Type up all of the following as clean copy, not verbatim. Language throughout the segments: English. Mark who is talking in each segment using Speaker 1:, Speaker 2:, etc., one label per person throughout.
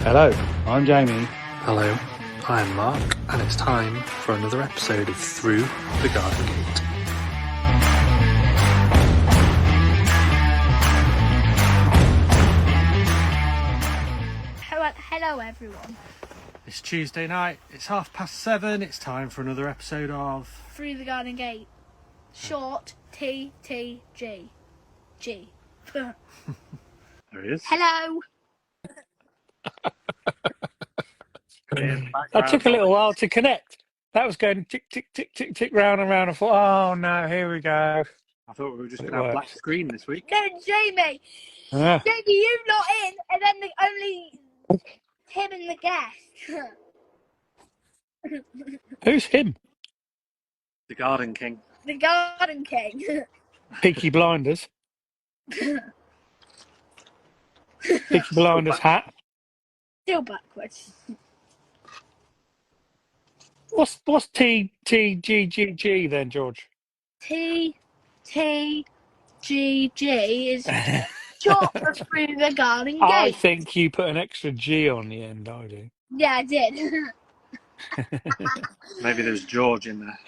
Speaker 1: Hello, I'm Jamie.
Speaker 2: Hello, I'm Mark, and it's time for another episode of Through the Garden Gate.
Speaker 3: Hello everyone.
Speaker 2: It's Tuesday night, it's 7:30, it's time for another episode of
Speaker 3: Through the Garden Gate. Short TTG. G.
Speaker 2: There it is.
Speaker 3: Hello.
Speaker 1: That took a little while to connect. That was going tick, tick, tick, tick, tick, round and round. I thought, oh no, here we go.
Speaker 2: I thought we were just
Speaker 1: But
Speaker 2: going
Speaker 1: it
Speaker 2: to have black
Speaker 1: works.
Speaker 2: screen this week.
Speaker 3: No, Jamie.
Speaker 1: Yeah.
Speaker 3: Jamie, you not in, and then only him and the guest.
Speaker 1: Who's him?
Speaker 2: The Garden King.
Speaker 3: The Garden King.
Speaker 1: Peaky Blinders. Peaky Blinders hat.
Speaker 3: Still backwards.
Speaker 1: What's TTGGG then, George?
Speaker 3: TTGG is short for Through the Garden Gate.
Speaker 1: I think you put an extra G on the end, I do.
Speaker 3: Yeah, I did.
Speaker 2: Maybe there's George in there.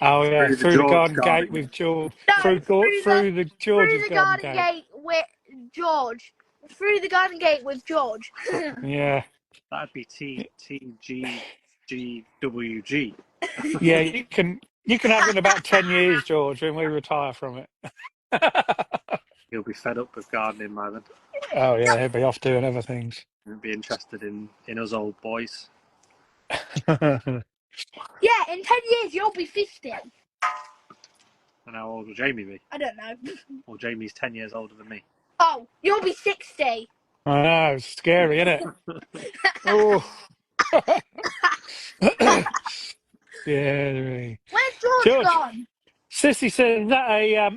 Speaker 1: Oh yeah, through the Garden
Speaker 2: Garden
Speaker 1: Gate with George.
Speaker 3: No,
Speaker 1: Through George's
Speaker 3: Through the
Speaker 1: Garden
Speaker 3: Garden
Speaker 1: Gate.
Speaker 3: Gate with George. Through the Garden Gate with George.
Speaker 1: Yeah.
Speaker 2: That'd be TTGGWG.
Speaker 1: Yeah, you can have it in about 10 years, George, when we retire from it.
Speaker 2: He'll be fed up with gardening by then.
Speaker 1: Oh yeah, he'll be off doing other things.
Speaker 2: He'll be interested in us old boys.
Speaker 3: Yeah, in 10 years you'll be 50.
Speaker 2: And how old will Jamie be?
Speaker 3: I don't know.
Speaker 2: Well, Jamie's 10 years older than me.
Speaker 3: Oh, you'll be 60.
Speaker 1: I know, it's scary, isn't it? Oh. Yeah.
Speaker 3: Where's George
Speaker 1: George.
Speaker 3: gone?
Speaker 1: Sissy said,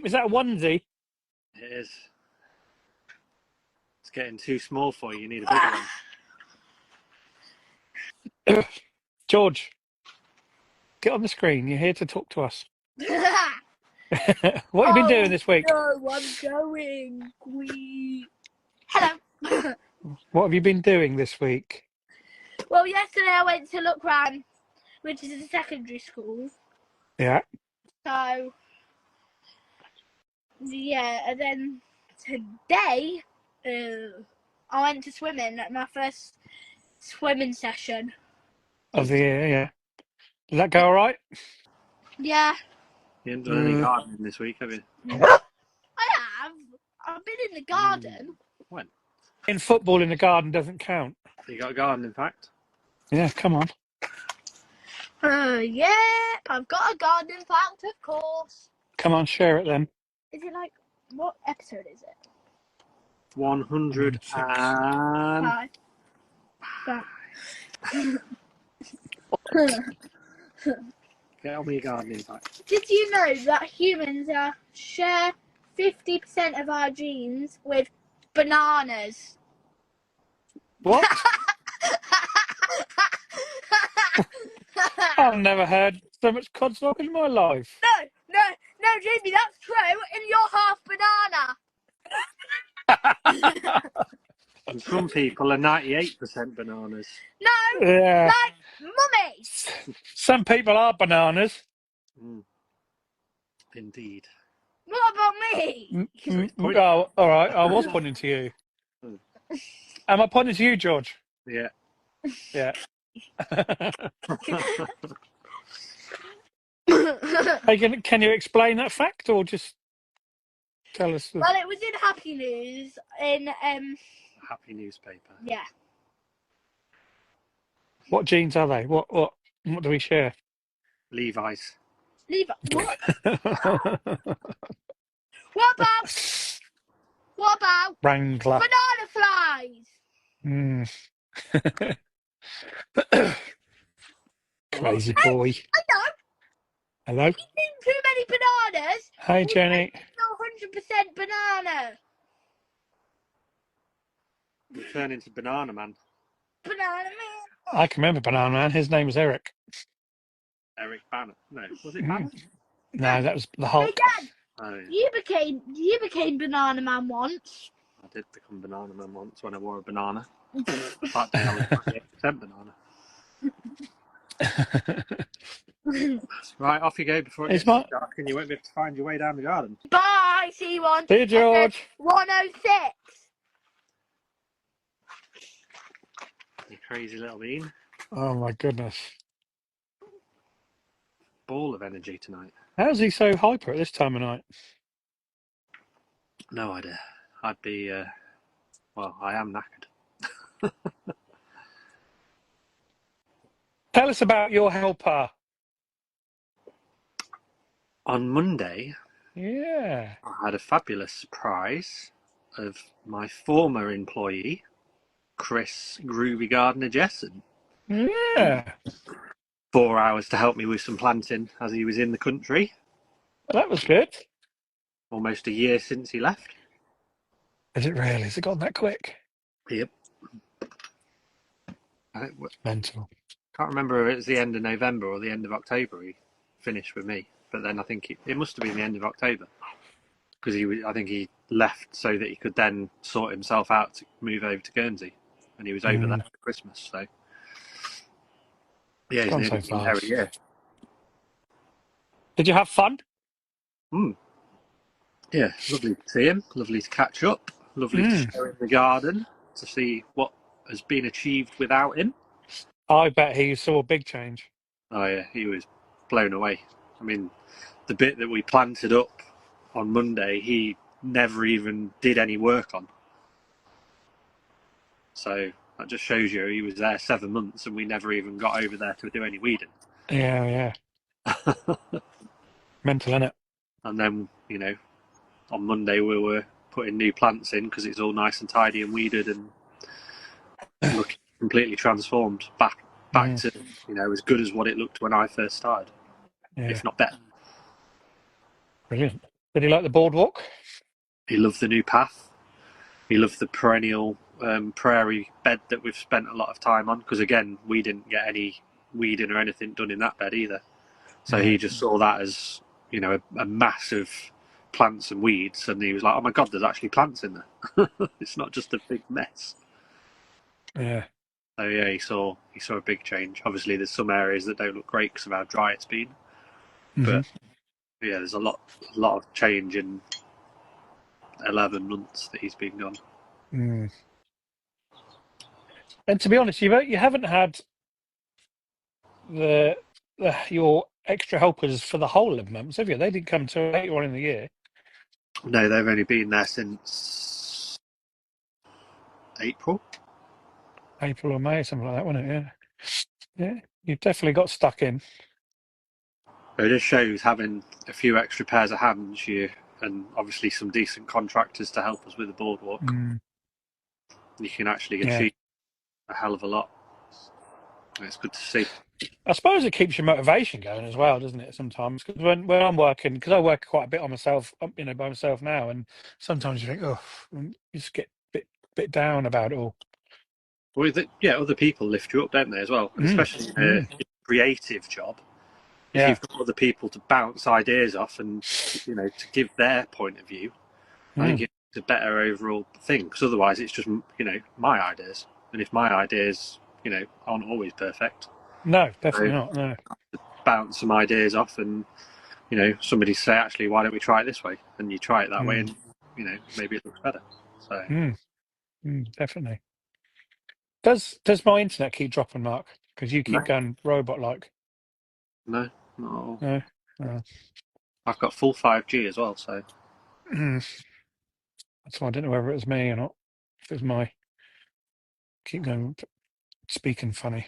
Speaker 1: is that a onesie?
Speaker 2: It is. It's getting too small for you. You need a bigger one.
Speaker 1: George, get on the screen. You're here to talk to us. What have you been doing this week?
Speaker 3: No, I'm going. Hello.
Speaker 1: What have you been doing this week?
Speaker 3: Well, yesterday I went to look round, which is a secondary school.
Speaker 1: Yeah.
Speaker 3: So, yeah, and then today I went to swimming at my first swimming session.
Speaker 1: Of the year, yeah. Did that go all right?
Speaker 3: Yeah.
Speaker 2: You haven't done any gardening this week, have you?
Speaker 3: I have. I've been in the garden.
Speaker 2: When?
Speaker 1: In football in the garden doesn't count.
Speaker 2: You got a garden, in fact?
Speaker 1: Yeah, come on.
Speaker 3: Yeah, I've got a garden fact, of course.
Speaker 1: Come on, share it then.
Speaker 3: Is it like, what episode is it?
Speaker 2: 100 and...
Speaker 3: 5.
Speaker 2: Get on with your gardening fact.
Speaker 3: Did you know that humans share 50% of our genes with bananas?
Speaker 1: What? I've never heard so much codswallop in my life.
Speaker 3: No, Jamie, that's true. And you're half banana.
Speaker 2: And some people are 98% bananas.
Speaker 3: No,
Speaker 1: Yeah.
Speaker 3: like mummy.
Speaker 1: Some people are bananas.
Speaker 2: Indeed.
Speaker 3: What about me?
Speaker 1: Oh, all right. I was pointing to you. Am I pointing to you, George?
Speaker 2: Yeah.
Speaker 1: Yeah. Hey, can you explain that fact or just tell us?
Speaker 3: Well, it was in Happy News in
Speaker 2: Happy newspaper.
Speaker 3: yeah.
Speaker 1: What genes are they? What do we share?
Speaker 2: Levi's.
Speaker 3: Leave it. What about
Speaker 1: Wrangler.
Speaker 3: banana flies?
Speaker 1: Crazy boy.
Speaker 3: I know.
Speaker 1: Hello.
Speaker 3: Eating too many bananas.
Speaker 1: Hey, Jenny.
Speaker 3: No 100% banana.
Speaker 2: You turn into Banana Man.
Speaker 3: Banana man.
Speaker 1: I can remember Banana Man. His name was Eric.
Speaker 2: Eric Banner. No, was it Banner?
Speaker 1: No, that was the Hulk.
Speaker 3: Hey, Dad,
Speaker 2: Oh, yeah.
Speaker 3: you became Banana Man once.
Speaker 2: I did become Banana Man once when I wore a banana. That day I was 98% banana. Right, off you go before it
Speaker 1: It's
Speaker 2: gets
Speaker 1: my.
Speaker 2: too dark and you won't be able to find your way down the garden.
Speaker 3: Bye, C1.
Speaker 1: See you, George.
Speaker 3: 106.
Speaker 2: You crazy little bean.
Speaker 1: Oh my goodness.
Speaker 2: Ball of energy tonight.
Speaker 1: How's he so hyper at this time of night?
Speaker 2: No idea. I'd be, well, I am knackered.
Speaker 1: Tell us about your helper.
Speaker 2: On Monday,
Speaker 1: Yeah.
Speaker 2: I had a fabulous surprise of my former employee, Chris Groovy Gardener Jessen.
Speaker 1: Yeah.
Speaker 2: 4 hours to help me with some planting as he was in the country.
Speaker 1: Well, that was good.
Speaker 2: Almost a year since he left.
Speaker 1: Is it really? Has it gone that quick?
Speaker 2: Yep. I
Speaker 1: Mental.
Speaker 2: can't remember if it was the end of November or the end of October he finished with me. But then I think it must have been the end of October because I think he left so that he could then sort himself out to move over to Guernsey, and he was over there for Christmas. So yeah,
Speaker 1: It's
Speaker 2: he's
Speaker 1: gone
Speaker 2: nearly
Speaker 1: so
Speaker 2: been there a
Speaker 1: fast.
Speaker 2: year.
Speaker 1: Did you have fun?
Speaker 2: Yeah, lovely to see him. Lovely to catch up. Lovely to show him the garden to see what has been achieved without him.
Speaker 1: I bet he saw a big change.
Speaker 2: Oh yeah, he was blown away. I mean, the bit that we planted up on Monday, he never even did any work on. So that just shows you he was there 7 months and we never even got over there to do any weeding.
Speaker 1: Yeah. Mental, innit?
Speaker 2: And then, on Monday we were putting new plants in because it's all nice and tidy and weeded and looking completely transformed back to, as good as what it looked when I first started, if not better.
Speaker 1: Brilliant. Did he like the boardwalk?
Speaker 2: He loved the new path. He loved the perennial prairie bed that we've spent a lot of time on because, again, we didn't get any weeding or anything done in that bed either. So he just saw that as, a mass of plants and weeds, and he was like, oh my God, there's actually plants in there. It's not just a big mess.
Speaker 1: Yeah.
Speaker 2: So yeah, he saw a big change. Obviously, there's some areas that don't look great because of how dry it's been, but yeah, there's a lot of change in 11 months that he's been gone.
Speaker 1: And to be honest, you haven't had your extra helpers for the whole 11 months, have you? They didn't come till later on in the year.
Speaker 2: No, they've only been there since April
Speaker 1: or May, something like that, wasn't it? Yeah. You've definitely got stuck in.
Speaker 2: It just shows having a few extra pairs of hands here and obviously some decent contractors to help us with the boardwalk. You can actually achieve a hell of a lot. It's good to see.
Speaker 1: I suppose it keeps your motivation going as well, doesn't it? Sometimes because when I'm working, because I work quite a bit on myself, by myself now, and sometimes you think, oh, you just get a bit down about it all.
Speaker 2: Well, other people lift you up, don't they, as well? And especially in a creative job. If you've got other people to bounce ideas off and, to give their point of view, I think it's a better overall thing. Because otherwise it's just, my ideas. And if my ideas, aren't always perfect.
Speaker 1: No, definitely not. No.
Speaker 2: Bounce some ideas off and, somebody say, actually, why don't we try it this way? And you try it that way and, maybe it looks better. So
Speaker 1: definitely. Does my internet keep dropping, Mark? Because you keep going robot-like.
Speaker 2: No, not at all.
Speaker 1: No. Oh.
Speaker 2: I've got full 5G as well, so.
Speaker 1: That's why I didn't know whether it was me or not. If it was my keep going speaking funny.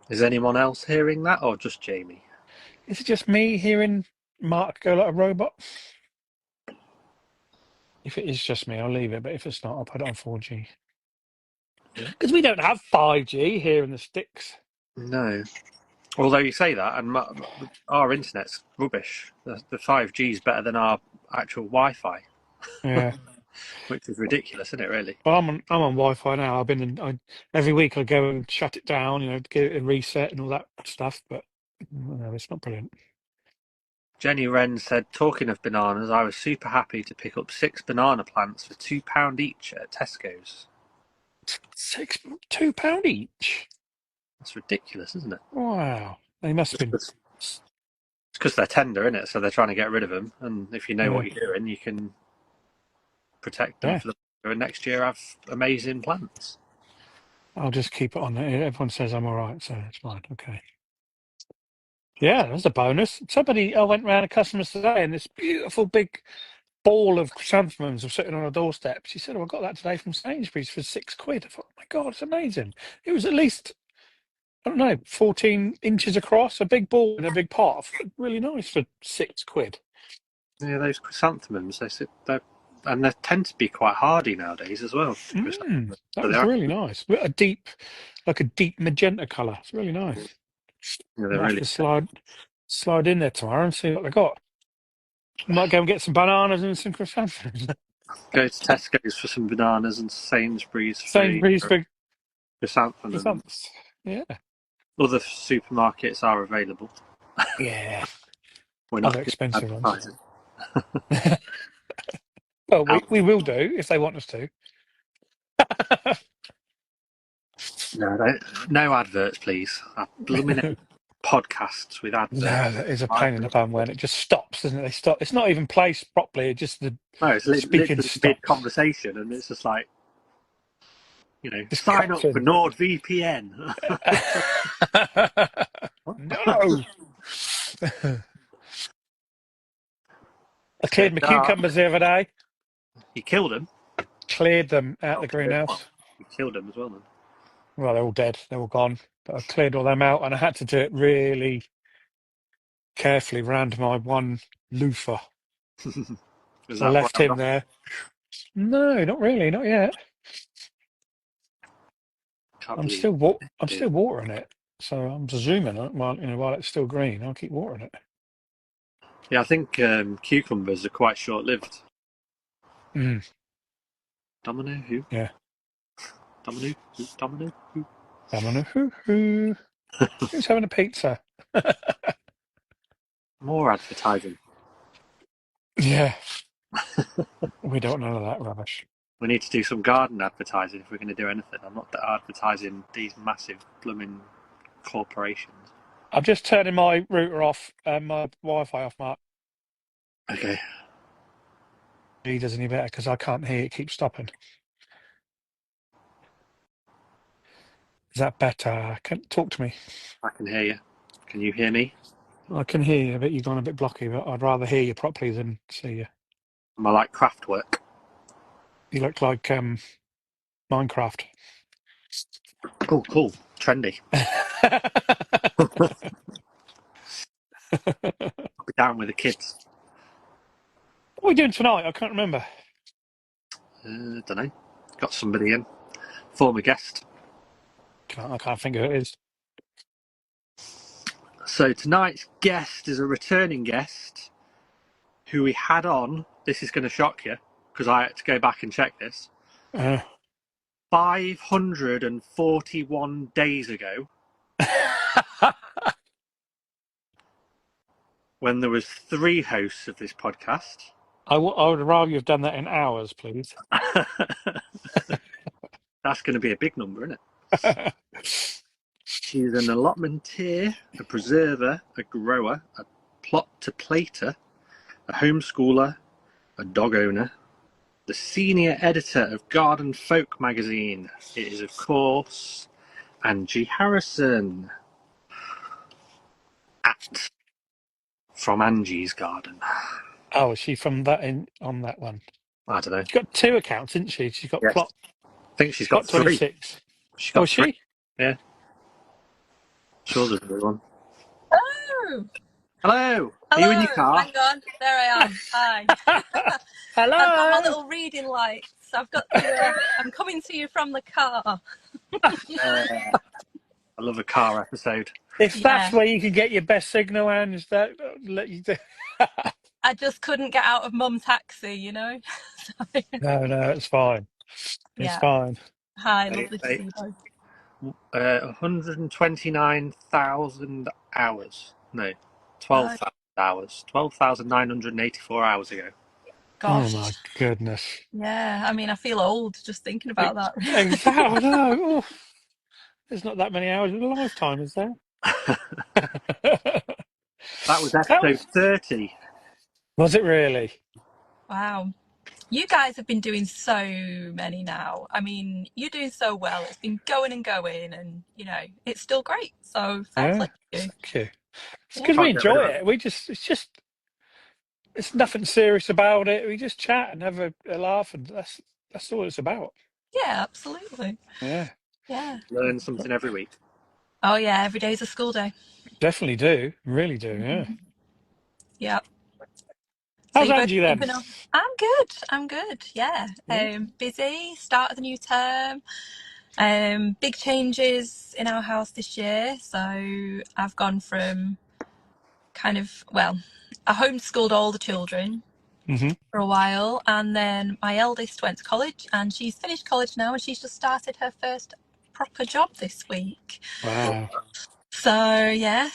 Speaker 2: Is anyone else hearing that or just Jamie?
Speaker 1: Is it just me hearing Mark go like a robot? If it is just me, I'll leave it. But if it's not, I'll put it on 4G. Because we don't have 5G here in the sticks.
Speaker 2: No. Although you say that, and our internet's rubbish. The 5G is better than our actual Wi-Fi.
Speaker 1: Yeah.
Speaker 2: Which is ridiculous, isn't it? Really.
Speaker 1: Well, I'm on Wi-Fi now. I've been every week I go and shut it down, get it a reset and all that stuff. But no, it's not brilliant.
Speaker 2: Jenny Wren said, talking of bananas, I was super happy to pick up 6 banana plants for £2 each at Tesco's.
Speaker 1: £2 each.
Speaker 2: That's ridiculous, isn't it?
Speaker 1: Wow, they must have been.
Speaker 2: It's because they're tender, isn't it? So they're trying to get rid of them. And if you know
Speaker 1: Yeah,
Speaker 2: what you're doing, you can protect them
Speaker 1: yeah.
Speaker 2: for the future, and next year have amazing plants.
Speaker 1: I'll just keep it on there. Everyone says I'm all right, so it's fine. Okay. Yeah, that's a bonus. I went round to customers today, and this beautiful big ball of chrysanthemums were sitting on a doorstep. She said, "Oh, I got that today from Sainsbury's for £6." I thought, "Oh my God, it's amazing." It was at least, I don't know, 14 inches across, a big ball in a big pot. I thought, really nice for £6.
Speaker 2: Yeah, those chrysanthemums, and they tend to be quite hardy nowadays as well. Chrysanthemums.
Speaker 1: That
Speaker 2: So
Speaker 1: was really nice. Like a deep magenta colour. It's really nice.
Speaker 2: they're
Speaker 1: Might have
Speaker 2: really
Speaker 1: to slide in there tomorrow and see what they got. Might go and get some bananas and some chrysanthemums.
Speaker 2: go to Tesco's for some bananas and Sainsbury's
Speaker 1: Sainsbury's
Speaker 2: for
Speaker 1: for
Speaker 2: chrysanthemums.
Speaker 1: chrysanthemums. Yeah.
Speaker 2: Other supermarkets are available.
Speaker 1: Yeah.
Speaker 2: We're
Speaker 1: Other
Speaker 2: not good at
Speaker 1: expensive ones.
Speaker 2: advertising.
Speaker 1: Well,
Speaker 2: Out.
Speaker 1: we will do if they want us to.
Speaker 2: No adverts, please. I blooming hate podcasts with
Speaker 1: No,
Speaker 2: adverts.
Speaker 1: that is a pain in the bum when it just stops, doesn't it? They stop. It's not even placed properly. It just the
Speaker 2: No, it's
Speaker 1: speaking
Speaker 2: literally mid
Speaker 1: stops.
Speaker 2: conversation, and it's just like,
Speaker 1: Just
Speaker 2: sign
Speaker 1: cuts
Speaker 2: up for
Speaker 1: in.
Speaker 2: NordVPN.
Speaker 1: No. I
Speaker 2: So
Speaker 1: cleared my
Speaker 2: dark.
Speaker 1: cucumbers the other day.
Speaker 2: You killed him.
Speaker 1: Cleared them out
Speaker 2: Oh,
Speaker 1: the greenhouse.
Speaker 2: you killed him as well, then.
Speaker 1: Well, they're all dead. They're all gone. But I cleared all them out, and I had to do it really carefully round my one loofah.
Speaker 2: Was
Speaker 1: So I
Speaker 2: that
Speaker 1: left
Speaker 2: wound
Speaker 1: him
Speaker 2: off?
Speaker 1: there. No, not really, not yet.
Speaker 2: Can't
Speaker 1: I'm
Speaker 2: believe
Speaker 1: still I'm
Speaker 2: it.
Speaker 1: still watering it. So I'm presuming while it's still green, I'll keep watering it.
Speaker 2: Yeah, I think cucumbers are quite short-lived.
Speaker 1: Mm,
Speaker 2: Domino who?
Speaker 1: yeah.
Speaker 2: Domino who? Domino who?
Speaker 1: Who's having a pizza?
Speaker 2: More advertising.
Speaker 1: Yeah, we don't know that rubbish.
Speaker 2: We need to do some garden advertising if we're going to do anything. I'm not advertising these massive blooming corporations.
Speaker 1: I'm just turning my router off and my Wi-Fi off, Mark.
Speaker 2: Okay.
Speaker 1: He does any better because I can't hear it. Keeps stopping. Is that better? Talk to me.
Speaker 2: I can hear you. Can you hear me?
Speaker 1: I can hear you, but you've gone a bit blocky. But I'd rather hear you properly than see you.
Speaker 2: Am I like craft work?
Speaker 1: You look like Minecraft.
Speaker 2: Oh, cool. Trendy. I'll be down with the kids.
Speaker 1: What are we doing tonight? I can't remember.
Speaker 2: Don't know. Got somebody in. Former guest.
Speaker 1: I can't think who it is.
Speaker 2: So tonight's guest is a returning guest who we had on. This is going to shock you because I had to go back and check this. 541 days ago, when there was 3 hosts of this podcast.
Speaker 1: I would rather you have done that in hours, please.
Speaker 2: That's going to be a big number, isn't it? She's an allotmenteer, a preserver, a grower, a plot to plater, a homeschooler, a dog owner, the senior editor of Garden Folk magazine. It is, of course, Anjee Harrison at From Angie's Garden.
Speaker 1: Oh, is she from on that one?
Speaker 2: I don't know.
Speaker 1: She's got 2 accounts, isn't she? She's got
Speaker 2: Yes.
Speaker 1: plot.
Speaker 2: I think she's got
Speaker 1: Plot
Speaker 2: 3.
Speaker 1: 26.
Speaker 2: She's
Speaker 1: Oh,
Speaker 2: got
Speaker 1: is
Speaker 2: 3.
Speaker 1: she?
Speaker 2: Yeah. Sure, there's another one.
Speaker 4: Oh,
Speaker 2: Hello. Are you in your car?
Speaker 4: hang on. There I am. Hi.
Speaker 1: Hello.
Speaker 4: I've got my little reading lights. I've got to, I'm coming to you from the car.
Speaker 2: I love a car episode.
Speaker 1: If that's
Speaker 4: Yeah.
Speaker 1: where you can get your best signal, Ange, that let you do.
Speaker 4: I just couldn't get out of Mum taxi, you know.
Speaker 1: No, it's fine. It's
Speaker 4: Yeah.
Speaker 1: fine.
Speaker 4: Hi, lovely to see you both.
Speaker 2: 129,000 hours. No, 12,000 hours. 12,984 hours ago.
Speaker 1: Oh my
Speaker 4: Gosh.
Speaker 1: goodness.
Speaker 4: Yeah, I mean, I feel old just thinking about that.
Speaker 1: Exactly. No. Oh, there's not that many hours in a lifetime, is there?
Speaker 2: That was
Speaker 1: How
Speaker 2: episode 30.
Speaker 1: was it really?
Speaker 4: Wow. You guys have been doing so many now. I mean, you're doing so well. It's been going and going, and it's still great. So fair play
Speaker 1: Yeah.
Speaker 4: to you.
Speaker 1: Thank you. It's
Speaker 4: Yeah.
Speaker 1: because we
Speaker 2: Can't get rid
Speaker 1: enjoy
Speaker 2: of it.
Speaker 1: it. It's nothing serious about it. We just chat and have a laugh, and that's all it's about.
Speaker 4: Yeah, absolutely.
Speaker 1: Yeah.
Speaker 4: Yeah.
Speaker 2: Learn something every week.
Speaker 4: Oh yeah, every day's a school day.
Speaker 1: Definitely do. Really do. Yeah.
Speaker 4: Yeah. So
Speaker 1: How's
Speaker 4: you both
Speaker 1: Angie then?
Speaker 4: keeping up? I'm good. I'm good. Yeah.
Speaker 1: Yeah.
Speaker 4: Busy. Start of the new term. Big changes in our house this year. So I've gone from I homeschooled all the children
Speaker 1: Hmm.
Speaker 4: for a while, and then my eldest went to college, and she's finished college now, and she's just started her first proper job this week.
Speaker 1: Wow.
Speaker 4: So yeah,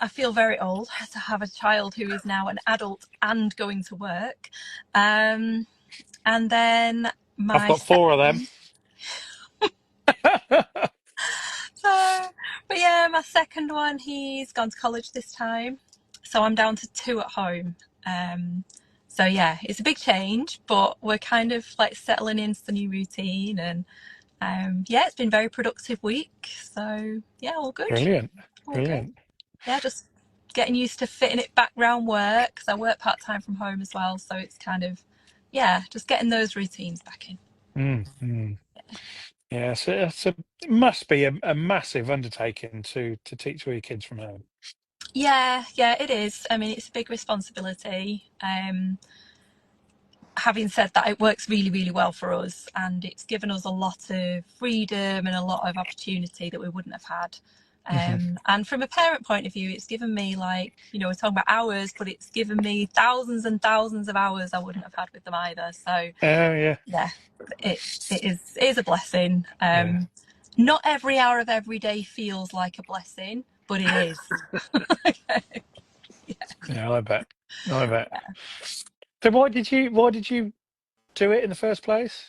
Speaker 4: I feel very old to have a child who is now an adult and going to work. Um, and then
Speaker 1: I've
Speaker 4: my
Speaker 1: got four of them.
Speaker 4: second, so, but yeah, my second one, he's gone to college this time. So I'm down to two at home. Um, so yeah, it's a big change, but we're kind of like settling into the new routine, and yeah, it's been a very productive week. So yeah, all good.
Speaker 1: Brilliant.
Speaker 4: All good.
Speaker 1: Brilliant.
Speaker 4: Yeah, just getting used to fitting it back round work, because I work part time from home as well. So it's kind of, yeah, just getting those routines back in.
Speaker 1: Mm, mm. Yeah, so it must be a massive undertaking to teach all your kids from home.
Speaker 4: Yeah, yeah, it is. I mean, it's a big responsibility. Having said that, it works really, really well for us, and it's given us a lot of freedom and a lot of opportunity that we wouldn't have had.
Speaker 1: Hmm.
Speaker 4: And from a parent point of view, it's given me, like, we're talking about hours, but it's given me thousands and thousands of hours I wouldn't have had with them either. So
Speaker 1: Oh yeah,
Speaker 4: yeah, it is a blessing.
Speaker 1: yeah,
Speaker 4: Not every hour of every day feels like a blessing, but it is.
Speaker 1: yeah. I bet. I bet. So why did you do it in the first place?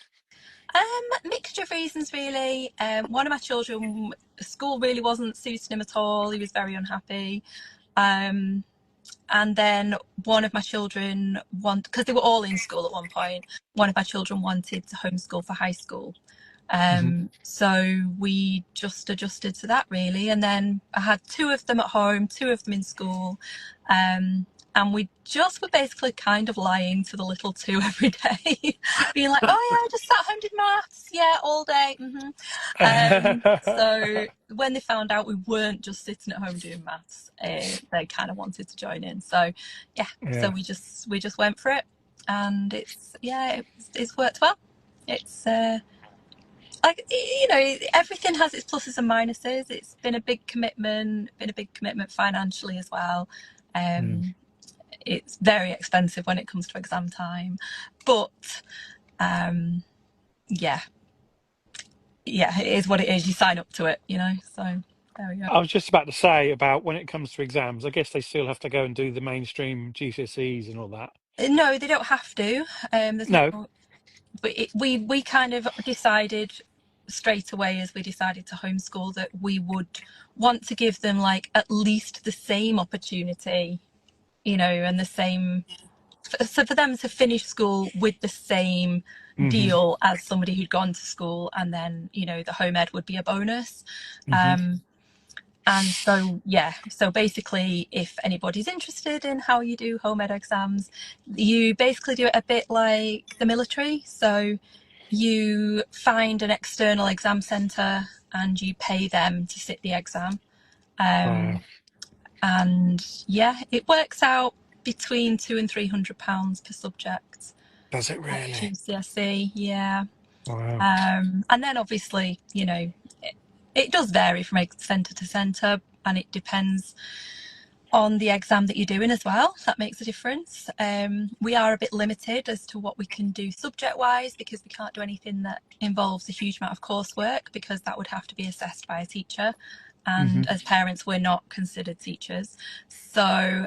Speaker 4: Mixture of reasons, really. One of my children, school really wasn't suiting him at all. He was very unhappy. Um, and then one of my children because they were all in school at one point. One of my children wanted to homeschool for high school.
Speaker 1: Hmm.
Speaker 4: So we just adjusted to that, really. And then I had two of them at home, two of them in school. Um, and we just were basically kind of lying to the little two every day, being like, oh, yeah, I just sat home, did maths. Yeah, all day. So when they found out we weren't just sitting at home doing maths, they kind of wanted to join in. So, yeah, so
Speaker 1: Yeah.
Speaker 4: we just went for it. And it's worked well. It's like, everything has its pluses and minuses. It's been a big commitment, financially as well.
Speaker 1: Mm.
Speaker 4: It's very expensive when it comes to exam time, but yeah, it is what it is. You sign up to it. So there we go.
Speaker 1: I was just about to say about when it comes to exams. I guess they still have to go and do the mainstream GCSEs and all that.
Speaker 4: No, they don't have to. There's
Speaker 1: No.
Speaker 4: no, but we kind of decided straight away, as we decided to homeschool, that we would want to give them, like, at least the same opportunity, and the same, so for them to finish school with the same
Speaker 1: Hmm.
Speaker 4: deal as somebody who'd gone to school, and then the home ed would be a bonus.
Speaker 1: Hmm.
Speaker 4: And so basically, if anybody's interested in how you do home ed exams, you basically do it a bit like the military. So you find an external exam centre and you pay them to sit the exam.
Speaker 1: Wow.
Speaker 4: And yeah, it works out between £200 and £300 per subject
Speaker 1: Does it
Speaker 4: at
Speaker 1: really?
Speaker 4: GCSE. Yeah.
Speaker 1: Wow.
Speaker 4: And then obviously, it does vary from centre to centre, and it depends on the exam that you're doing as well. That makes a difference. We are a bit limited as to what we can do subject wise, because we can't do anything that involves a huge amount of coursework, because that would have to be assessed by a teacher. and as parents we're not considered teachers. So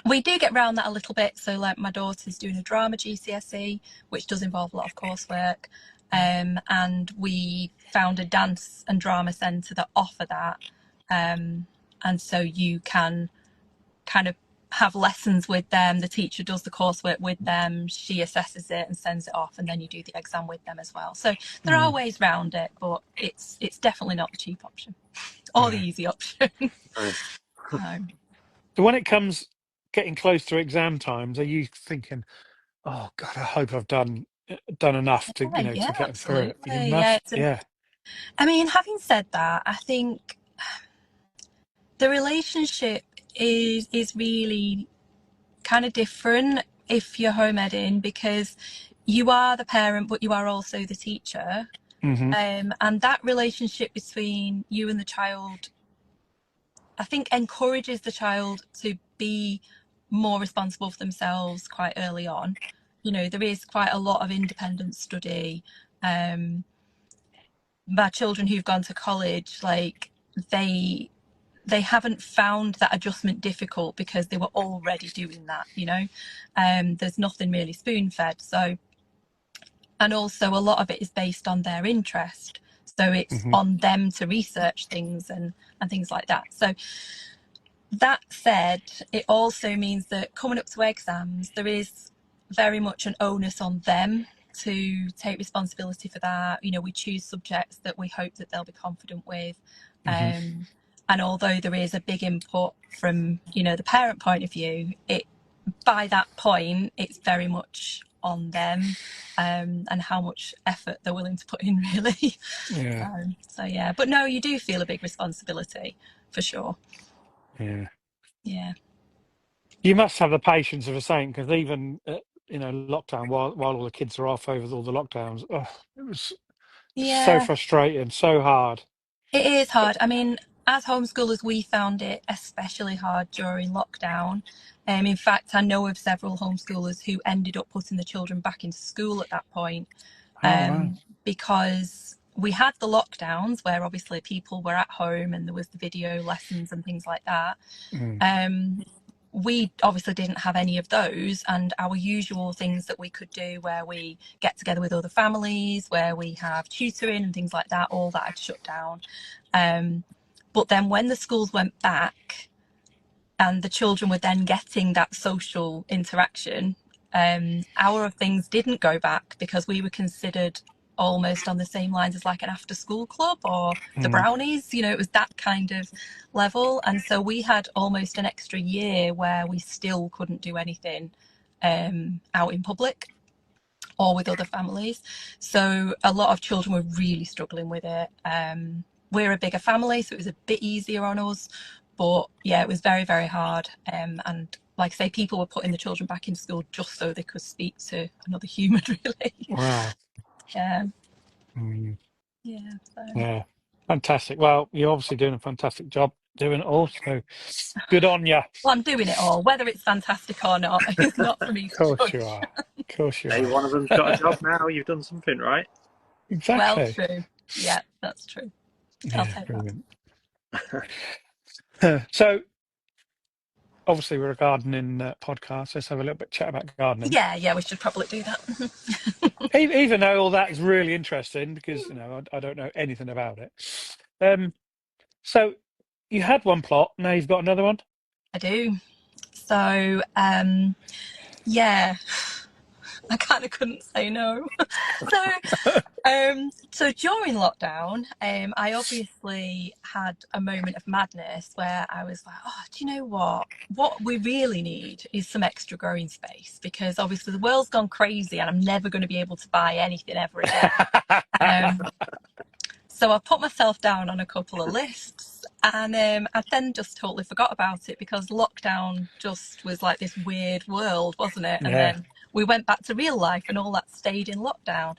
Speaker 4: we do get around that a little bit. So like my daughter's doing a drama GCSE, which does involve a lot of coursework, and we found a dance and drama centre that offer that, and so you can kind of have lessons with them. The teacher does the coursework with them, she assesses it and sends it off, and then you do the exam with them as well. So there are ways around it, but it's definitely not the cheap option or the easy option.
Speaker 1: So when it comes getting close to exam times, are you thinking, oh God, I hope I've done enough to, you know,
Speaker 4: Yeah,
Speaker 1: to get through it? You
Speaker 4: absolutely.
Speaker 1: must,
Speaker 4: I mean, having said that, I think the relationship is really kind of different if you're home editing, because you are the parent but you are also the teacher, and that relationship between you and the child, I think, encourages the child to be more responsible for themselves quite early on. You know, there is quite a lot of independent study. My children who've gone to college, like they haven't found that adjustment difficult because they were already doing that, you know. There's nothing really spoon fed. So, and also a lot of it is based on their interest. So it's on them to research things and things like that. So that said, it also means that coming up to exams, there is very much an onus on them to take responsibility for that. You know, we choose subjects that we hope that they'll be confident with. And although there is a big input from, you know, the parent point of view, it, by that point, it's very much on them, and how much effort they're willing to put in, really. So yeah, but no, you do feel a big responsibility for sure. Yeah.
Speaker 1: You must have the patience of a saint, because even you know, lockdown, while all the kids are off over all the lockdowns, it was so
Speaker 4: Yeah,
Speaker 1: frustrating, so hard.
Speaker 4: it is hard. I mean, as homeschoolers, we found it especially hard during lockdown. In fact, I know of several homeschoolers who ended up putting the children back into school at that point,
Speaker 1: Oh wow.
Speaker 4: because we had the lockdowns where obviously people were at home and there was the video lessons and things like that. We obviously didn't have any of those, and our usual things that we could do where we get together with other families, where we have tutoring and things like that, all that had shut down. But then when the schools went back and the children were then getting that social interaction, our things didn't go back because we were considered almost on the same lines as like an after school club or the brownies, you know, it was that kind of level. And so we had almost an extra year where we still couldn't do anything out in public or with other families. So a lot of children were really struggling with it. We're a bigger family, so it was a bit easier on us. But yeah, it was very, very hard. And like I say, people were putting the children back in school just so they could speak to another human, really.
Speaker 1: Wow.
Speaker 4: Yeah.
Speaker 1: Mm.
Speaker 4: Yeah. So.
Speaker 1: Yeah. Fantastic. Well, you're obviously doing a fantastic job doing it all, so good on you.
Speaker 4: Well, I'm doing it all. Whether it's fantastic or not is not for me
Speaker 1: Of
Speaker 4: to
Speaker 1: course you
Speaker 4: judge.
Speaker 1: are. Of course you
Speaker 2: Hey,
Speaker 1: are.
Speaker 2: one of them's got a job now. You've done something right.
Speaker 4: Well,
Speaker 1: Exactly.
Speaker 4: true. Yeah, that's true. I'll
Speaker 1: Yeah,
Speaker 4: take
Speaker 1: brilliant. So obviously we're a gardening podcast. Let's have a little bit chat about
Speaker 4: that.
Speaker 1: gardening.
Speaker 4: Yeah, we should probably do that.
Speaker 1: Even though all that is really interesting, because you know I don't know anything about it. So you had one plot, now you've got another one.
Speaker 4: I do. So, yeah, I kind of couldn't say no. So during lockdown, I obviously had a moment of madness where I was like, oh, do you know what? What we really need is some extra growing space, because obviously the world's gone crazy and I'm never going to be able to buy anything ever again. So I put myself down on a couple of lists, and I then just totally forgot about it because lockdown just was like this weird world, wasn't it? And
Speaker 1: Yeah.
Speaker 4: then we went back to real life and all that stayed in lockdown.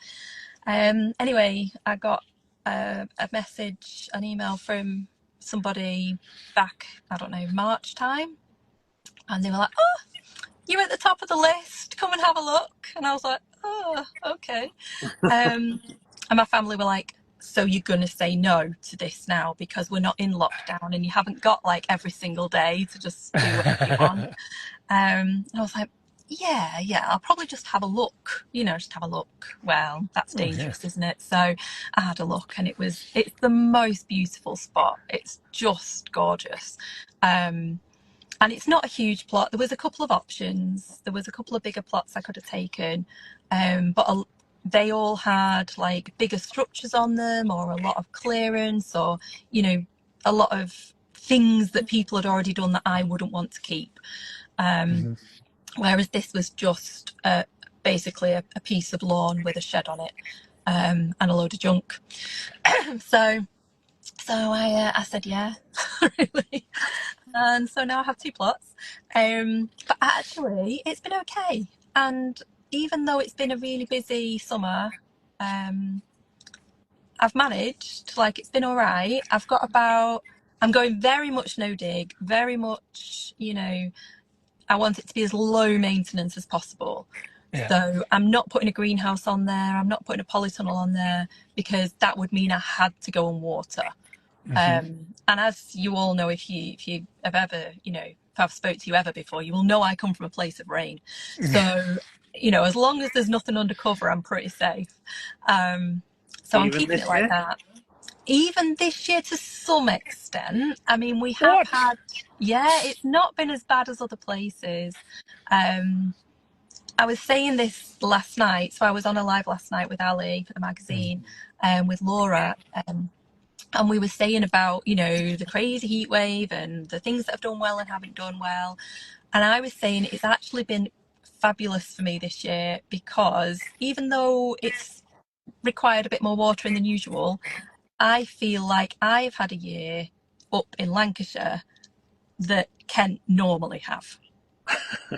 Speaker 4: Anyway, I got a message, an email from somebody back, I don't know, March time. And they were like, oh, you're at the top of the list. Come and have a look. And I was like, oh, okay. And my family were like, so you're going to say no to this now because we're not in lockdown and you haven't got like every single day to just do whatever you want. And I was like, yeah, I'll probably just have a look, just have a look. Well, that's
Speaker 1: Oh, yeah.
Speaker 4: dangerous, isn't it? So I had a look, and it's the most beautiful spot. It's just gorgeous. And it's not a huge plot. There was a couple of options. There was a couple of bigger plots I could have taken, but they all had like bigger structures on them, or a lot of clearance, or a lot of things that people had already done that I wouldn't want to keep. Whereas this was just basically a piece of lawn with a shed on it, and a load of junk. So I said yeah, really. And so now I have 2 plots. But actually, it's been okay. And even though it's been a really busy summer, I've managed. Like, it's been all right. I'm going very much no dig, very much, I want it to be as low maintenance as possible.
Speaker 1: Yeah.
Speaker 4: So I'm not putting a greenhouse on there. I'm not putting a polytunnel on there, because that would mean I had to go and water. And as you all know, if you have ever, if I've spoke to you ever before, you will know I come from a place of rain. So, as long as there's nothing undercover, I'm pretty safe. So I'm
Speaker 2: Even
Speaker 4: keeping
Speaker 2: this
Speaker 4: it like
Speaker 2: year?
Speaker 4: that. Even this year, to some extent. I mean, we have
Speaker 1: What?
Speaker 4: had, it's not been as bad as other places. I was saying this last night. So I was on a live last night with Ali for the magazine, with Laura, and we were saying about, the crazy heat wave and the things that have done well and haven't done well. And I was saying it's actually been fabulous for me this year, because even though it's required a bit more watering than usual, I feel like I've had a year up in Lancashire that Kent normally have,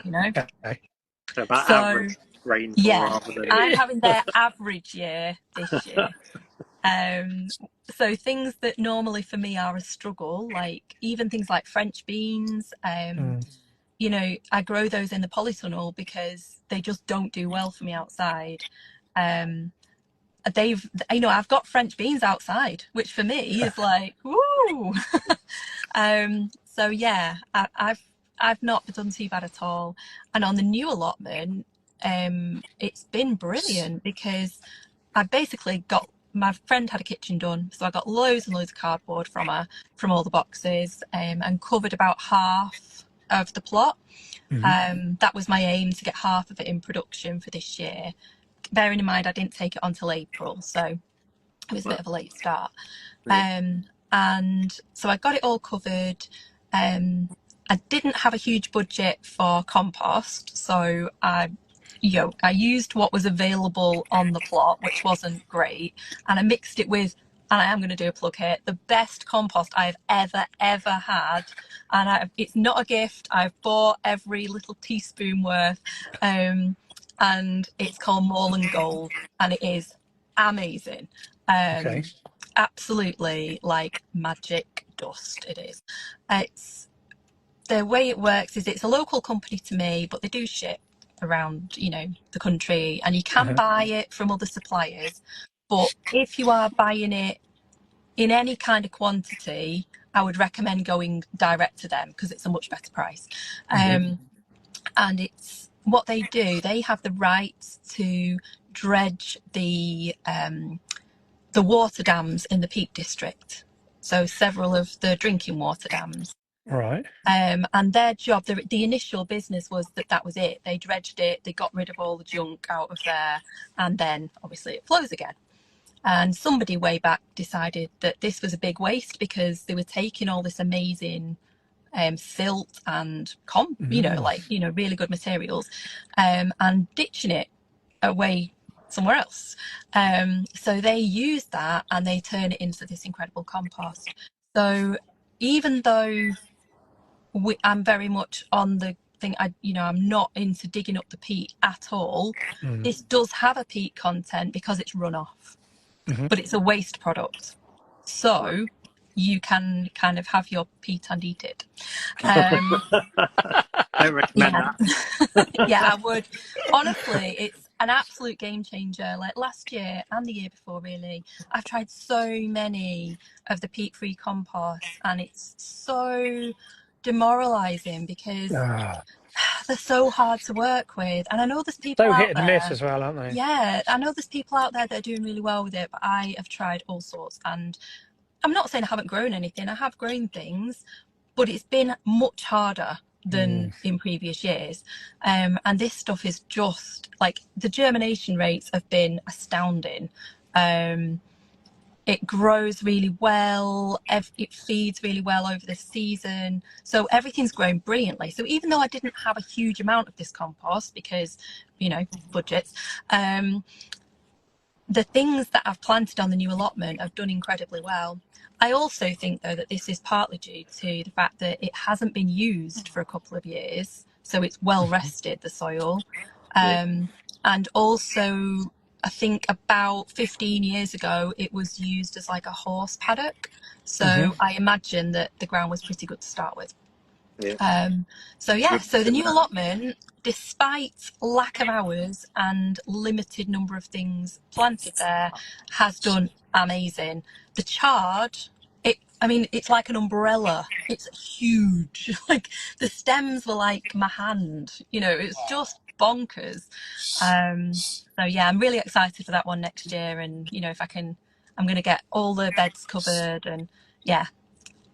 Speaker 1: Okay.
Speaker 2: So about
Speaker 4: So,
Speaker 2: average rainfall rather than.
Speaker 4: I'm having their average year this year. So things that normally for me are a struggle, like even things like French beans, I grow those in the polytunnel because they just don't do well for me outside. I've got French beans outside, which for me is like, woo. So yeah, I've not done too bad at all. And on the new allotment, it's been brilliant, because I basically got, my friend had a kitchen done, so I got loads and loads of cardboard from her, from all the boxes, and covered about half of the plot. That was my aim, to get half of it in production for this year. Bearing in mind I didn't take it on till April, so it was a bit of a late start. And so I got it all covered. I didn't have a huge budget for compost, so I used what was available on the plot, which wasn't great, and I mixed it with, and I am going to do a plug here, the best compost I've ever had. And it's not a gift. I've bought every little teaspoon worth, and it's called Moreland Gold, and it is amazing.
Speaker 1: Okay.
Speaker 4: Absolutely like magic dust. It is. It's the way it works is it's a local company to me, but they do ship around, the country, and you can buy it from other suppliers. But if you are buying it in any kind of quantity, I would recommend going direct to them, because it's a much better price. And it's what they do. They have the rights to dredge the water dams in the Peak District. So several of the drinking water dams.
Speaker 1: Right.
Speaker 4: And their job, the initial business was that was it. They dredged it, they got rid of all the junk out of there, and then obviously it flows again. And somebody way back decided that this was a big waste, because they were taking all this amazing silt and really good materials, and ditching it away somewhere else. So they use that and they turn it into this incredible compost. So even though I'm very much on the thing, I'm not into digging up the peat at all. This does have a peat content because it's runoff, but it's a waste product. So you can kind of have your peat and eat it.
Speaker 2: I recommend that.
Speaker 4: Yeah, I would. Honestly, an absolute game changer. Like last year and the year before, really, I've tried so many of the peat-free composts, and it's so demoralizing because
Speaker 1: Ah,
Speaker 4: they're so hard to work with. And I know there's people
Speaker 1: so
Speaker 4: out
Speaker 1: hit and miss
Speaker 4: there.
Speaker 1: as well, aren't they?
Speaker 4: Yeah, I know there's people out there that are doing really well with it, but I have tried all sorts. And I'm not saying I haven't grown anything, I have grown things, but it's been much harder
Speaker 1: Mm.
Speaker 4: than in previous years. And this stuff is just like the germination rates have been astounding. Um, it grows really well, it feeds really well over the season. So everything's grown brilliantly. So even though I didn't have a huge amount of this compost because, budgets, the things that I've planted on the new allotment have done incredibly well. I also think, though, that this is partly due to the fact that it hasn't been used for a couple of years, so it's well rested, the soil.
Speaker 2: Yeah.
Speaker 4: And also, I think about 15 years ago, it was used as like a horse paddock.
Speaker 1: Hmm.
Speaker 4: So I imagine that the ground was pretty good to start with.
Speaker 2: Yeah.
Speaker 4: So the new allotment, despite lack of hours and limited number of things planted there, has done amazing. The chard, it's like an umbrella. It's huge. Like the stems were like my hand. It's just bonkers. So yeah, I'm really excited for that one next year. And if I can, I'm going to get all the beds covered and yeah.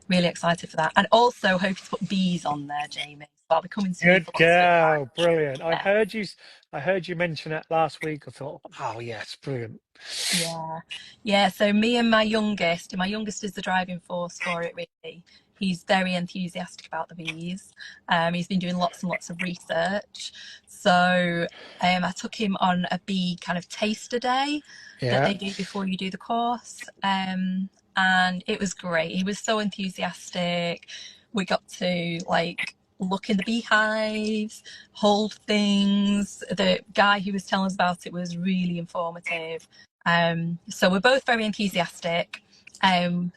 Speaker 4: Really excited for that. And also hoping to put bees on there, Jamie. So I'll be coming to you
Speaker 1: Good
Speaker 4: for lots of advice.
Speaker 1: girl, brilliant.
Speaker 4: Yeah.
Speaker 1: I heard you mention that last week. I thought, oh yes, brilliant.
Speaker 4: Yeah. Yeah. So me and my youngest is the driving force for it, really. He's very enthusiastic about the bees. He's been doing lots and lots of research. So I took him on a bee kind of taster day that
Speaker 1: Yeah.
Speaker 4: they do before you do the course. And it was great. He was so enthusiastic. We got to like look in the beehives, hold things. The guy who was telling us about it was really informative. So we're both very enthusiastic.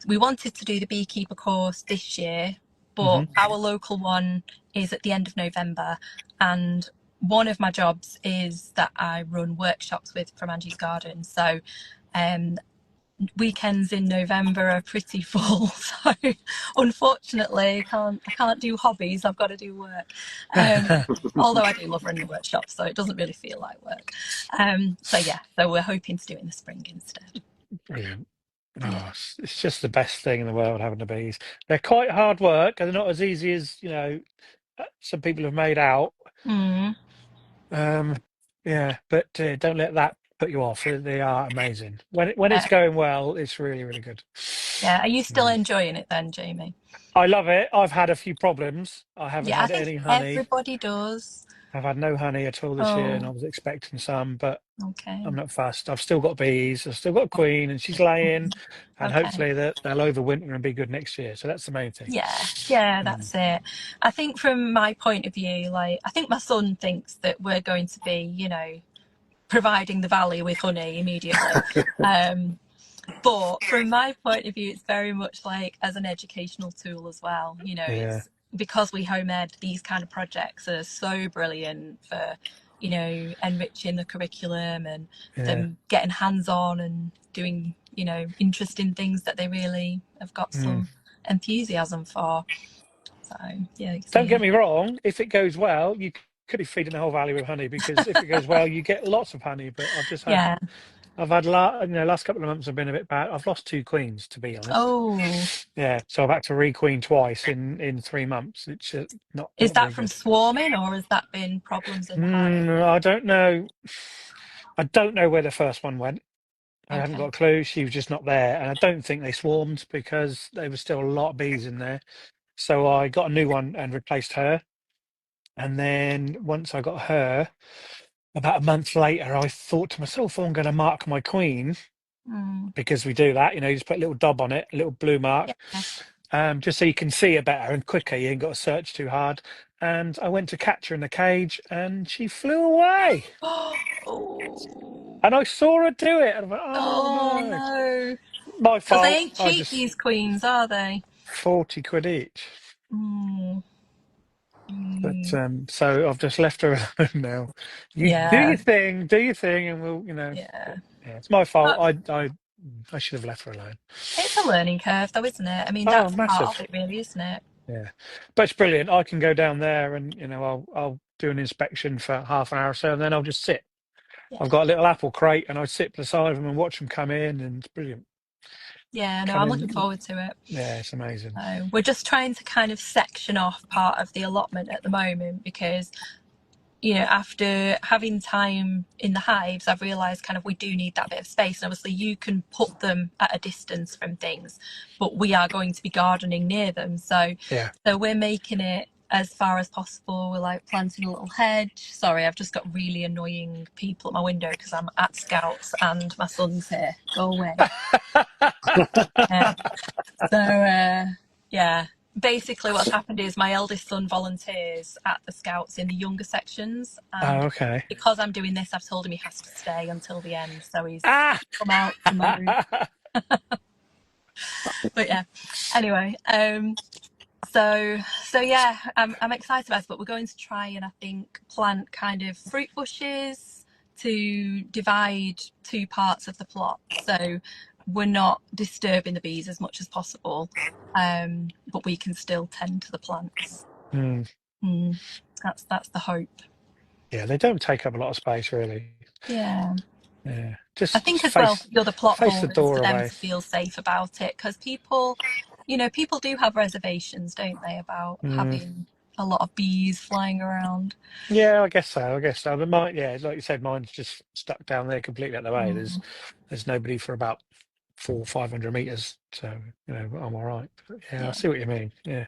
Speaker 4: We wanted to do the beekeeper course this year, but
Speaker 1: Hmm.
Speaker 4: our local one is at the end of November. And one of my jobs is that I run workshops with from Angie's Garden. So um, weekends in November are pretty full. So unfortunately, I can't do hobbies. I've got to do work. Although I do love running workshops, so it doesn't really feel like work. So we're hoping to do it in the spring instead.
Speaker 1: Brilliant.
Speaker 4: Yeah.
Speaker 1: Oh, it's just the best thing in the world having the bees. They're quite hard work and they're not as easy as, some people have made out.
Speaker 4: Mm,
Speaker 1: Um, yeah, but don't let that put you off. They are amazing. When it's
Speaker 4: yeah.
Speaker 1: going well, it's really, really good.
Speaker 4: Yeah. Are you still
Speaker 1: Mm.
Speaker 4: enjoying it then, Jamie?
Speaker 1: I love it. I've had a few problems. I haven't
Speaker 4: Yeah, I
Speaker 1: had
Speaker 4: think
Speaker 1: any honey.
Speaker 4: everybody does.
Speaker 1: I've had no honey at all this year, and I
Speaker 4: Oh,
Speaker 1: was expecting some, but I'm
Speaker 4: okay.
Speaker 1: not fussed. I've still got bees. I've still got a queen, and she's laying, and
Speaker 4: Okay.
Speaker 1: hopefully that they'll overwinter and be good next year. So that's the main thing.
Speaker 4: Yeah, yeah,
Speaker 1: Mm.
Speaker 4: that's it. I think from my point of view, like, I think my son thinks that we're going to be, providing the valley with honey immediately. Um, but from my point of view, it's very much like as an educational tool as well.
Speaker 1: Yeah,
Speaker 4: It's because we home ed, these kind of projects are so brilliant for, enriching the curriculum and
Speaker 1: yeah.
Speaker 4: them getting hands on and doing, interesting things that they really have got
Speaker 1: Mm.
Speaker 4: some enthusiasm for. So yeah, so
Speaker 1: Don't
Speaker 4: yeah.
Speaker 1: get me wrong. If it goes well, you could be feeding the whole valley with honey because if it goes well, you get lots of honey. But
Speaker 4: Yeah.
Speaker 1: I've had last couple of months have been a bit bad. I've lost two queens, to be honest.
Speaker 4: Oh,
Speaker 1: Yeah, so I've had to requeen twice in 3 months. It's
Speaker 4: is
Speaker 1: not
Speaker 4: that
Speaker 1: very
Speaker 4: from
Speaker 1: good.
Speaker 4: swarming or has that been problems in the hive?
Speaker 1: I don't know. I don't know where the first one went. I haven't got
Speaker 4: Okay.
Speaker 1: a clue. She was just not there, and I don't think they swarmed because there was still a lot of bees in there. So I got a new one and replaced her. And then once I got her, about a month later, I thought to myself, "Oh, I'm going to mark my queen
Speaker 4: Mm,
Speaker 1: because we do that. You just put a little dub on it, a little blue mark,
Speaker 4: yeah.
Speaker 1: just so you can see her better and quicker. You ain't got to search too hard." And I went to catch her in the cage, and she flew away.
Speaker 4: Oh,
Speaker 1: And I saw her do it, and I went, "Oh
Speaker 4: oh
Speaker 1: no,
Speaker 4: no.
Speaker 1: my
Speaker 4: Because they
Speaker 1: fault."
Speaker 4: ain't
Speaker 1: I
Speaker 4: cheap,
Speaker 1: just
Speaker 4: these queens, are they?
Speaker 1: 40 quid each.
Speaker 4: Mm,
Speaker 1: But
Speaker 4: Mm,
Speaker 1: so I've just left her alone now. You
Speaker 4: yeah,
Speaker 1: do your thing, and we'll,
Speaker 4: yeah.
Speaker 1: yeah, it's my fault.
Speaker 4: But
Speaker 1: I should have left her alone.
Speaker 4: it's a learning curve, though, isn't it? I mean,
Speaker 1: Oh,
Speaker 4: that's part of
Speaker 1: massive.
Speaker 4: it, really, isn't it?
Speaker 1: Yeah, but it's brilliant. I can go down there, and I'll do an inspection for half an hour or so, and then I'll just sit.
Speaker 4: Yeah.
Speaker 1: I've got a little apple crate, and I sit beside them and watch them come in, and it's brilliant.
Speaker 4: Yeah, no,
Speaker 1: Come
Speaker 4: I'm looking
Speaker 1: in,
Speaker 4: forward to it.
Speaker 1: yeah, it's amazing.
Speaker 4: So we're just trying to kind of section off part of the allotment at the moment because, after having time in the hives, I've realised kind of we do need that bit of space. And obviously, you can put them at a distance from things, but we are going to be gardening near them. So,
Speaker 1: Yeah.
Speaker 4: so we're making it as far as possible. We're like planting a little hedge. Sorry, I've just got really annoying people at my window because I'm at Scouts and my son's here. Go away. Yeah. So, yeah, basically what's happened is my eldest son volunteers at the Scouts in the younger sections,
Speaker 1: Oh,
Speaker 4: and
Speaker 1: okay.
Speaker 4: because I'm doing this, I've told him he has to stay until the end. So he's
Speaker 1: Ah.
Speaker 4: come out to my. But yeah, anyway, so yeah, I'm excited about it. But we're going to try and I think plant kind of fruit bushes to divide two parts of the plot. So we're not disturbing the bees as much as possible, but we can still tend to the plants.
Speaker 1: Mm.
Speaker 4: Mm, that's the hope.
Speaker 1: Yeah, they don't take up a lot of space, really.
Speaker 4: Yeah.
Speaker 1: Yeah,
Speaker 4: I
Speaker 1: just
Speaker 4: think as well for the other plot
Speaker 1: face the
Speaker 4: holders, for
Speaker 1: door
Speaker 4: them
Speaker 1: away.
Speaker 4: to feel safe about it, because people do have reservations, don't they, about
Speaker 1: Mm.
Speaker 4: having a lot of bees flying around.
Speaker 1: Yeah, I guess so. I guess so. But mine, yeah, like you said, mine's just stuck down there completely out the way.
Speaker 4: Mm,
Speaker 1: There's nobody for about 400-500 meters, so I'm all right. But yeah, I
Speaker 4: yeah.
Speaker 1: see what you mean. Yeah,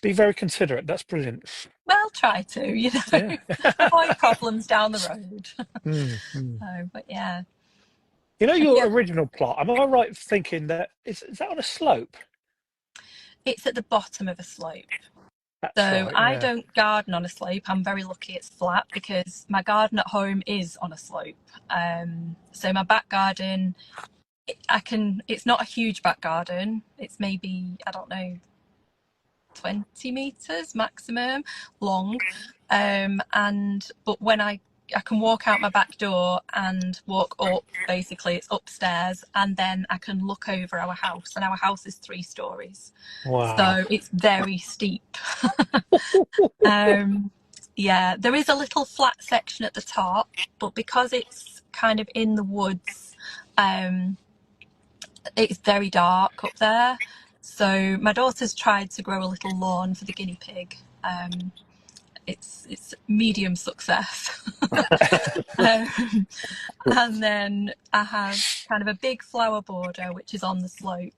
Speaker 1: be very considerate. That's brilliant.
Speaker 4: Well, try to,
Speaker 1: Yeah.
Speaker 4: avoid problems down the road.
Speaker 1: Mm, mm.
Speaker 4: But yeah.
Speaker 1: Your
Speaker 4: Yeah.
Speaker 1: original plot. Am I right thinking that is that on a slope?
Speaker 4: It's at the bottom of a slope.
Speaker 1: That's
Speaker 4: So
Speaker 1: right.
Speaker 4: I
Speaker 1: Yeah.
Speaker 4: don't garden on a slope. I'm very lucky it's flat because my garden at home is on a slope. So my back garden, it's not a huge back garden. It's maybe, I don't know, 20 meters maximum long. But when I can walk out my back door and walk up, basically it's upstairs, and then I can look over our house, and our house is 3 stories.
Speaker 1: Wow.
Speaker 4: So it's very steep. Yeah, there is a little flat section at the top, but because it's kind of in the woods, um, it's very dark up there. So my daughter's tried to grow a little lawn for the guinea pig. It's medium success. um, and then I have kind of a big flower border which is on the slope,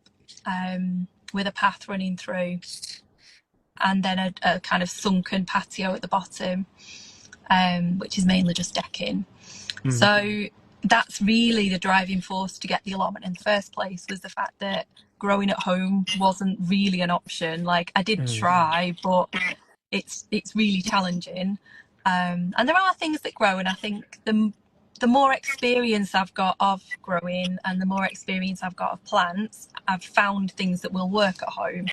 Speaker 4: with a path running through, and then a kind of sunken patio at the bottom, which is mainly just decking.
Speaker 1: Mm,
Speaker 4: So that's really the driving force to get the allotment in the first place, was the fact that growing at home wasn't really an option. Like, I did
Speaker 1: mm.
Speaker 4: try, but it's really challenging. And there are things that grow, and I think the more experience I've got of growing and the more experience I've got of plants, I've found things that will work at home.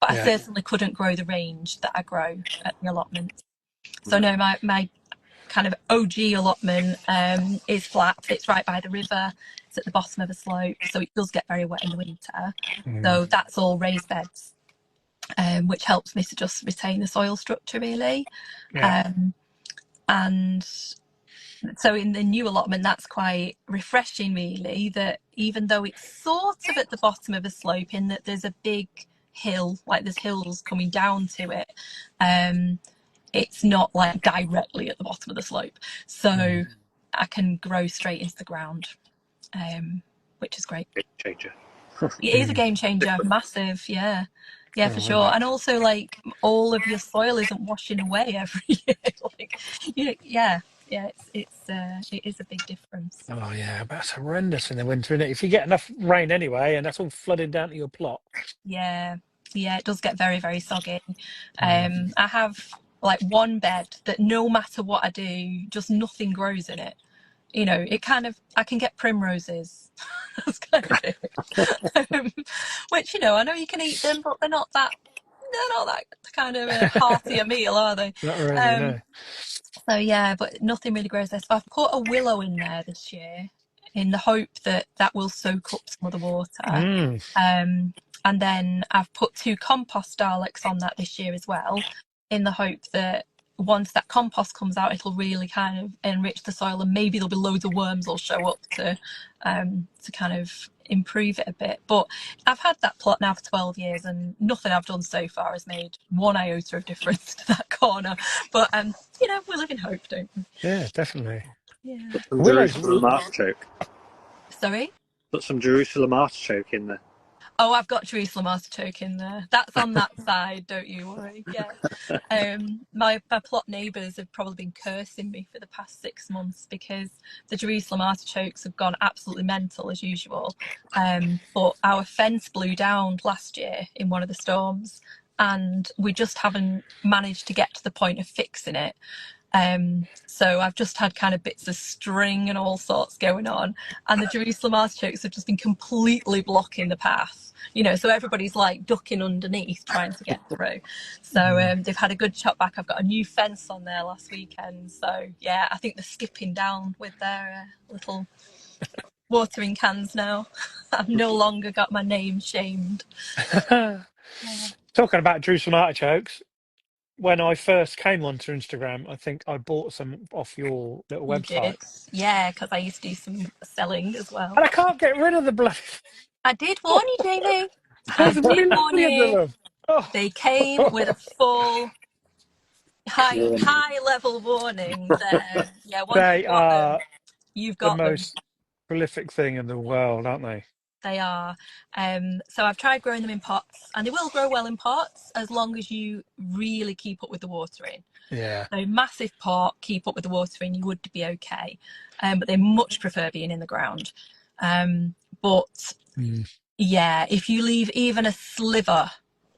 Speaker 4: But I
Speaker 1: Yeah.
Speaker 4: certainly couldn't grow the range that I grow at the allotment. So no, my kind of OG allotment is flat. It's right by the river. It's at the bottom of a slope, so it does get very wet in the winter.
Speaker 1: Mm.
Speaker 4: So that's all raised beds, which helps me to just retain the soil structure, really.
Speaker 1: Yeah.
Speaker 4: Um, and so in the new allotment, that's quite refreshing, really, that even though it's sort of at the bottom of a slope, in that there's a big hill, like there's hills coming down to it, it's not like directly at the bottom of the slope. So I can grow straight into the ground, which is great.
Speaker 2: Game changer.
Speaker 4: It is a game changer, massive, yeah. Yeah,
Speaker 1: Oh,
Speaker 4: for
Speaker 1: I
Speaker 4: sure.
Speaker 1: bet.
Speaker 4: And also, like, all of your soil isn't washing away every year. Like, it is a big difference.
Speaker 1: Oh yeah, that's horrendous in the winter, isn't it? If you get enough rain anyway, and that's all flooding down to your plot.
Speaker 4: Yeah, yeah, it does get very, very soggy.
Speaker 1: Mm.
Speaker 4: I have like one bed that no matter what I do, just nothing grows in it. I can get primroses. That's kind of it. Which, I know you can eat them, but they're not that they're not that kind of a hearty a meal, are they?
Speaker 1: Not really,
Speaker 4: Um,
Speaker 1: no.
Speaker 4: so yeah, but nothing really grows there. So I've put a willow in there this year in the hope that that will soak up some of the water.
Speaker 1: Mm.
Speaker 4: Um, and then I've put 2 compost Daleks on that this year as well, in the hope that once that compost comes out, it'll really kind of enrich the soil, and maybe there'll be loads of worms will show up to kind of improve it a bit. But I've had that plot now for 12 years, and nothing I've done so far has made one iota of difference to that corner. But you know, we live in hope, don't we?
Speaker 1: Yeah, definitely.
Speaker 4: Yeah.
Speaker 2: Put some
Speaker 1: Willows.
Speaker 2: Jerusalem artichoke.
Speaker 4: Sorry.
Speaker 2: Put some Jerusalem artichoke in there.
Speaker 4: Oh, I've got Jerusalem artichoke in there. That's on that side, don't you worry. Yeah. My plot neighbours have probably been cursing me for the past 6 months because the Jerusalem artichokes have gone absolutely mental as usual. But our fence blew down last year in one of the storms, and we just haven't managed to get to the point of fixing it. So I've just had kind of bits of string and all sorts going on, and the Jerusalem artichokes have just been completely blocking the path. You know, so everybody's like ducking underneath trying to get through. So they've had a good chop back. I've got a new fence on there last weekend. So yeah, I think they're skipping down with their little watering cans now. I've no longer got my name shamed.
Speaker 1: Talking about Jerusalem artichokes, when I first came onto Instagram, I think I bought some off your little
Speaker 4: You
Speaker 1: website.
Speaker 4: did, yeah, because I used to do some selling as well.
Speaker 1: And I can't get rid of the bloody.
Speaker 4: I did warn you, Jamie. I
Speaker 1: There's
Speaker 4: did warn
Speaker 1: millions of
Speaker 4: you.
Speaker 1: them. Oh.
Speaker 4: They came with a full
Speaker 2: Yeah.
Speaker 4: high level warning there. Yeah, once
Speaker 1: They
Speaker 4: you've got them,
Speaker 1: are
Speaker 4: you've
Speaker 1: the
Speaker 4: got them.
Speaker 1: most prolific thing in the world, aren't they?
Speaker 4: They are. So I've tried growing them in pots, and they will grow well in pots as long as you really keep up with the watering.
Speaker 1: Yeah.
Speaker 4: So massive pot, keep up with the watering, you would be okay. But they much prefer being in the ground. But yeah, if you leave even a sliver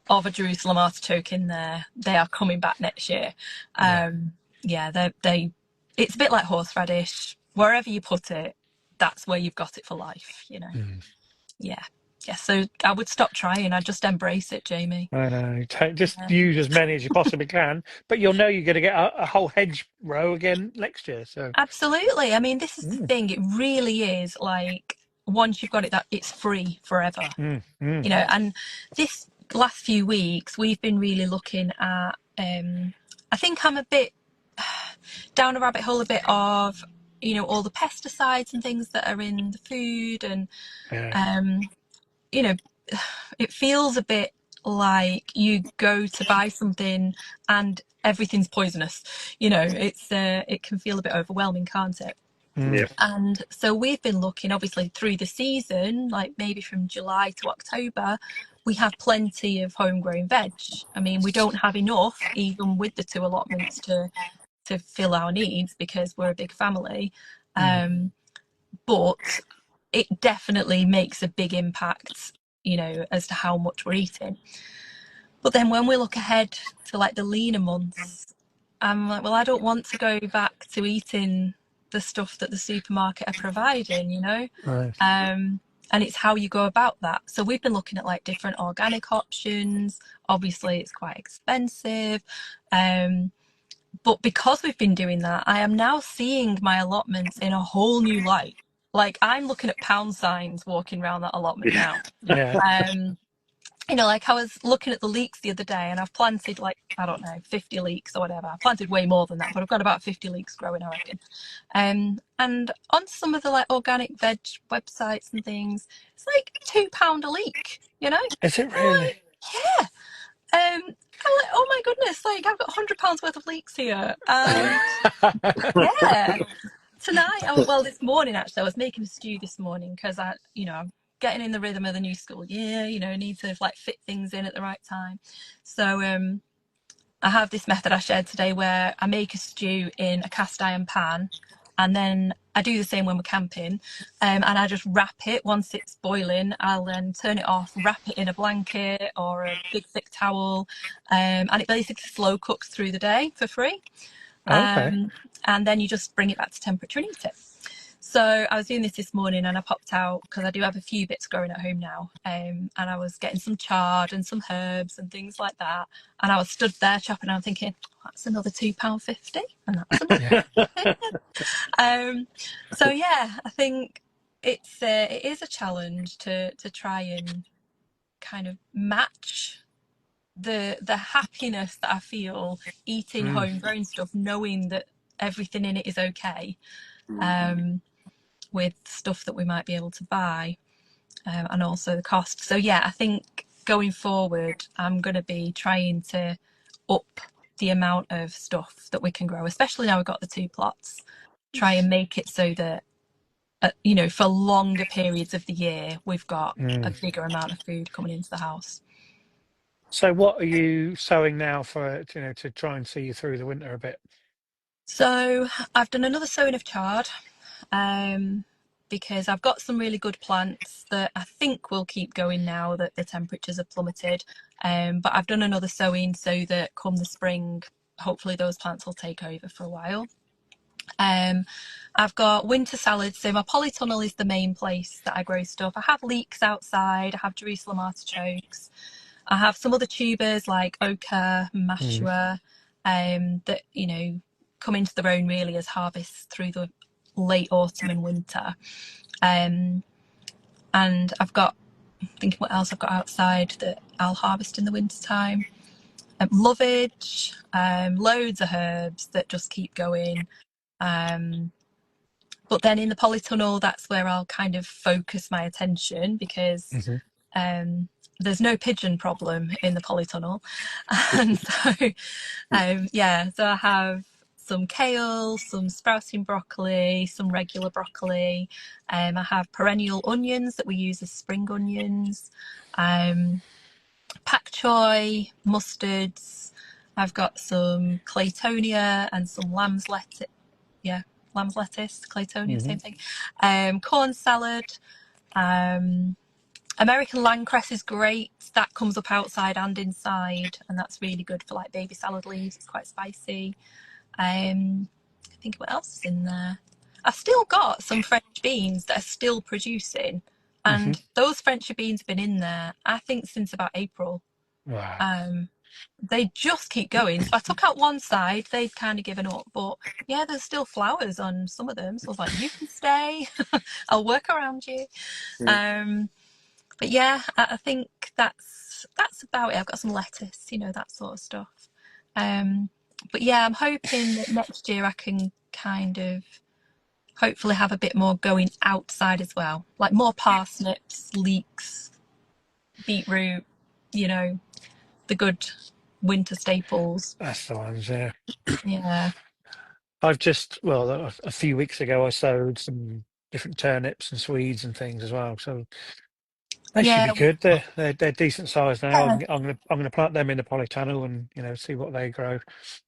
Speaker 4: of a Jerusalem artichoke in there, they are coming back next year. Yeah, it's a bit like horseradish. Wherever you put it, that's where you've got it for life, you know. Yeah. Yeah, so I would stop trying. I'd just embrace it, Jamie.
Speaker 1: I know. Just
Speaker 4: Yeah.
Speaker 1: use as many as you possibly can, but you'll know you're going to get a whole hedge row again next year. So,
Speaker 4: Absolutely. I mean, this is the thing. It really is like once you've got it, that it's free forever. You know, and this last few weeks we've been really looking at I think I'm a bit down a rabbit hole a bit of, you know, all the pesticides and things that are in the food, and you know, it feels a bit like you go to buy something and everything's poisonous. You know, it can feel a bit overwhelming, can't it?
Speaker 2: Yeah.
Speaker 4: And so we've been looking, obviously, through the season, like maybe from July to October, we have plenty of homegrown veg. I mean, we don't have enough, even with the 2 allotments, to fill our needs because we're a big family. But it definitely makes a big impact, you know, as to how much we're eating. But then when we look ahead to like the leaner months, I'm like, well, I don't want to go back to eating the stuff that the supermarket are providing, you know.
Speaker 1: right.
Speaker 4: And it's how you go about that. So we've been looking at like different organic options. Obviously, it's quite expensive. But because we've been doing that, I am now seeing my allotments in a whole new light. Like I'm looking at pound signs walking around that allotment now.
Speaker 1: Yeah.
Speaker 4: You know, like I was looking at the leeks the other day, and I've planted like, I don't know, 50 leeks or whatever. I planted way more than that, but I've got about 50 leeks growing, I reckon. And on some of the like organic veg websites and things, it's like £2 a leek, you know?
Speaker 1: Is it really?
Speaker 4: Yeah. I'm like, oh my goodness, like I've got £100 worth of leeks here. Yeah. Tonight, well, this morning actually, I was making a stew this morning because I'm getting in the rhythm of the new school year. You know, need to like fit things in at the right time. So I have this method I shared today where I make a stew in a cast iron pan, and then I do the same when we're camping, and I just wrap it once it's boiling. I'll then turn it off, wrap it in a blanket or a big thick towel, and it basically slow cooks through the day for free.
Speaker 1: Okay.
Speaker 4: And then you just bring it back to temperature and eat it. So I was doing this morning and I popped out because I do have a few bits growing at home now. And I was getting some chard and some herbs and things like that. And I was stood there chopping and I'm thinking, that's another £2.50 and that's another.
Speaker 1: Yeah.
Speaker 4: So yeah, I think it is a challenge to try and kind of match the happiness that I feel eating
Speaker 1: Mm.
Speaker 4: homegrown stuff, knowing that everything in it is okay, with stuff that we might be able to buy, and also the cost. So yeah, I think going forward, I'm going to be trying to up the amount of stuff that we can grow, especially now we've got the 2 plots. Try and make it so that for longer periods of the year, we've got a
Speaker 1: Mm.
Speaker 4: bigger amount of food coming into the house.
Speaker 1: So what are you sowing now for, to try and see you through the winter a bit?
Speaker 4: So I've done another sowing of chard, because I've got some really good plants that I think will keep going now that the temperatures have plummeted. But I've done another sowing so that come the spring, hopefully those plants will take over for a while. I've got winter salads, so my polytunnel is the main place that I grow stuff. I have leeks outside, I have Jerusalem artichokes, I have some other tubers like oca,
Speaker 1: Mm.
Speaker 4: mashua, that come into their own really as harvests through the late autumn and winter. And I've got, I'm thinking what else I've got outside that I'll harvest in the winter time. Lovage, loads of herbs that just keep going. But then in the polytunnel, that's where I'll kind of focus my attention because
Speaker 1: Hmm.
Speaker 4: there's no pigeon problem in the polytunnel. And so, so I have some kale, some sprouting broccoli, some regular broccoli. I have perennial onions that we use as spring onions, pak choy, mustards. I've got some claytonia and some lamb's lettuce. Yeah, lamb's lettuce, claytonia,
Speaker 1: Hmm.
Speaker 4: same thing. Corn salad. Um, American landcress is great. That comes up outside and inside, and that's really good for like baby salad leaves. It's quite spicy. I think what else is in there. I've still got some French beans that are still producing,
Speaker 1: Hmm.
Speaker 4: and those French beans have been in there, I think, since about April.
Speaker 1: Wow.
Speaker 4: Um, they just keep going. So I took out one side, they'd kind of given up, but yeah, there's still flowers on some of them. So I was like, you can stay, I'll work around you. Um, but yeah, I think that's about it. I've got some lettuce, that sort of stuff. But yeah, I'm hoping that next year I can kind of hopefully have a bit more going outside as well, like more parsnips, leeks, beetroot, you know, the good winter staples.
Speaker 1: That's the ones, yeah.
Speaker 4: Yeah.
Speaker 1: I've just, well, a few weeks ago, I sowed some different turnips and Swedes and things as well. So they should be
Speaker 4: Yeah.
Speaker 1: good. They're decent size now.
Speaker 4: Yeah.
Speaker 1: I'm gonna plant them in the polytunnel and see what they grow.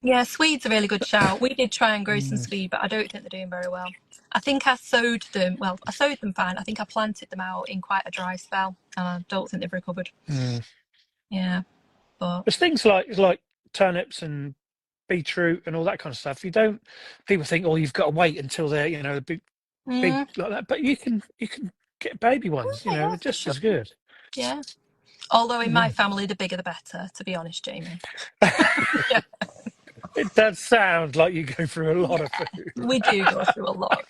Speaker 4: Yeah, Swede's a really good shout. We did try and grow some
Speaker 1: Mm.
Speaker 4: Swede, but I don't think they're doing very well. I think I sowed them, well, I sowed them fine. I think I planted them out in quite a dry spell, and I don't think they've recovered.
Speaker 1: Mm.
Speaker 4: Yeah, but
Speaker 1: There's things like turnips and beetroot and all that kind of stuff. You don't. People think, oh, you've got to wait until they're big
Speaker 4: mm,
Speaker 1: like that. But you can get baby ones.
Speaker 4: yeah,
Speaker 1: They're
Speaker 4: for
Speaker 1: just
Speaker 4: sure.
Speaker 1: as good.
Speaker 4: Yeah. Although in my
Speaker 1: Yeah.
Speaker 4: family, the bigger the better, to be honest, Jamie. Yeah,
Speaker 1: It does sound like you go through a lot
Speaker 4: yeah,
Speaker 1: of food.
Speaker 4: we do go through a lot.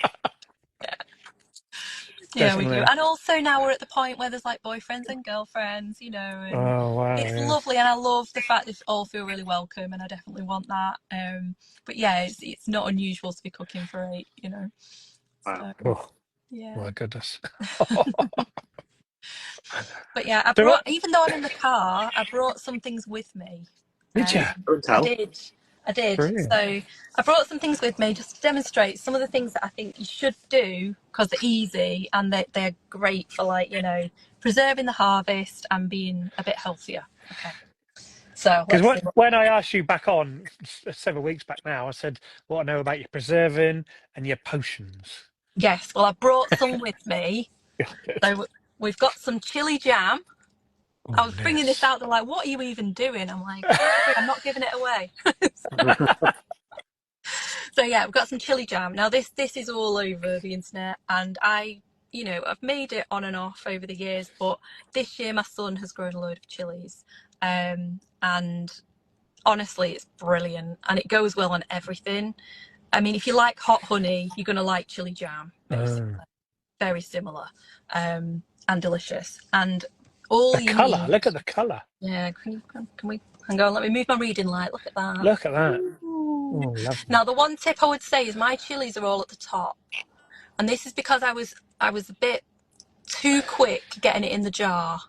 Speaker 4: Yeah, we do.
Speaker 1: Definitely.
Speaker 4: And also now we're at the point where there's like boyfriends and girlfriends, and
Speaker 1: Oh wow,
Speaker 4: it's
Speaker 1: yeah.
Speaker 4: lovely. And I love the fact they all feel really welcome, and I definitely want that. But yeah, it's not unusual to be cooking for 8.
Speaker 2: Wow.
Speaker 4: So
Speaker 1: Oh
Speaker 4: yeah.
Speaker 1: my goodness.
Speaker 4: But yeah, I
Speaker 1: So
Speaker 4: brought, even though I'm in the car, I brought some things with me.
Speaker 1: did you?
Speaker 2: Don't
Speaker 4: I
Speaker 2: tell.
Speaker 4: did. I did. So
Speaker 1: Brilliant.
Speaker 4: I brought some things with me just to demonstrate some of the things that I think you should do because they're easy and they're great for preserving the harvest and being a bit healthier. Okay. So
Speaker 1: Because
Speaker 4: let's see what.
Speaker 1: when I asked you back on several weeks back now, I said, "What I know about your preserving and your potions."
Speaker 4: Yes, well, I brought some with me.
Speaker 1: Good.
Speaker 4: So we've got some chili jam. I
Speaker 1: Oh
Speaker 4: was bringing this
Speaker 1: yes.
Speaker 4: out. They're like, "What are you even doing?" I'm like, "Don't worry, I'm not giving it away." So yeah, we've got some chili jam. Now this is all over the internet, and I've made it on and off over the years, but this year my son has grown a load of chilies, and honestly, it's brilliant, and it goes well on everything. I mean, if you like hot honey, you're gonna like chili jam, basically. Very similar, and delicious. And all
Speaker 1: The
Speaker 4: you
Speaker 1: colour.
Speaker 4: need,
Speaker 1: Look at the colour.
Speaker 4: yeah. Can we hang on? Let me move my reading light. Look at that.
Speaker 1: Look at that.
Speaker 4: Ooh.
Speaker 1: Oh, lovely.
Speaker 4: Now, the one tip I would say is my chilies are all at the top, and this is because I was a bit too quick getting it in the jar.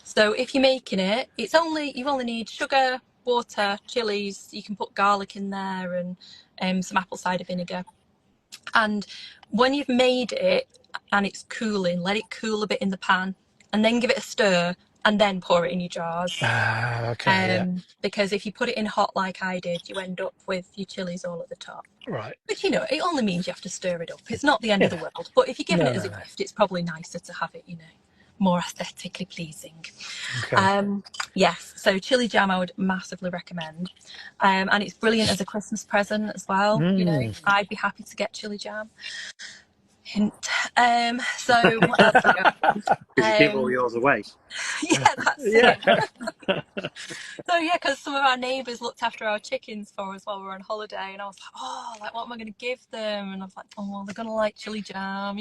Speaker 4: So if you're making it, you only need sugar, water, chilies. You can put garlic in there and some apple cider vinegar. And when you've made it and it's cooling, let it cool a bit in the pan, and then give it a stir, and then pour it in your jars.
Speaker 1: Okay, yeah.
Speaker 4: Because if you put it in hot like I did, you end up with your chilies all at the top.
Speaker 1: Right.
Speaker 4: Which, it only means you have to stir it up. It's not the end of the
Speaker 1: Yeah.
Speaker 4: world. But if you're giving
Speaker 1: No,
Speaker 4: it as
Speaker 1: no,
Speaker 4: a
Speaker 1: no.
Speaker 4: gift, it's probably nicer to have it, more aesthetically pleasing.
Speaker 1: Okay.
Speaker 4: Yes, so chili jam I would massively recommend. And it's brilliant as a Christmas present as well. I'd be happy to get chili jam. Hint. So what else we got?
Speaker 2: Because you give all yours away.
Speaker 4: Yeah, that's
Speaker 1: Yeah.
Speaker 4: it. So yeah, because some of our neighbours looked after our chickens for us while we were on holiday, and I was like, oh, like what am I going to give them? And I was like, oh, well, they're going to like chili jam,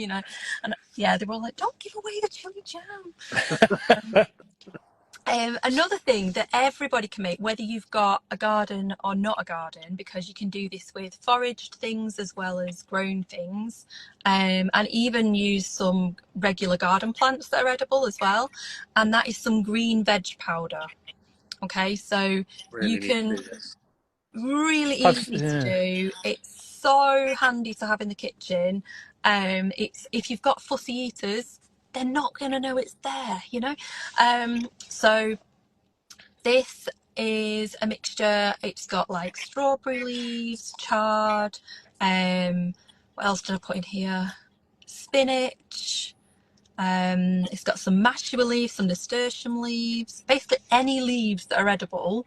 Speaker 4: And yeah, they were all like, don't give away the chili jam. Another thing that everybody can make, whether you've got a garden or not a garden, because you can do this with foraged things as well as grown things, and even use some regular garden plants that are edible as well, and that is some green veg powder. Okay, so
Speaker 2: Really
Speaker 4: you
Speaker 2: need to
Speaker 4: can
Speaker 2: do this.
Speaker 4: really easy to
Speaker 1: Yeah.
Speaker 4: do. It's so handy to have in the kitchen. It's if you've got fussy eaters, they're not going to know it's there, So this is a mixture. It's got like strawberry leaves, chard. What else did I put in here? Spinach. It's got some mashua leaves, some nasturtium leaves. Basically, any leaves that are edible.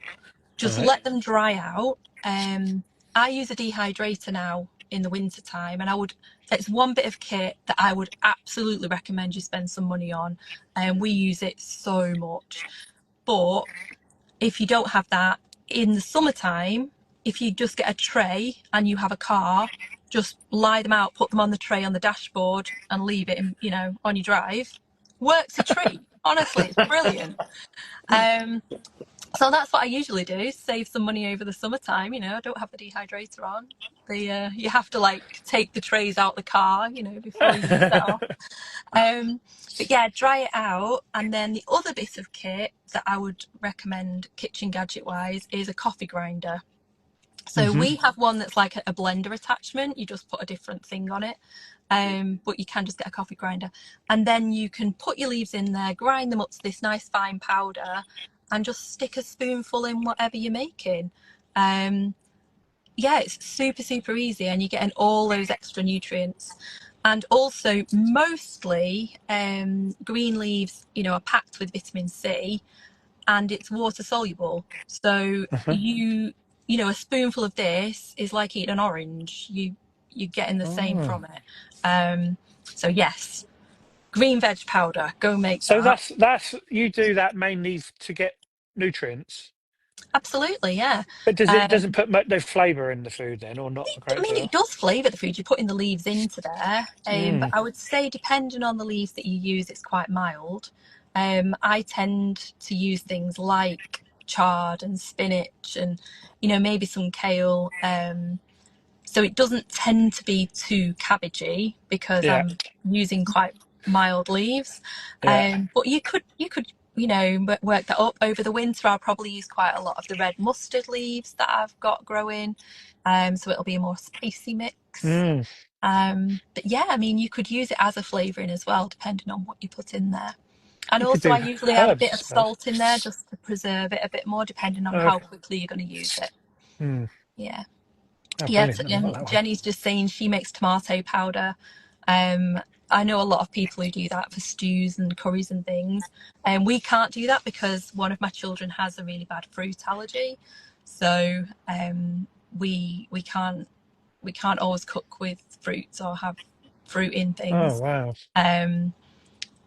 Speaker 4: Just
Speaker 1: Right.
Speaker 4: let them dry out. I use a dehydrator now in the winter time, and it's one bit of kit that I would absolutely recommend you spend some money on. And we use it so much. But if you don't have that in the summertime, if you just get a tray and you have a car, just lie them out, put them on the tray on the dashboard, and leave it on your drive. Works a treat. Honestly, it's brilliant. So that's what I usually do, save some money over the summertime. I don't have the dehydrator on. You have to take the trays out the car, before you set off. But yeah, dry it out. And then the other bit of kit that I would recommend kitchen gadget wise is a coffee grinder. So we have one that's like a blender attachment. You just put a different thing on it. But you can just get a coffee grinder. And then you can put your leaves in there, grind them up to this nice fine powder, and just stick a spoonful in whatever you're making. Yeah, it's super, super easy, and you're getting all those extra nutrients. And also, mostly green leaves, are packed with vitamin C, and it's water soluble. So a spoonful of this is like eating an orange. You're getting the same from it. So yes, green veg powder. Go make
Speaker 1: So
Speaker 4: that.
Speaker 1: that's you do that mainly to get nutrients,
Speaker 4: Absolutely, yeah.
Speaker 1: but doesn't
Speaker 4: Um,
Speaker 1: put no flavour in the food then, or not a
Speaker 4: I
Speaker 1: great
Speaker 4: mean, it
Speaker 1: deal.
Speaker 4: does flavour the food. You're putting the leaves into there, but
Speaker 1: Mm.
Speaker 4: I would say depending on the leaves that you use, it's quite mild. I tend to use things like chard and spinach, and maybe some kale. So it doesn't tend to be too cabbagey because
Speaker 1: Yeah,
Speaker 4: I'm using quite mild leaves.
Speaker 1: yeah.
Speaker 4: But you could work that up over the winter. I'll probably use quite a lot of the red mustard leaves that I've got growing, so it'll be a more spicy mix.
Speaker 1: Mm.
Speaker 4: But yeah, I mean, you could use it as a flavouring as well, depending on what you put in there. And
Speaker 1: You could
Speaker 4: also, I
Speaker 1: do
Speaker 4: usually add a
Speaker 1: herbs,
Speaker 4: bit
Speaker 1: I
Speaker 4: of
Speaker 1: suppose.
Speaker 4: salt in there just to preserve it a bit more, depending on how
Speaker 1: Okay.
Speaker 4: quickly you're going to use it.
Speaker 1: Mm.
Speaker 4: Yeah.
Speaker 1: Oh,
Speaker 4: Yeah,
Speaker 1: brilliant! I like
Speaker 4: and
Speaker 1: that one.
Speaker 4: Jenny's just saying she makes tomato powder. I know a lot of people who do that for stews and curries and things. And we can't do that because one of my children has a really bad fruit allergy. So we can't we can't always cook with fruits or have fruit in
Speaker 1: Oh
Speaker 4: things.
Speaker 1: wow.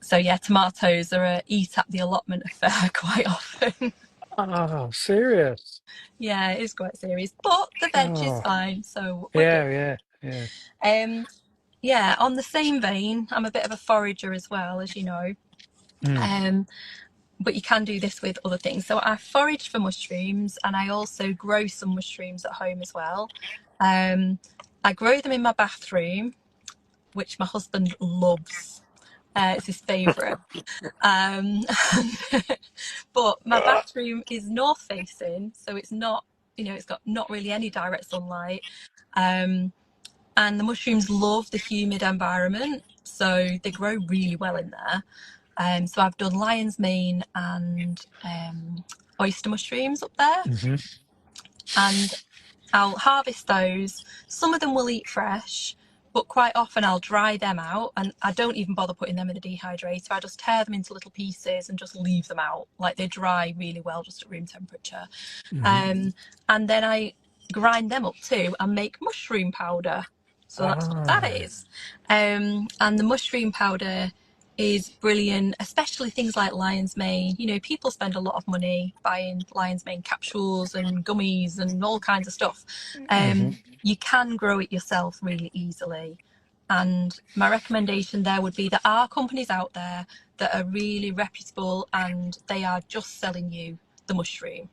Speaker 4: So yeah, tomatoes are a eat at the allotment affair quite often.
Speaker 1: Oh, serious.
Speaker 4: Yeah, it is quite serious, but the veg is
Speaker 1: Oh,
Speaker 4: fine, so we're good.
Speaker 1: yeah.
Speaker 4: Um, yeah, on the same vein, I'm a bit of a forager as well, as you know.
Speaker 1: Mm.
Speaker 4: Um, but you can do this with other things. So I forage for mushrooms, and I also grow some mushrooms at home as well. Um, I grow them in my bathroom, which my husband loves. It's his favourite. Um, but my bathroom is north facing, so it's not, it's got not really any direct sunlight. Um, and the mushrooms love the humid environment, so they grow really well in there. So I've done lion's mane and oyster mushrooms up there,
Speaker 1: Hmm.
Speaker 4: and I'll harvest those. Some of them will eat fresh, but quite often I'll dry them out, and I don't even bother putting them in a dehydrator. I just tear them into little pieces and just leave them out. Like, they dry really well just at room temperature.
Speaker 1: Hmm.
Speaker 4: And then I grind them up too and make mushroom powder. So that's what that
Speaker 1: Ah.
Speaker 4: is. And the mushroom powder is brilliant, especially things like lion's mane. People spend a lot of money buying lion's mane capsules and gummies and all kinds of stuff.
Speaker 1: Hmm.
Speaker 4: You can grow it yourself really easily. And my recommendation there would be, there are companies out there that are really reputable and they are just selling you the mushroom.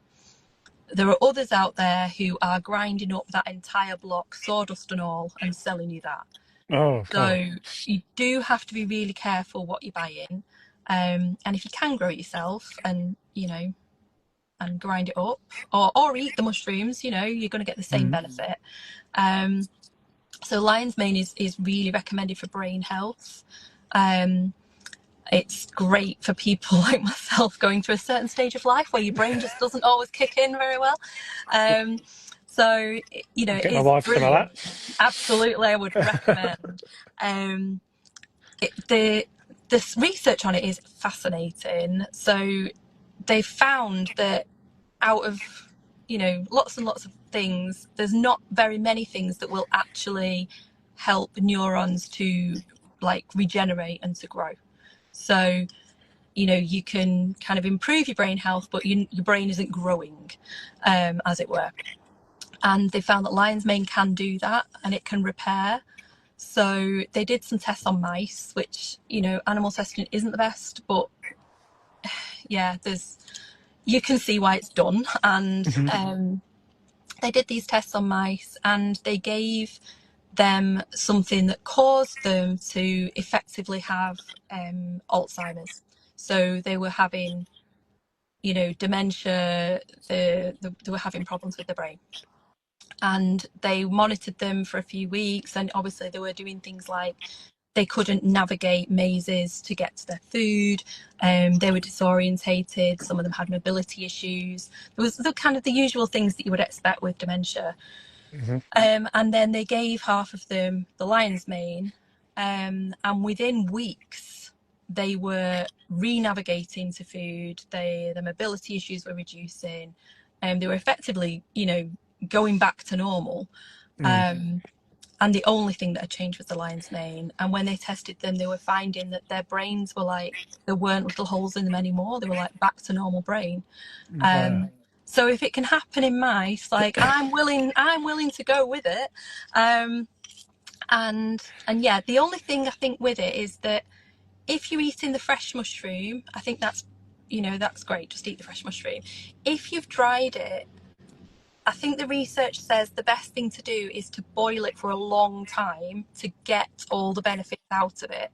Speaker 4: There are others out there who are grinding up that entire block, sawdust and all, and selling you that.
Speaker 1: Oh God.
Speaker 4: So you do have to be really careful what you're buying. And if you can grow it yourself and, and grind it up, or eat the mushrooms, you're going to get the same
Speaker 1: Mm.
Speaker 4: benefit. So lion's mane is really recommended for brain health. It's great for people like myself going through a certain stage of life where your brain just doesn't always kick in very well. Um, so, it
Speaker 1: Get my
Speaker 4: is
Speaker 1: wife some of
Speaker 4: brilliant.
Speaker 1: that.
Speaker 4: Absolutely, I would recommend. Um, this research on it is fascinating. So they've found that out of, lots and lots of things, there's not very many things that will actually help neurons to, like, regenerate and to grow. So, you can kind of improve your brain health, but your brain isn't growing, as it were. And they found that lion's mane can do that, and it can repair. So they did some tests on mice, which, animal testing isn't the best, but yeah, you can see why it's done. And
Speaker 1: Hmm.
Speaker 4: they did these tests on mice, and they gave them something that caused them to effectively have Alzheimer's. So they were having, dementia. They were having problems with the brain. And they monitored them for a few weeks, and obviously they were doing things like they couldn't navigate mazes to get to their food. They were disorientated. Some of them had mobility issues. There was the kind of the usual things that you would expect with dementia.
Speaker 1: Hmm.
Speaker 4: And then they gave half of them the lion's mane, and within weeks they were re-navigating to food. The mobility issues were reducing, and they were effectively, going back to normal.
Speaker 1: Mm.
Speaker 4: Um, and the only thing that had changed was the lion's mane. And when they tested them, they were finding that their brains were like, there weren't little holes in them anymore. They were like back to normal brain.
Speaker 1: Wow.
Speaker 4: So if it can happen in mice, like, I'm willing to go with it. Um, and yeah, the only thing I think with it is that if you're eating the fresh mushroom, I think that's great. Just eat the fresh mushroom. If you've dried it, I think the research says the best thing to do is to boil it for a long time to get all the benefits out of it.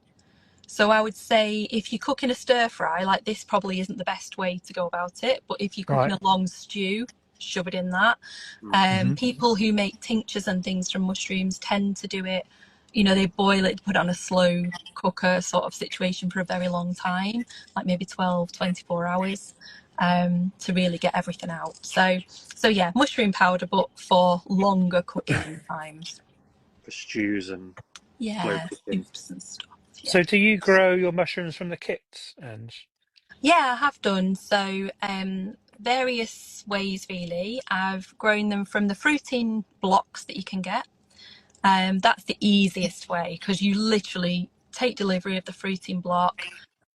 Speaker 4: So I would say if you're cooking a stir fry, like, this probably isn't the best way to go about it. But if you're cooking
Speaker 1: Right.
Speaker 4: a long stew, shove it in that.
Speaker 1: Hmm.
Speaker 4: People who make tinctures and things from mushrooms tend to do it, they boil it, put it on a slow cooker sort of situation for a very long time, like maybe 12, 24 hours, to really get everything out. So yeah, mushroom powder, but for longer cooking times.
Speaker 2: For stews and slow
Speaker 4: Yeah,
Speaker 2: cooking.
Speaker 4: soups and stuff. Yeah.
Speaker 1: So do you grow your mushrooms from the kits? And
Speaker 4: Yeah, I have done. So, various ways really. I've grown them from the fruiting blocks that you can get. That's the easiest way because you literally take delivery of the fruiting block,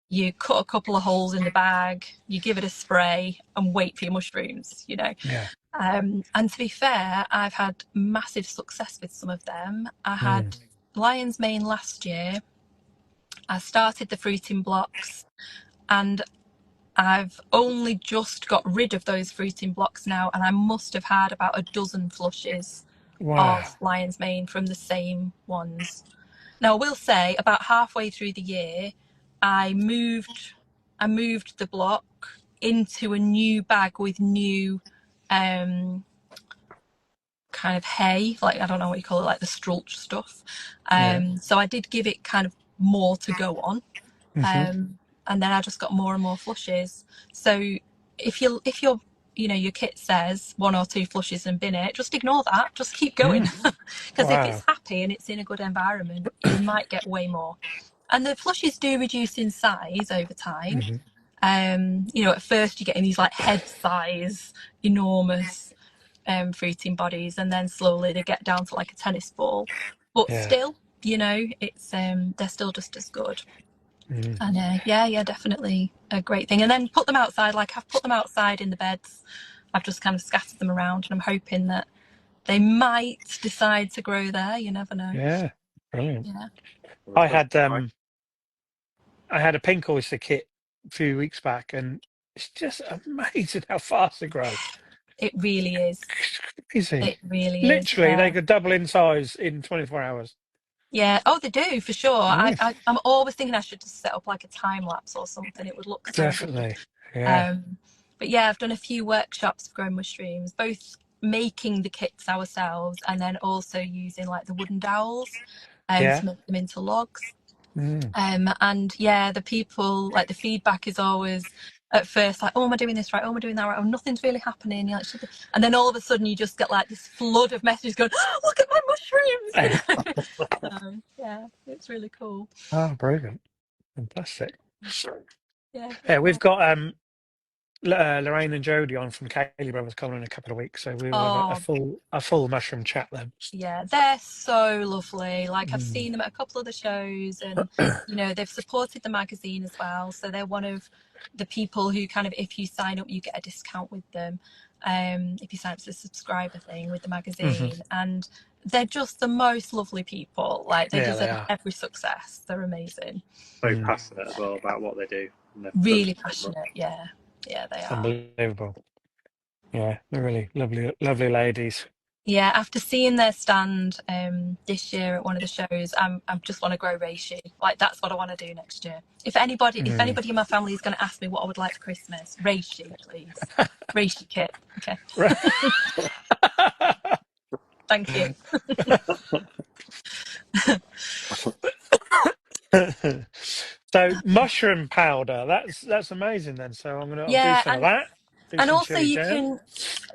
Speaker 4: you cut a couple of holes in the bag, you give it a spray, and wait for your mushrooms, you know.
Speaker 1: Yeah.
Speaker 4: And to be fair, I've had massive success with some of them. I had
Speaker 1: Mm.
Speaker 4: lion's mane last year. I started the fruiting blocks, and I've only just got rid of those fruiting blocks now, and I must have had about a dozen flushes
Speaker 1: Wow.
Speaker 4: of lion's mane from the same ones. Now, I will say about halfway through the year, I moved I moved the block into a new bag with new um, kind of hay, like I don't know what you call it, like the strulch stuff.
Speaker 1: Yeah.
Speaker 4: So I did give it kind of more to go on,
Speaker 1: Hmm.
Speaker 4: and then I just got more and more flushes. So if your kit says one or two flushes and bin it, just ignore that. Just keep going,
Speaker 1: Mm.
Speaker 4: because if it's
Speaker 1: Wow.
Speaker 4: happy and it's in a good environment, you might get way more. And the flushes do reduce in size over time.
Speaker 1: Hmm.
Speaker 4: At first you're getting these like head size, enormous fruiting bodies, and then slowly they get down to like a tennis ball. But
Speaker 1: Yeah.
Speaker 4: still, it's they're still just as good.
Speaker 1: Mm.
Speaker 4: And yeah, definitely a great thing. And then put them outside. Like I've put them outside in the beds. I've just kind of scattered them around, and I'm hoping that they might decide to grow there. You never know.
Speaker 1: Yeah. Brilliant.
Speaker 4: Yeah.
Speaker 1: I had um I had a pink oyster kit a few weeks back, and it's just amazing how fast they grow.
Speaker 4: It really is.
Speaker 1: It's crazy.
Speaker 4: It really is.
Speaker 1: Literally, they
Speaker 4: Yeah.
Speaker 1: could double in size in 24 hours.
Speaker 4: Yeah. Oh, they do for sure.
Speaker 1: Mm.
Speaker 4: I'm always thinking I should just set up like a time lapse or something. It would look so good.
Speaker 1: Definitely. Yeah.
Speaker 4: Um, but yeah, I've done a few workshops for growing mushrooms, both making the kits ourselves and then also using like the wooden dowels
Speaker 1: Yeah.
Speaker 4: to make them into logs.
Speaker 1: Mm.
Speaker 4: And yeah, the people, like the feedback is always at first like, oh, am I doing this right? Oh, am I doing that right? Oh, nothing's really happening. You're like, and then all of a sudden you just get like this flood of messages going, oh, look at my mushrooms, So yeah, it's really cool.
Speaker 1: Oh, brilliant. Fantastic.
Speaker 4: Yeah,
Speaker 1: Yeah,
Speaker 4: very
Speaker 1: we've
Speaker 4: cool.
Speaker 1: got Lorraine and Jodie on from Cayley Brothers coming in a couple of weeks, so we'll have a
Speaker 4: Oh,
Speaker 1: full mushroom chat then.
Speaker 4: yeah, they're so lovely. Like I've
Speaker 1: Mm.
Speaker 4: seen them at a couple of the shows, and they've supported the magazine as well. So they're one of the people who kind of, if you sign up, you get a discount with them. If you sign up to the subscriber thing with the
Speaker 1: Hmm.
Speaker 4: magazine, and they're just the most lovely people. Like they
Speaker 1: Yeah, they
Speaker 4: deserve
Speaker 1: are.
Speaker 4: every success. They're amazing.
Speaker 2: So
Speaker 1: Mm.
Speaker 2: passionate as well about what they do, and they've done
Speaker 4: Really
Speaker 2: so much.
Speaker 4: passionate. Yeah, yeah, they are.
Speaker 1: Unbelievable. Yeah, they're really lovely, lovely ladies.
Speaker 4: Yeah, after seeing their stand this year at one of the shows, I just want to grow reishi. Like that's what I want to do next year. If
Speaker 1: Mm.
Speaker 4: anybody in my family is going to ask me what I would like for Christmas, reishi, please. Reishi kit. Okay,
Speaker 1: Right.
Speaker 4: thank you.
Speaker 1: So mushroom powder, that's amazing then. So I'll do
Speaker 4: Yeah,
Speaker 1: some of that. Do
Speaker 4: and
Speaker 1: some
Speaker 4: also
Speaker 1: chili jam.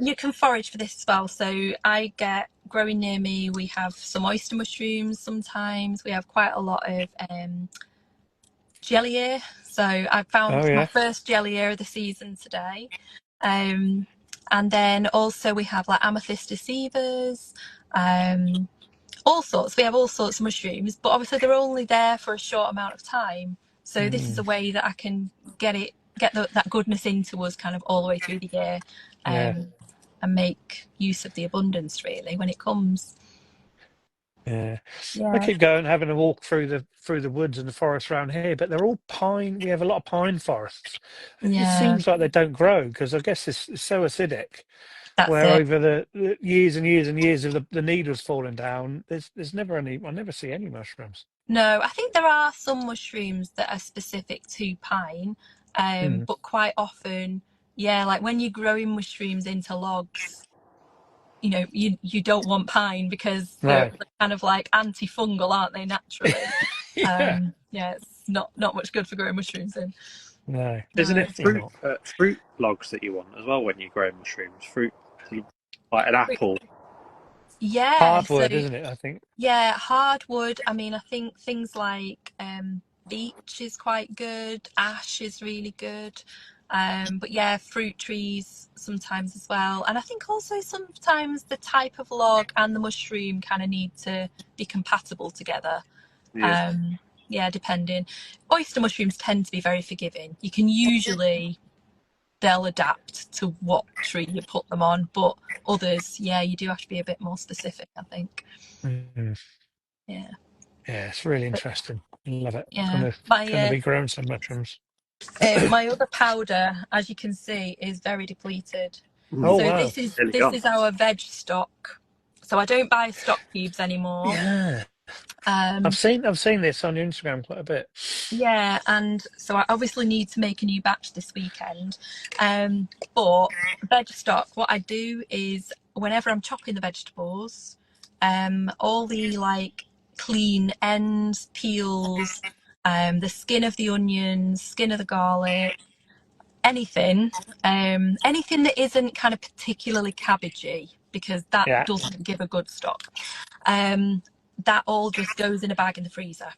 Speaker 4: you can forage for this as well. So I get growing near me. We have some oyster mushrooms. Sometimes we have quite a lot of jellier. So I
Speaker 1: Oh
Speaker 4: found my
Speaker 1: yeah.
Speaker 4: first jellier of the season today. Um, and then also we have like amethyst deceivers, um, all sorts. We have all sorts of mushrooms, but obviously they're only there for a short amount of time. So this is
Speaker 1: Mm.
Speaker 4: a way that I can that goodness into us kind of all the way through the year,
Speaker 1: Yeah.
Speaker 4: um, and make use of the abundance really when it comes.
Speaker 1: Yeah. I
Speaker 4: Yeah,
Speaker 1: keep going having a walk through the woods and the forests around here, but they're all pine. We have a lot of pine forests. It
Speaker 4: yeah,
Speaker 1: seems like they don't grow because I guess it's so acidic.
Speaker 4: that's
Speaker 1: Where
Speaker 4: it.
Speaker 1: over the years and years and years of the needles falling down, there's never any. I never see any mushrooms.
Speaker 4: No, I think there are some mushrooms that are specific to pine,
Speaker 1: Mm.
Speaker 4: but quite often, yeah, like when you're growing mushrooms into logs, you don't want pine because they're
Speaker 1: Right.
Speaker 4: kind of like antifungal, aren't they, naturally?
Speaker 1: Yeah.
Speaker 4: Yeah, it's not much good for growing mushrooms in.
Speaker 1: No,
Speaker 2: Isn't
Speaker 4: No.
Speaker 2: it
Speaker 1: definitely not.
Speaker 2: fruit logs that you want as well when you grow mushrooms? Fruit, like an apple.
Speaker 4: Yeah, so
Speaker 1: Hardwood, isn't it? I think.
Speaker 4: yeah, hardwood. I mean, I think things like beech is quite good, ash is really good. But yeah, fruit trees sometimes as well. And I think also sometimes the type of log and the mushroom kind of need to be compatible together.
Speaker 2: Yeah.
Speaker 4: Yeah, depending. Oyster mushrooms tend to be very forgiving. You can usually, they'll adapt to what tree you put them on, but others, yeah, you do have to be a bit more specific, I think.
Speaker 1: Mm.
Speaker 4: Yeah.
Speaker 1: Yeah, it's really
Speaker 4: But
Speaker 1: interesting. Love it.
Speaker 4: yeah,
Speaker 1: Gonna be growing some mushrooms.
Speaker 4: my other powder, as you can see, is very depleted.
Speaker 1: Oh
Speaker 2: Mm.
Speaker 4: So
Speaker 1: wow.
Speaker 2: Nearly
Speaker 4: this
Speaker 2: gone.
Speaker 4: is our veg stock. So I don't buy stock cubes anymore.
Speaker 1: Yeah.
Speaker 4: Um,
Speaker 1: I've seen this on your Instagram quite a bit.
Speaker 4: yeah, and so I obviously need to make a new batch this weekend. But veg stock, what I do is whenever I'm chopping the vegetables, all the like clean ends, peels, the skin of the onions, skin of the garlic, anything, anything that isn't kind of particularly cabbagey, because that
Speaker 1: Yeah.
Speaker 4: doesn't give a good stock. Um, that all just goes in a bag in the freezer.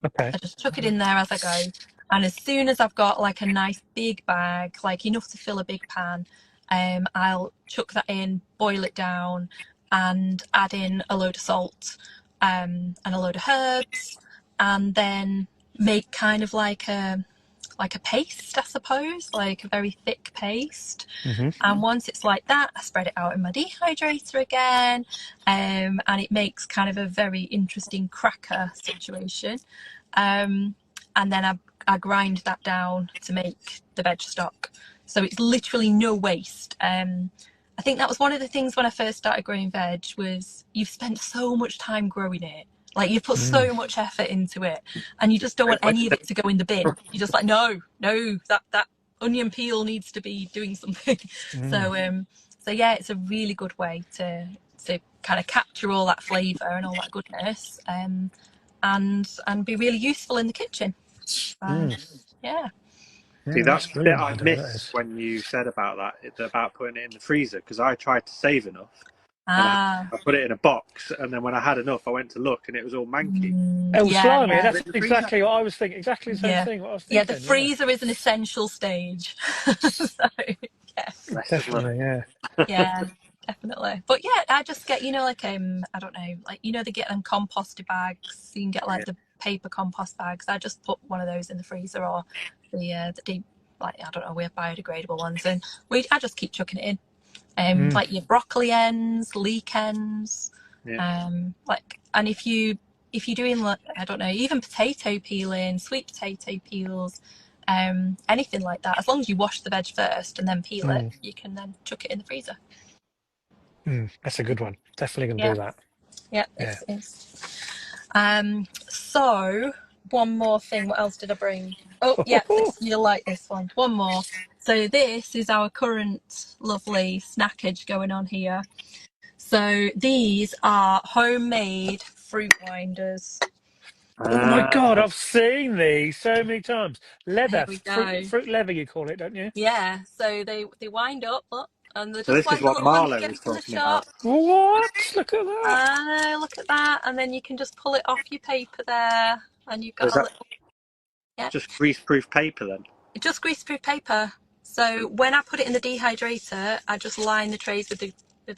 Speaker 1: Okay.
Speaker 4: I just chuck it in there as I go. And as soon as I've got like a nice big bag, like enough to fill a big pan, I'll chuck that in, boil it down, and add in a load of salt, and a load of herbs, and then make kind of like a paste, I suppose, like a very thick paste.
Speaker 1: Hmm.
Speaker 4: And once it's like that, I spread it out in my dehydrator again, and it makes kind of a very interesting cracker situation. Um, and then I grind that down to make the veg stock. So it's literally no waste. I think that was one of the things when I first started growing veg was you've spent so much time growing it. Like you've put
Speaker 1: Mm.
Speaker 4: so much effort into it, and you just don't want any of it to go in the bin. You're just like, no, that onion peel needs to be doing something.
Speaker 1: Mm.
Speaker 4: So yeah, it's a really good way to kind of capture all that flavour and all that goodness, and be really useful in the kitchen.
Speaker 1: Mm.
Speaker 4: Yeah.
Speaker 2: See,
Speaker 1: Yeah,
Speaker 2: that's
Speaker 1: that's
Speaker 2: the bit
Speaker 1: brilliant
Speaker 2: I
Speaker 1: idea. That
Speaker 2: missed
Speaker 1: is.
Speaker 2: when you said about that, about putting it in the freezer, because I tried to save enough and
Speaker 4: Ah.
Speaker 2: I put it in a box, and then when I had enough, I went to look and it was all manky.
Speaker 1: Oh,
Speaker 4: Yeah,
Speaker 1: slimy.
Speaker 4: yeah,
Speaker 2: Put it
Speaker 1: That's
Speaker 2: in the freezer.
Speaker 1: exactly what I was thinking. Exactly the same
Speaker 4: yeah,
Speaker 1: thing. What I was
Speaker 4: yeah. The
Speaker 1: thinking. Yeah.
Speaker 4: freezer is an essential stage. So yeah,
Speaker 2: Lesson learned.
Speaker 1: Definitely. Yeah.
Speaker 4: yeah, definitely. But yeah, I just get like I don't know, like they get them compost bags. You can get like
Speaker 2: Yeah.
Speaker 4: the paper compost bags. I just put one of those in the freezer, or the deep, like I don't know, we have biodegradable ones, and I just keep chucking it in.
Speaker 1: Mm.
Speaker 4: Like your broccoli ends, leek ends,
Speaker 2: Yeah.
Speaker 4: like, and if you're doing like I don't know, even potato peeling, sweet potato peels, anything like that, as long as you wash the veg first and then peel it,
Speaker 1: Mm.
Speaker 4: you can then chuck it in the freezer.
Speaker 1: Mm. That's a good one. Definitely gonna
Speaker 4: Yeah,
Speaker 1: do that.
Speaker 4: yeah,
Speaker 1: Yeah.
Speaker 4: it's. So one more thing. What else did I bring? Oh, yeah, you'll like this one. One more. So this is our current lovely snackage going on here. So these are homemade fruit winders.
Speaker 1: Oh my God,
Speaker 2: Uh,
Speaker 1: I've seen these so many times.
Speaker 4: Here
Speaker 1: Leather,
Speaker 4: we go.
Speaker 1: fruit leather, you call it, don't you?
Speaker 4: Yeah, so they wind up, look, and they're
Speaker 2: so
Speaker 4: just
Speaker 2: this is
Speaker 4: like the
Speaker 2: what
Speaker 4: little ones you
Speaker 2: Marlo
Speaker 4: get
Speaker 2: was
Speaker 4: from the
Speaker 2: talking about.
Speaker 4: shop.
Speaker 1: What? Look at that.
Speaker 4: Look at that, and then you can just pull it off your paper there, and you've
Speaker 2: So
Speaker 4: got
Speaker 2: is
Speaker 4: a
Speaker 2: that
Speaker 4: little, yeah,
Speaker 2: just greaseproof paper then?
Speaker 4: just greaseproof paper. So when I put it in the dehydrator, I just line the trays with the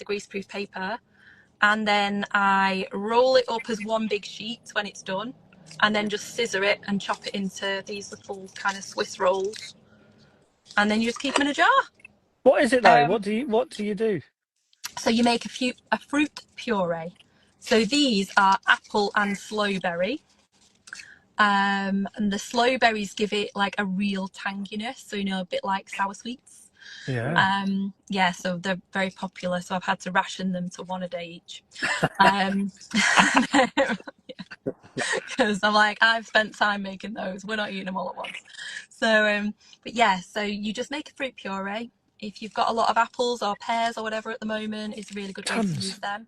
Speaker 4: greaseproof paper, and then I roll it up as one big sheet when it's done, and then just scissor it and chop it into these little kind of Swiss rolls, and then you just keep them in a jar.
Speaker 1: What is it though?
Speaker 4: Um,
Speaker 1: What do you do?
Speaker 4: so you make a fruit puree. So these are apple and slowberry. And the slowberries give it like a real tanginess, so a bit like sour sweets.
Speaker 1: Yeah.
Speaker 4: Yeah, so they're very popular. So I've had to ration them to one a day each. Um, because I'm like, I've spent time making those. We're not eating them all at once. So, but yeah, so you just make a fruit puree. If you've got a lot of apples or pears or whatever at the moment, it's a really good way to use
Speaker 1: Tons.
Speaker 4: them.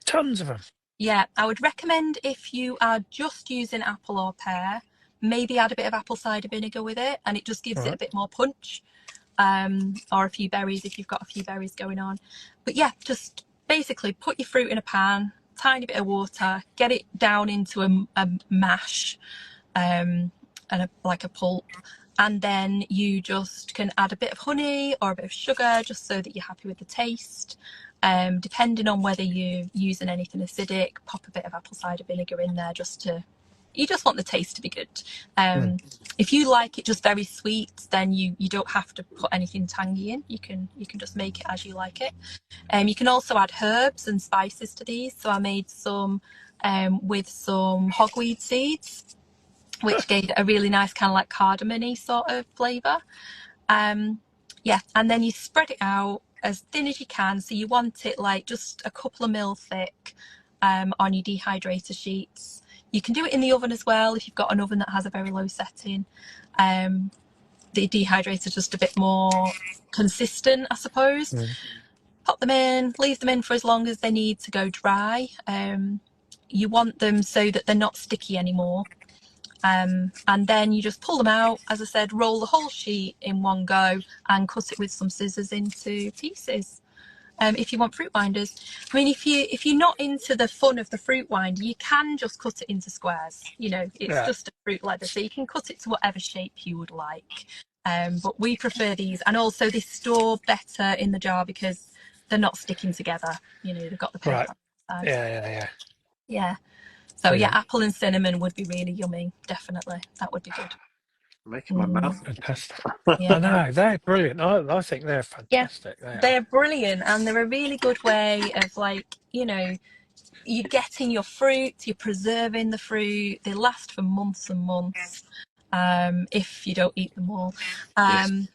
Speaker 1: Tons of them.
Speaker 4: Yeah, I would recommend if you are just using apple or pear, maybe add a bit of apple cider vinegar with it, and it just gives it a
Speaker 1: Right.
Speaker 4: bit more punch. Or a few berries if you've got a few berries going on. But yeah, just basically put your fruit in a pan, tiny bit of water, get it down into a mash, um, like a pulp. And then you just can add a bit of honey or a bit of sugar just so that you're happy with the taste. Depending on whether you're using anything acidic, pop a bit of apple cider vinegar in there you just want the taste to be good. If you like it just very sweet, then you don't have to put anything tangy in. You can just make it as you like it. You can also add herbs and spices to these. So I made some with some hogweed seeds, which gave a really nice kind of like cardamom-y sort of flavour. Yeah, and then you spread it out as thin as you can. So you want it like just a couple of mil thick on your dehydrator sheets. You can do it in the oven as well if you've got an oven that has a very low setting. The dehydrator is just a bit more consistent, I suppose. Pop them in, leave them in for as long as they need to go dry. You want them so that they're not sticky anymore. And then you just pull them out, as I said, roll the whole sheet in one go and cut it with some scissors into pieces. If you want fruit winders, I mean, if you're not into the fun of the fruit winder, you can just cut it into squares. You know, it's just a fruit leather, so you can cut it to whatever shape you would like. But we prefer these, and also they store better in the jar because they're not sticking together. You know, they've got the paper on the side. Yeah. So yeah, apple and cinnamon would be really yummy. Definitely, that would be good.
Speaker 2: Making my mouth.
Speaker 1: Fantastic.
Speaker 4: Yeah.
Speaker 1: I know, they're brilliant. I think they're fantastic.
Speaker 4: Yeah, they're brilliant, and they're a really good way of, like, you know, you're getting your fruit, you're preserving the fruit. They last for months and months if you don't eat them all. And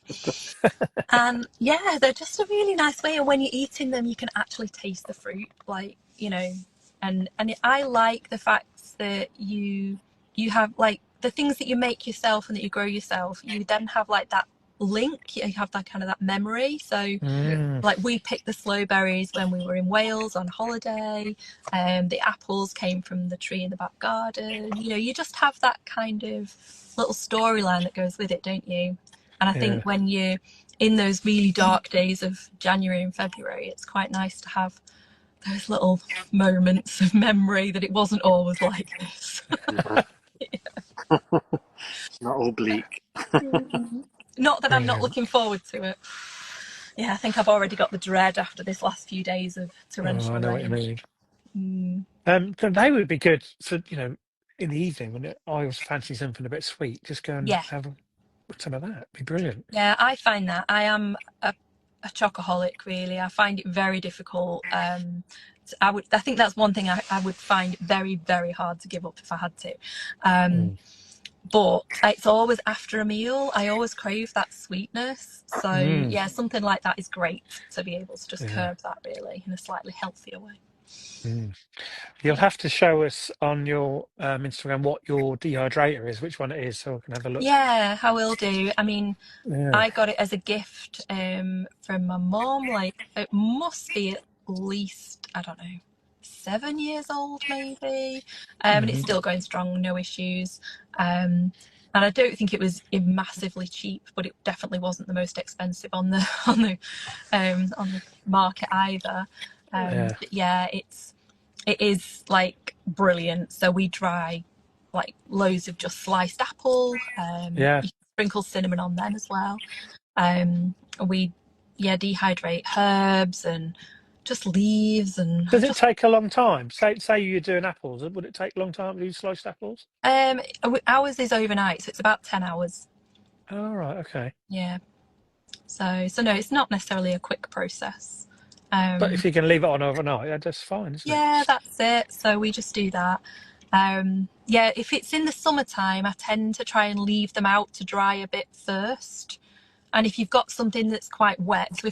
Speaker 4: yeah, they're just a really nice way. And when you're eating them, you can actually taste the fruit, like, you know. And I like the fact that you have, like, the things that you make yourself and that you grow yourself. You then have like that link. You have that kind of that memory. So like we picked the sloe berries when we were in Wales on holiday. The apples came from the tree in the back garden. You know, you just have that kind of little storyline that goes with it, don't you? And I think when you're in those really dark days of January and February, it's quite nice to have those little moments of memory that it wasn't always like this.
Speaker 2: It's not all bleak.
Speaker 4: Not that I'm not looking forward to it. Yeah, I think I've already got the dread after this last few days of torrential rain.
Speaker 1: I know what you mean. So they would be good for, you know, in the evening when I always fancy something a bit sweet. Just go and have some of that. It'd be brilliant.
Speaker 4: Yeah, I find that I am a chocoholic, really. I find it very difficult. I think that's one thing I would find very, very hard to give up if I had to. But it's always after a meal. I always crave that sweetness. So yeah, something like that is great to be able to just curb that, really, in a slightly healthier way.
Speaker 1: You'll have to show us on your Instagram what your dehydrator is, which one it is, so I can have a look.
Speaker 4: Yeah, I will do. I mean, I got it as a gift from my mom. Like, it must be at least, I don't know, 7 years old maybe. And it's still going strong, no issues. And I don't think it was massively cheap, but it definitely wasn't the most expensive on the market either. But yeah, it is like brilliant. So we dry like loads of just sliced apple. You can sprinkle cinnamon on them as well. We dehydrate herbs and just leaves. And
Speaker 1: does it take a long time? Say you're doing apples, would it take a long time to do sliced apples?
Speaker 4: Ours is overnight, so it's about 10 hours.
Speaker 1: Oh, right, okay.
Speaker 4: Yeah. So no, it's not necessarily a quick process.
Speaker 1: But if you can leave it on overnight, that's fine, isn't it?
Speaker 4: Yeah, that's it. So we just do that. If it's in the summertime, I tend to try and leave them out to dry a bit first. And if you've got something that's quite wet, so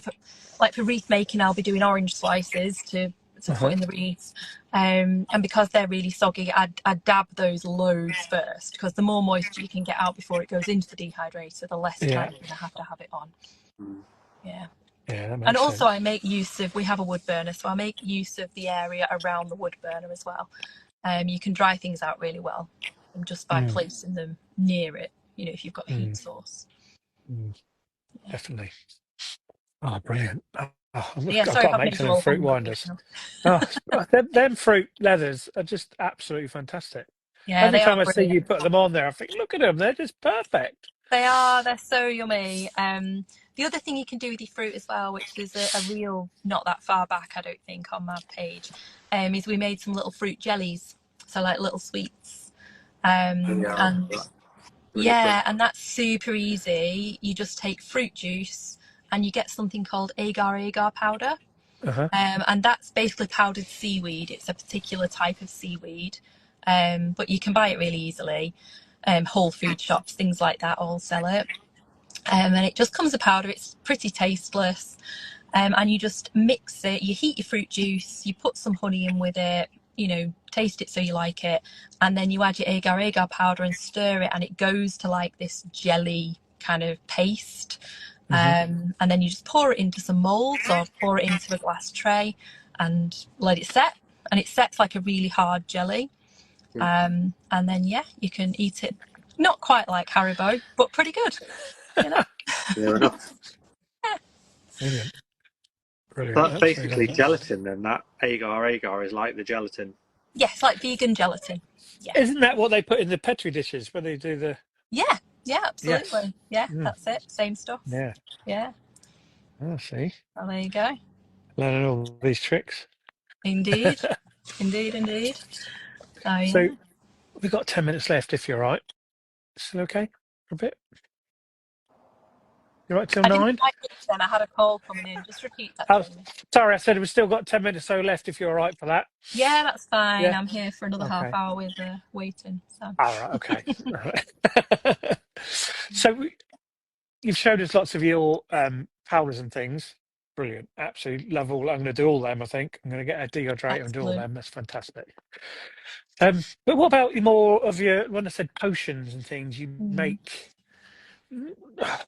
Speaker 4: like for wreath making, I'll be doing orange slices to put in the wreaths. And because they're really soggy, I dab those loads first, because the more moisture you can get out before it goes into the dehydrator, the less time you're going to have it on. Yeah.
Speaker 1: Yeah, that makes
Speaker 4: and also
Speaker 1: sense.
Speaker 4: I make use of, we have a wood burner, so I make use of the area around the wood burner as well. You can dry things out really well just by placing them near it, you know, if you've got a heat source.
Speaker 1: Definitely. Oh, brilliant. I've
Speaker 4: Sorry
Speaker 1: got to make some fruit winders. Them fruit leathers are just absolutely fantastic.
Speaker 4: Yeah,
Speaker 1: Every
Speaker 4: they are
Speaker 1: time I see you
Speaker 4: brilliant.
Speaker 1: put them on there, I think, look at them, they're just perfect.
Speaker 4: They are. They're so yummy. The other thing you can do with your fruit as well, which there's a reel not that far back, I don't think, on my page, is we made some little fruit jellies, so like little sweets.
Speaker 2: Yeah,
Speaker 4: And
Speaker 2: really good.
Speaker 4: yeah, and that's super easy. You just take fruit juice and you get something called agar powder.
Speaker 1: Uh-huh.
Speaker 4: And that's basically powdered seaweed. It's a particular type of seaweed, but you can buy it really easily. Whole food shops, things like that, all sell it. And it just comes a powder. It's pretty tasteless. And you just mix it. You heat your fruit juice. You put some honey in with it. You know, taste it so you like it, and then you add your agar powder and stir it, and it goes to like this jelly kind of paste.
Speaker 1: Hmm.
Speaker 4: And then you just pour it into some molds or pour it into a glass tray and let it set. And it sets like a really hard jelly. And then, yeah, you can eat it. Not quite like Haribo, but pretty good, you know?
Speaker 2: Fair enough.
Speaker 1: Brilliant.
Speaker 2: So
Speaker 1: Brilliant.
Speaker 2: that's
Speaker 1: Absolutely love
Speaker 2: basically
Speaker 1: that.
Speaker 2: gelatin then, that agar is like the gelatin.
Speaker 4: Yes, like vegan gelatin. Yeah.
Speaker 1: Isn't that what they put in the Petri dishes when they do the...
Speaker 4: Yeah, yeah,
Speaker 1: Yes.
Speaker 4: absolutely. Yeah,
Speaker 1: Mm,
Speaker 4: that's it. Same stuff.
Speaker 1: yeah.
Speaker 4: Yeah.
Speaker 1: Oh, see.
Speaker 4: Well, there you go.
Speaker 1: Learning all these tricks.
Speaker 4: Indeed. Indeed, indeed. So,
Speaker 1: So
Speaker 4: yeah.
Speaker 1: we've got 10 minutes left, if you're right. Still okay for a bit? You're right till
Speaker 4: I didn't
Speaker 1: 9?
Speaker 4: quite get you then. I had a call coming in. Just repeat that,
Speaker 1: Oh,
Speaker 4: Jamie.
Speaker 1: sorry, I said we've still got 10 minutes so left, if you're all right for that.
Speaker 4: Yeah, that's fine.
Speaker 1: Yeah.
Speaker 4: I'm here for another half
Speaker 1: Okay.
Speaker 4: hour with waiting. So,
Speaker 1: All right. Okay. All right. So you've showed us lots of your powders and things. Brilliant. Absolutely love all. I'm going to do all them. I think I'm going to get a dehydrator and do all
Speaker 4: excellent.
Speaker 1: them. That's fantastic. But what about more of your? When I said potions and things, you
Speaker 4: Mm.
Speaker 1: make.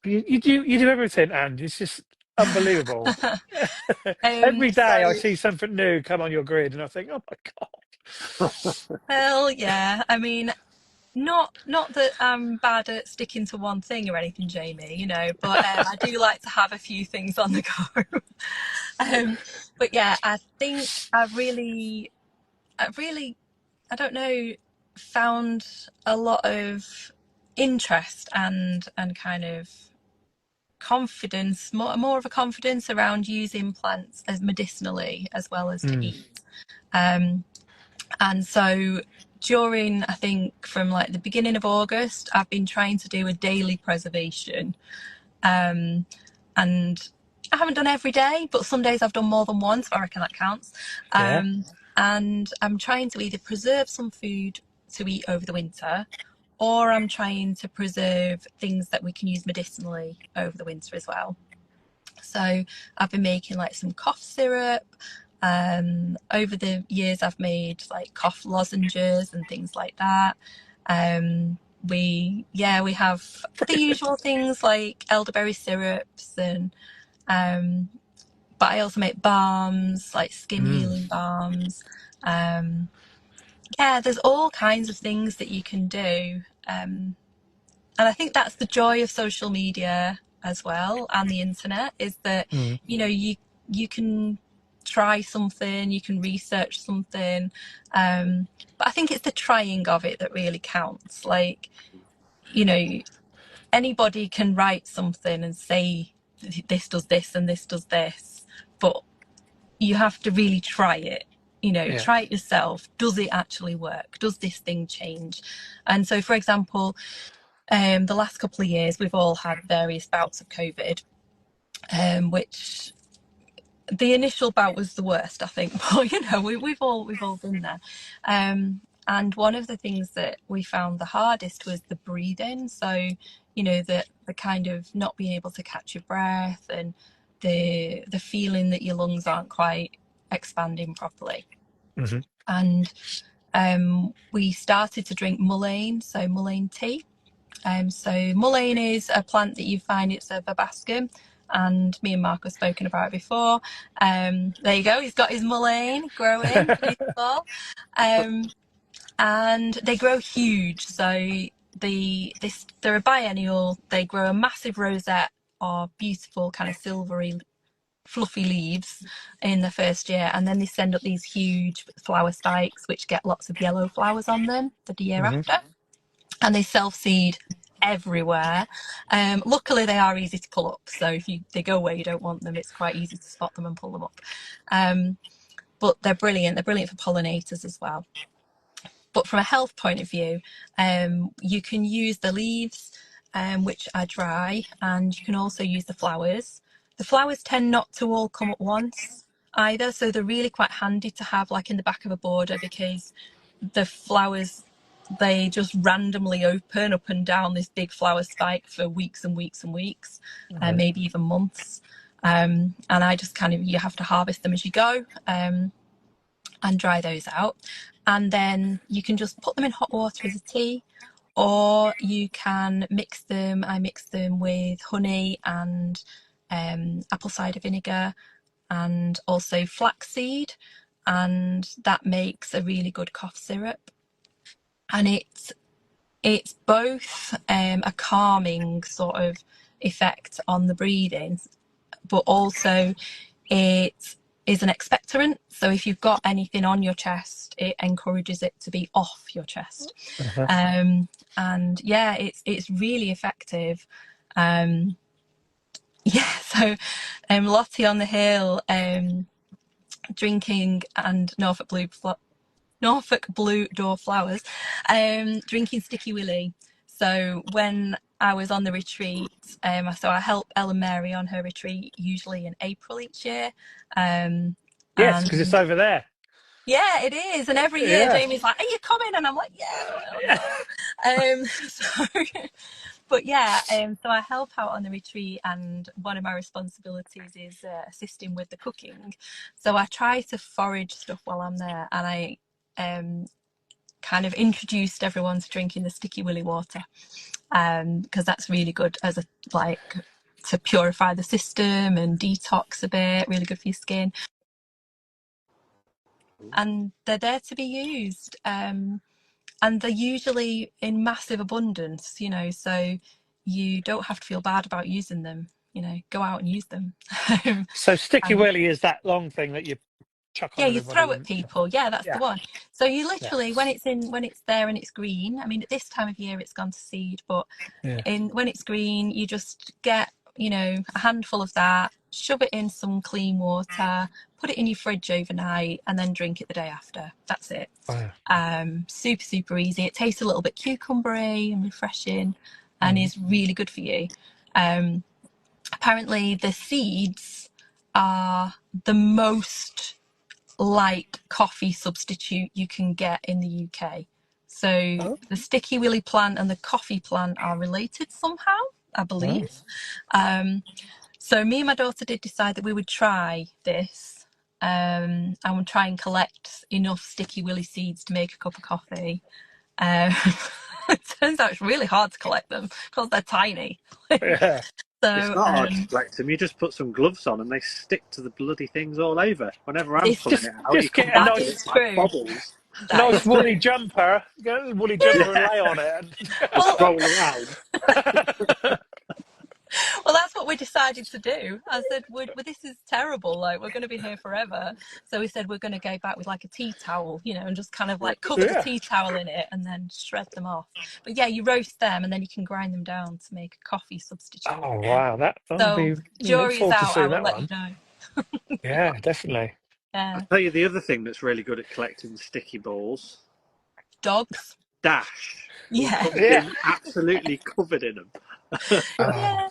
Speaker 1: You do everything, and it's just unbelievable. Every day I
Speaker 4: So,
Speaker 1: see something new come on your grid, and I think, oh my
Speaker 4: well, yeah. I mean, not that I'm bad at sticking to one thing or anything, Jamie, you know, but I do like to have a few things on the go. But yeah, I think I really, I don't know, found a lot of interest and kind of confidence, more of a confidence around using plants as medicinally as well as to
Speaker 1: God.
Speaker 4: eat. Um, and so during, I think from like the beginning of August, I've been trying to do a daily preservation. Um, and I haven't done every day, but some days I've done more than one, so I reckon that counts.
Speaker 1: Yeah.
Speaker 4: Um, and I'm trying to either preserve some food to eat over the winter, or I'm trying to preserve things that we can use medicinally over the winter as well. So I've been making like some cough syrup. Over the years, I've made like cough lozenges and things like that. We have the usual things like elderberry syrups and um, but I also make balms like skin
Speaker 1: Mm.
Speaker 4: healing balms. Um, yeah, there's all kinds of things that you can do. And I think that's the joy of social media as well and the internet is that
Speaker 1: Mm.
Speaker 4: you can try something, you can research something, but I think it's the trying of it that really counts. Like, you know, anybody can write something and say this does this and this does this, but you have to really try it.
Speaker 1: Yeah.
Speaker 4: Try it yourself. Does it actually work? Does this thing change? And so, for example, the last couple of years, we've all had various bouts of COVID, which the initial bout was the worst, I think. But we've all been there. And one of the things that we found the hardest was the breathing. So, the kind of not being able to catch your breath and the feeling that your lungs aren't quite expanding properly.
Speaker 1: Hmm.
Speaker 4: And we started to drink mullein, so mullein tea. So mullein is a plant that you find, it's a verbascum, and me and Mark have spoken about it before. There you go, he's got his mullein growing, beautiful. And they grow huge. So they're a biennial. They grow a massive rosette of beautiful kind of silvery fluffy leaves in the first year, and then they send up these huge flower spikes which get lots of yellow flowers on them the year
Speaker 1: Hmm.
Speaker 4: after, and they self-seed everywhere. Luckily they are easy to pull up, so if they go where you don't want them, it's quite easy to spot them and pull them up. But they're brilliant for pollinators as well. But from a health point of view, you can use the leaves, which are dry, and you can also use the flowers. The flowers tend not to all come at once either, so they're really quite handy to have like in the back of a border, because the flowers, they just randomly open up and down this big flower spike for weeks and weeks and weeks, and maybe even months. And I just you have to harvest them as you go. And dry those out, and then you can just put them in hot water as a tea, or you can mix them. I mix them with honey and apple cider vinegar, and also flaxseed, and that makes a really good cough syrup. And it's both a calming sort of effect on the breathing, but also it is an expectorant. So if you've got anything on your chest, it encourages it to be off your chest.
Speaker 1: Uh-huh.
Speaker 4: And yeah, it's really effective. Yeah, so Lottie on the Hill, drinking, and Norfolk Blue Door Flowers, drinking Sticky Willy. So when I was on the retreat, so I help Ellen Mary on her retreat, usually in April each year.
Speaker 1: Yes, because it's
Speaker 4: And
Speaker 1: over there.
Speaker 4: yeah, it is. And every year
Speaker 1: Yeah.
Speaker 4: Jamie's like, "Are you coming?" And I'm like, "Yeah, I don't know." So, but yeah, so I help out on the retreat, and one of my responsibilities is assisting with the cooking. So I try to forage stuff while I'm there, and I kind of introduced everyone to drinking the Sticky Willy water, because that's really good as a to purify the system and detox a bit, really good for your skin. And they're there to be used, and they're usually in massive abundance, so you don't have to feel bad about using them. Go out and use them.
Speaker 1: So Sticky
Speaker 4: And
Speaker 1: Willy is that long thing that you chuck on
Speaker 4: yeah, you
Speaker 1: everybody.
Speaker 4: throw at people. Yeah, that's the
Speaker 1: Yeah.
Speaker 4: one. So you
Speaker 1: Yeah.
Speaker 4: literally, when it's there and it's green. I mean, at this time of year, it's gone to seed, but
Speaker 1: Yeah.
Speaker 4: when it's green, you just get a handful of that, shove it in some clean water, put it in your fridge overnight, and then drink it the day after. That's it.
Speaker 1: Wow.
Speaker 4: Super, super easy. It tastes a little bit cucumbery and refreshing, and
Speaker 1: Mm.
Speaker 4: is really good for you. Apparently the seeds are the most like coffee substitute you can get in the UK. So
Speaker 1: Oh,
Speaker 4: the Sticky Willy plant and the coffee plant are related somehow, I
Speaker 1: oh.
Speaker 4: believe. So me and my daughter did decide that we would try this, and we'll try and collect enough Sticky Willy seeds to make a cup of coffee. Um, it turns out it's really hard to collect them because they're tiny.
Speaker 1: Yeah.
Speaker 2: It's
Speaker 4: So
Speaker 2: not hard to collect them. You just put some gloves on and they stick to the bloody things all over. Whenever I'm
Speaker 4: this
Speaker 2: pulling it out, you
Speaker 1: Just
Speaker 2: come
Speaker 1: get a
Speaker 2: back
Speaker 4: that
Speaker 2: and
Speaker 4: is
Speaker 2: it's like
Speaker 4: true.
Speaker 2: bobbles.
Speaker 4: That
Speaker 1: nice
Speaker 4: is
Speaker 1: woolly
Speaker 4: true.
Speaker 1: jumper. Get a woolly
Speaker 4: Yeah.
Speaker 1: jumper and lay on it.
Speaker 2: Just
Speaker 4: Well,
Speaker 2: roll around.
Speaker 4: well, that's what we decided to do. I said, this is terrible. Like, we're going to be here forever. So we said we're going to go back with like a tea towel, and just kind of like cover the
Speaker 1: Yeah.
Speaker 4: tea towel in it and then shred them off. But yeah, you roast them and then you can grind them down to make a coffee substitute.
Speaker 1: Oh wow, that'll
Speaker 4: So
Speaker 1: be. Look
Speaker 4: jury is
Speaker 1: forward to
Speaker 4: out. I
Speaker 1: seeing
Speaker 4: will
Speaker 1: that
Speaker 4: let you
Speaker 1: one.
Speaker 4: know.
Speaker 1: Yeah, definitely.
Speaker 2: I'll
Speaker 4: Yeah.
Speaker 2: tell you the other thing that's really good at collecting sticky balls.
Speaker 4: Dogs.
Speaker 2: Dash. He
Speaker 4: Yeah.
Speaker 2: comes
Speaker 1: Yeah.
Speaker 2: in absolutely covered in them.
Speaker 1: Oh.
Speaker 4: Yeah.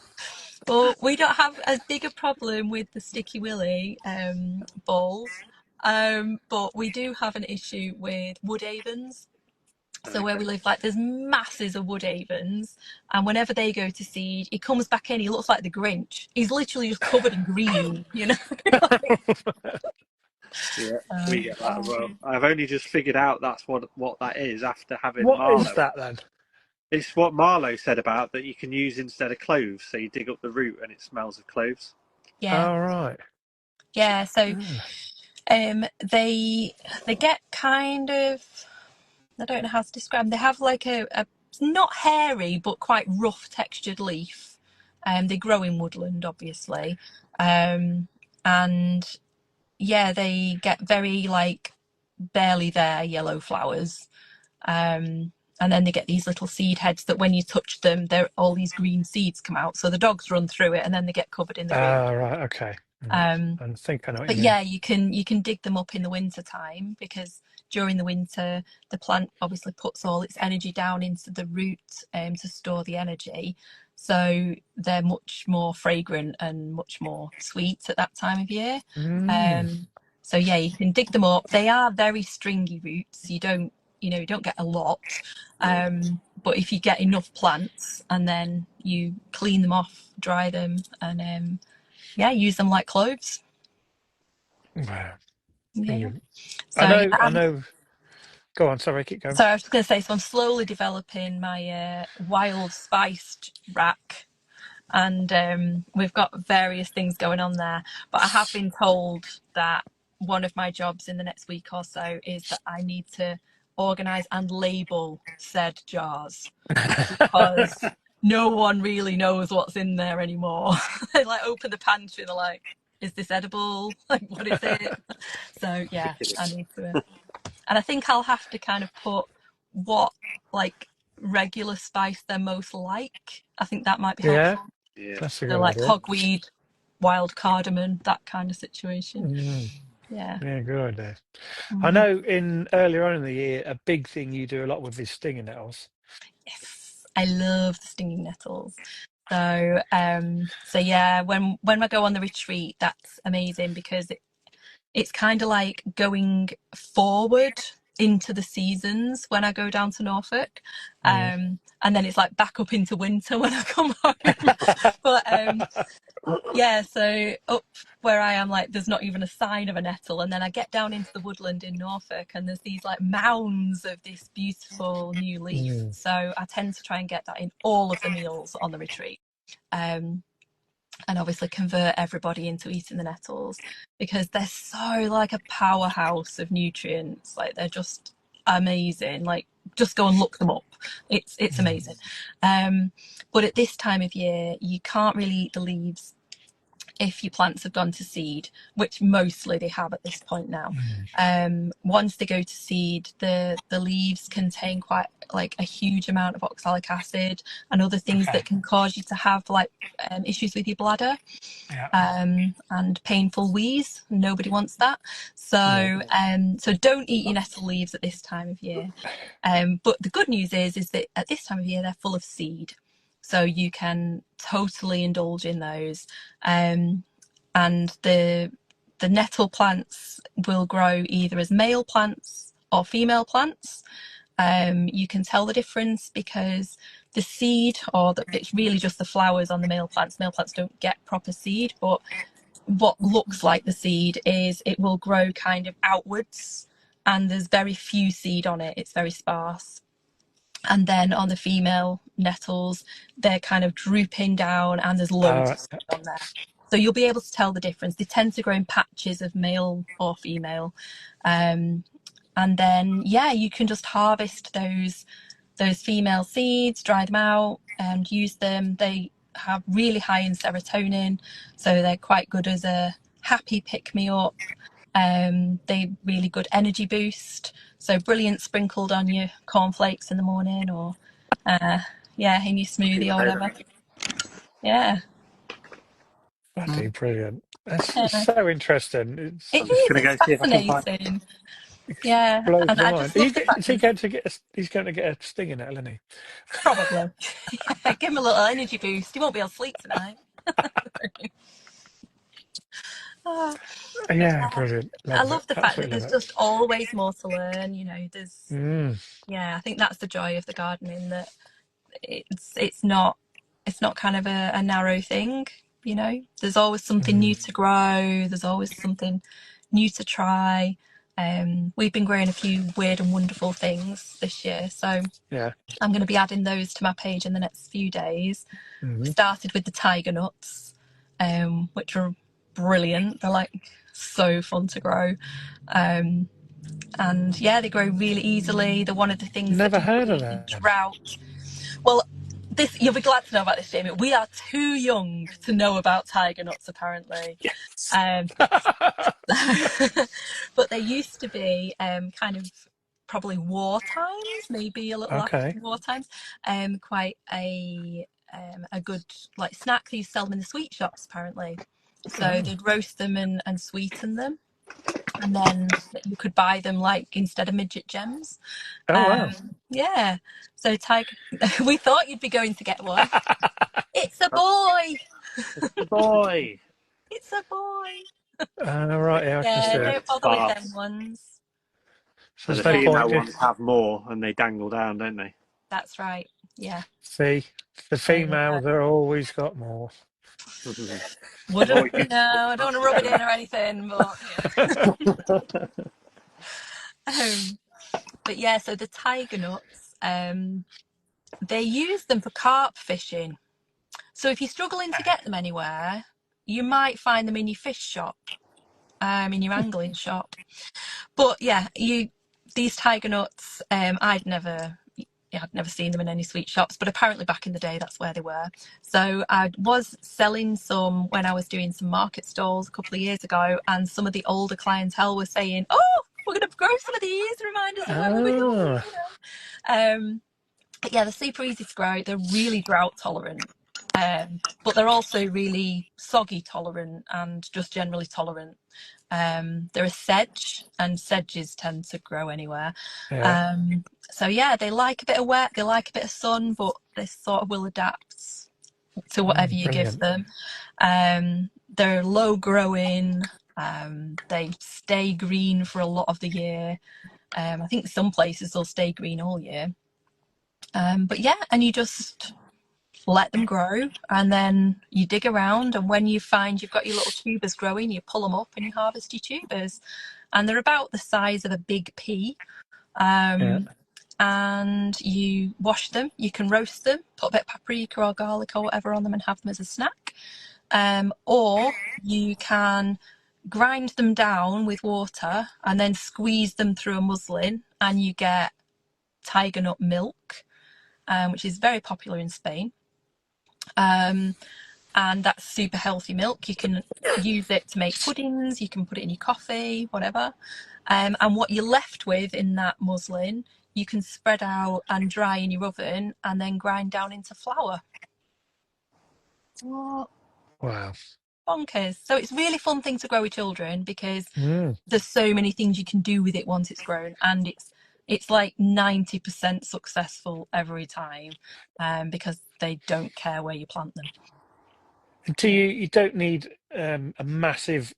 Speaker 4: Well, we don't have as big a problem with the Sticky Willy balls, but we do have an issue with wood avens. So where we live, like there's masses of wood avens, and whenever they go to seed, he comes back in. He looks like the Grinch. He's literally just covered in green.
Speaker 2: Yeah,
Speaker 4: So,
Speaker 2: we get that as well. I've only just figured out that's what that is after having
Speaker 1: What is
Speaker 2: Marlow.
Speaker 1: that then?
Speaker 2: It's what Marlow said about that you can use instead of cloves. So you dig up the root and it smells of cloves.
Speaker 4: yeah,
Speaker 1: All right.
Speaker 4: yeah. So
Speaker 1: Ah.
Speaker 4: they get kind of, I don't know how to describe them. They have like a not hairy but quite rough textured leaf. They grow in woodland, obviously. Um, and yeah, they get very like barely there yellow flowers. And then they get these little seed heads that when you touch them, there all these green seeds come out. So the dogs run through it and then they get covered in the root.
Speaker 1: Ah, right, okay. Right.
Speaker 4: Um,
Speaker 1: I think I know what you
Speaker 4: but
Speaker 1: mean.
Speaker 4: yeah, you can dig them up in the winter time because during the winter the plant obviously puts all its energy down into the root to store the energy. So they're much more fragrant and much more sweet at that time of year.
Speaker 1: Mm,
Speaker 4: Um, so yeah, you can dig them up. They are very stringy roots. You don't get a lot.
Speaker 2: Yeah.
Speaker 4: But if you get enough plants and then you clean them off, dry them, and yeah, use them like cloves.
Speaker 1: wow.
Speaker 4: Yeah.
Speaker 1: I
Speaker 4: So yeah,
Speaker 1: know, I know. Go on, sorry, keep going.
Speaker 4: so I was just going to say, so I'm slowly developing my wild spiced rack, and we've got various things going on there. But I have been told that one of my jobs in the next week or so is that I need to organise and label said jars because no one really knows what's in there anymore. They like open the pantry and they're like, "Is this edible? Like, what is it?" So yeah, I need to. And I think I'll have to kind of put what like regular spice they're most like. I think that might be
Speaker 1: Yeah,
Speaker 4: helpful.
Speaker 2: Yeah.
Speaker 1: that's a
Speaker 4: So
Speaker 1: good
Speaker 4: like
Speaker 1: idea.
Speaker 4: hogweed, wild cardamom, that kind of situation.
Speaker 1: Mm,
Speaker 4: Yeah.
Speaker 1: yeah, good idea. I
Speaker 4: Mm.
Speaker 1: know in earlier on in the year, a big thing you do a lot with is stinging nettles.
Speaker 4: Yes, I love the stinging nettles. So yeah, when I go on the retreat, that's amazing because it's kind of like going forward into the seasons when I go down to Norfolk.
Speaker 1: Mm.
Speaker 4: And then it's like back up into winter when I come home. But yeah, so up where I am, like there's not even a sign of a nettle. And then I get down into the woodland in Norfolk and there's these like mounds of this beautiful new leaf.
Speaker 1: Mm.
Speaker 4: So I tend to try and get that in all of the meals on the retreat. Um, and obviously convert everybody into eating the nettles because they're so like a powerhouse of nutrients. Like they're just amazing. Like just go and look them up. It's
Speaker 1: Mm.
Speaker 4: amazing. But at this time of year, you can't really eat the leaves if your plants have gone to seed, which mostly they have at this point now.
Speaker 1: Mm.
Speaker 4: Once they go to seed, the leaves contain quite like a huge amount of oxalic acid and other things
Speaker 1: Okay.
Speaker 4: that can cause you to have like issues with your bladder
Speaker 1: Yeah.
Speaker 4: and painful wheeze. Nobody wants that.
Speaker 1: No.
Speaker 4: So don't eat your nettle leaves at this time of year. But the good news is that at this time of year they're full of seed, so you can totally indulge in those. And the nettle plants will grow either as male plants or female plants. You can tell the difference because the seed, it's really just the flowers on the male plants. Male plants don't get proper seed, but what looks like the seed is it will grow kind of outwards, and there's very few seed on it. It's very sparse. And then on the female nettles, they're kind of drooping down, and there's loads of seed on there. So you'll be able to tell the difference. They tend to grow in patches of male or female. And then yeah, you can just harvest those female seeds, dry them out and use them. They have really high in serotonin, so they're quite good as a happy pick me up. They really good energy boost, so brilliant sprinkled on your cornflakes in the morning or yeah, in your smoothie or whatever. Yeah.
Speaker 1: Bloody brilliant. That's
Speaker 4: Yeah.
Speaker 1: so interesting.
Speaker 4: It
Speaker 2: I'm just
Speaker 4: is,
Speaker 2: gonna
Speaker 4: it's
Speaker 2: go see if I can find.
Speaker 4: fascinating. Yeah,
Speaker 1: Blows
Speaker 4: and
Speaker 1: my
Speaker 4: I
Speaker 1: mind.
Speaker 4: just love the fact
Speaker 1: Is he
Speaker 4: that
Speaker 1: going to get he's going to get a stinging nettle, isn't he?
Speaker 4: probably yeah, give him a little energy boost. He won't be able to sleep tonight. Oh, but
Speaker 1: Yeah,
Speaker 4: yeah,
Speaker 1: brilliant.
Speaker 4: I
Speaker 1: Love it.
Speaker 4: love the fact that
Speaker 1: Absolutely
Speaker 4: there's
Speaker 1: love it.
Speaker 4: just always more to learn. There's
Speaker 1: Mm.
Speaker 4: yeah, I think that's the joy of the gardening, that it's not kind of a narrow thing. There's always something new
Speaker 1: Mm.
Speaker 4: to grow. There's always something new to try. We've been growing a few weird and wonderful things this year, so
Speaker 1: Yeah.
Speaker 4: I'm going to be adding those to my page in the next few days. We
Speaker 1: Mm.
Speaker 4: started with the tiger nuts, which are brilliant. They're like so fun to grow. And yeah, they grow really easily. They're one of the things that
Speaker 1: Never
Speaker 4: do
Speaker 1: heard of
Speaker 4: brilliant in
Speaker 1: them.
Speaker 4: drought. Well, You'll be glad to know about this, Jamie. We are too young to know about tiger nuts, apparently.
Speaker 1: Yes.
Speaker 4: Um, but they used to be kind of probably war times, maybe a little after
Speaker 1: Okay.
Speaker 4: war times. Quite a good like snack. They used to sell them in the sweet shops, apparently. So
Speaker 1: Oh.
Speaker 4: they'd roast them and sweeten them, and then you could buy them like instead of midget gems.
Speaker 1: Oh wow.
Speaker 4: Yeah. So tiger, we thought you'd be going to get one. It's a boy.
Speaker 2: Boy,
Speaker 4: It's a boy.
Speaker 1: Right. Yeah, I can see
Speaker 4: Yeah,
Speaker 1: it.
Speaker 4: don't bother with them
Speaker 2: sparse.
Speaker 4: ones.
Speaker 1: So
Speaker 2: And
Speaker 1: there's
Speaker 2: the
Speaker 1: no
Speaker 4: Yeah,
Speaker 1: point.
Speaker 2: female ones have more, and they dangle down, don't they?
Speaker 4: that's right. Yeah,
Speaker 1: See, the
Speaker 4: there you
Speaker 1: females
Speaker 4: go.
Speaker 1: are always got more.
Speaker 2: More
Speaker 4: Wouldn't no,
Speaker 2: use
Speaker 4: I don't want to rub it in or anything, but um, but yeah. So the tiger nuts, they use them for carp fishing. So if you're struggling to get them anywhere, you might find them in your fish shop, in your angling shop. But yeah, these tiger nuts, I'd never seen them in any sweet shops, but apparently back in the day that's where they were. So I was selling some when I was doing some market stalls a couple of years ago, and some of the older clientele were saying, "Oh, we're going to grow some of these, remind us of when we were young,"
Speaker 1: Ah.
Speaker 4: you know. But yeah, they're super easy to grow. They're really drought tolerant. But they're also really soggy tolerant and just generally tolerant. They're a sedge, and sedges tend to grow anywhere.
Speaker 1: Yeah.
Speaker 4: So yeah, they like a bit of wet, they like a bit of sun, but they sort of will adapt to whatever you give
Speaker 1: Brilliant.
Speaker 4: them. They're low growing. They stay green for a lot of the year. I think some places they'll stay green all year. But yeah, and you just let them grow, and then you dig around, and when you find you've got your little tubers growing, you pull them up and you harvest your tubers, and they're about the size of a big pea.
Speaker 1: Yeah.
Speaker 4: And you wash them, you can roast them, put a bit of paprika or garlic or whatever on them and have them as a snack. Or you can grind them down with water and then squeeze them through a muslin, and you get tiger nut milk, which is very popular in Spain. And that's super healthy milk. You can use it to make puddings, you can put it in your coffee, whatever. And what you're left with in that muslin, you can spread out and dry in your oven and then grind down into flour. What?
Speaker 1: Wow.
Speaker 4: Bonkers. So it's a really fun thing to grow with children because
Speaker 1: Mm.
Speaker 4: there's so many things you can do with it once it's grown, and it's like 90% successful every time, because they don't care where you plant them.
Speaker 1: Do you don't need a massive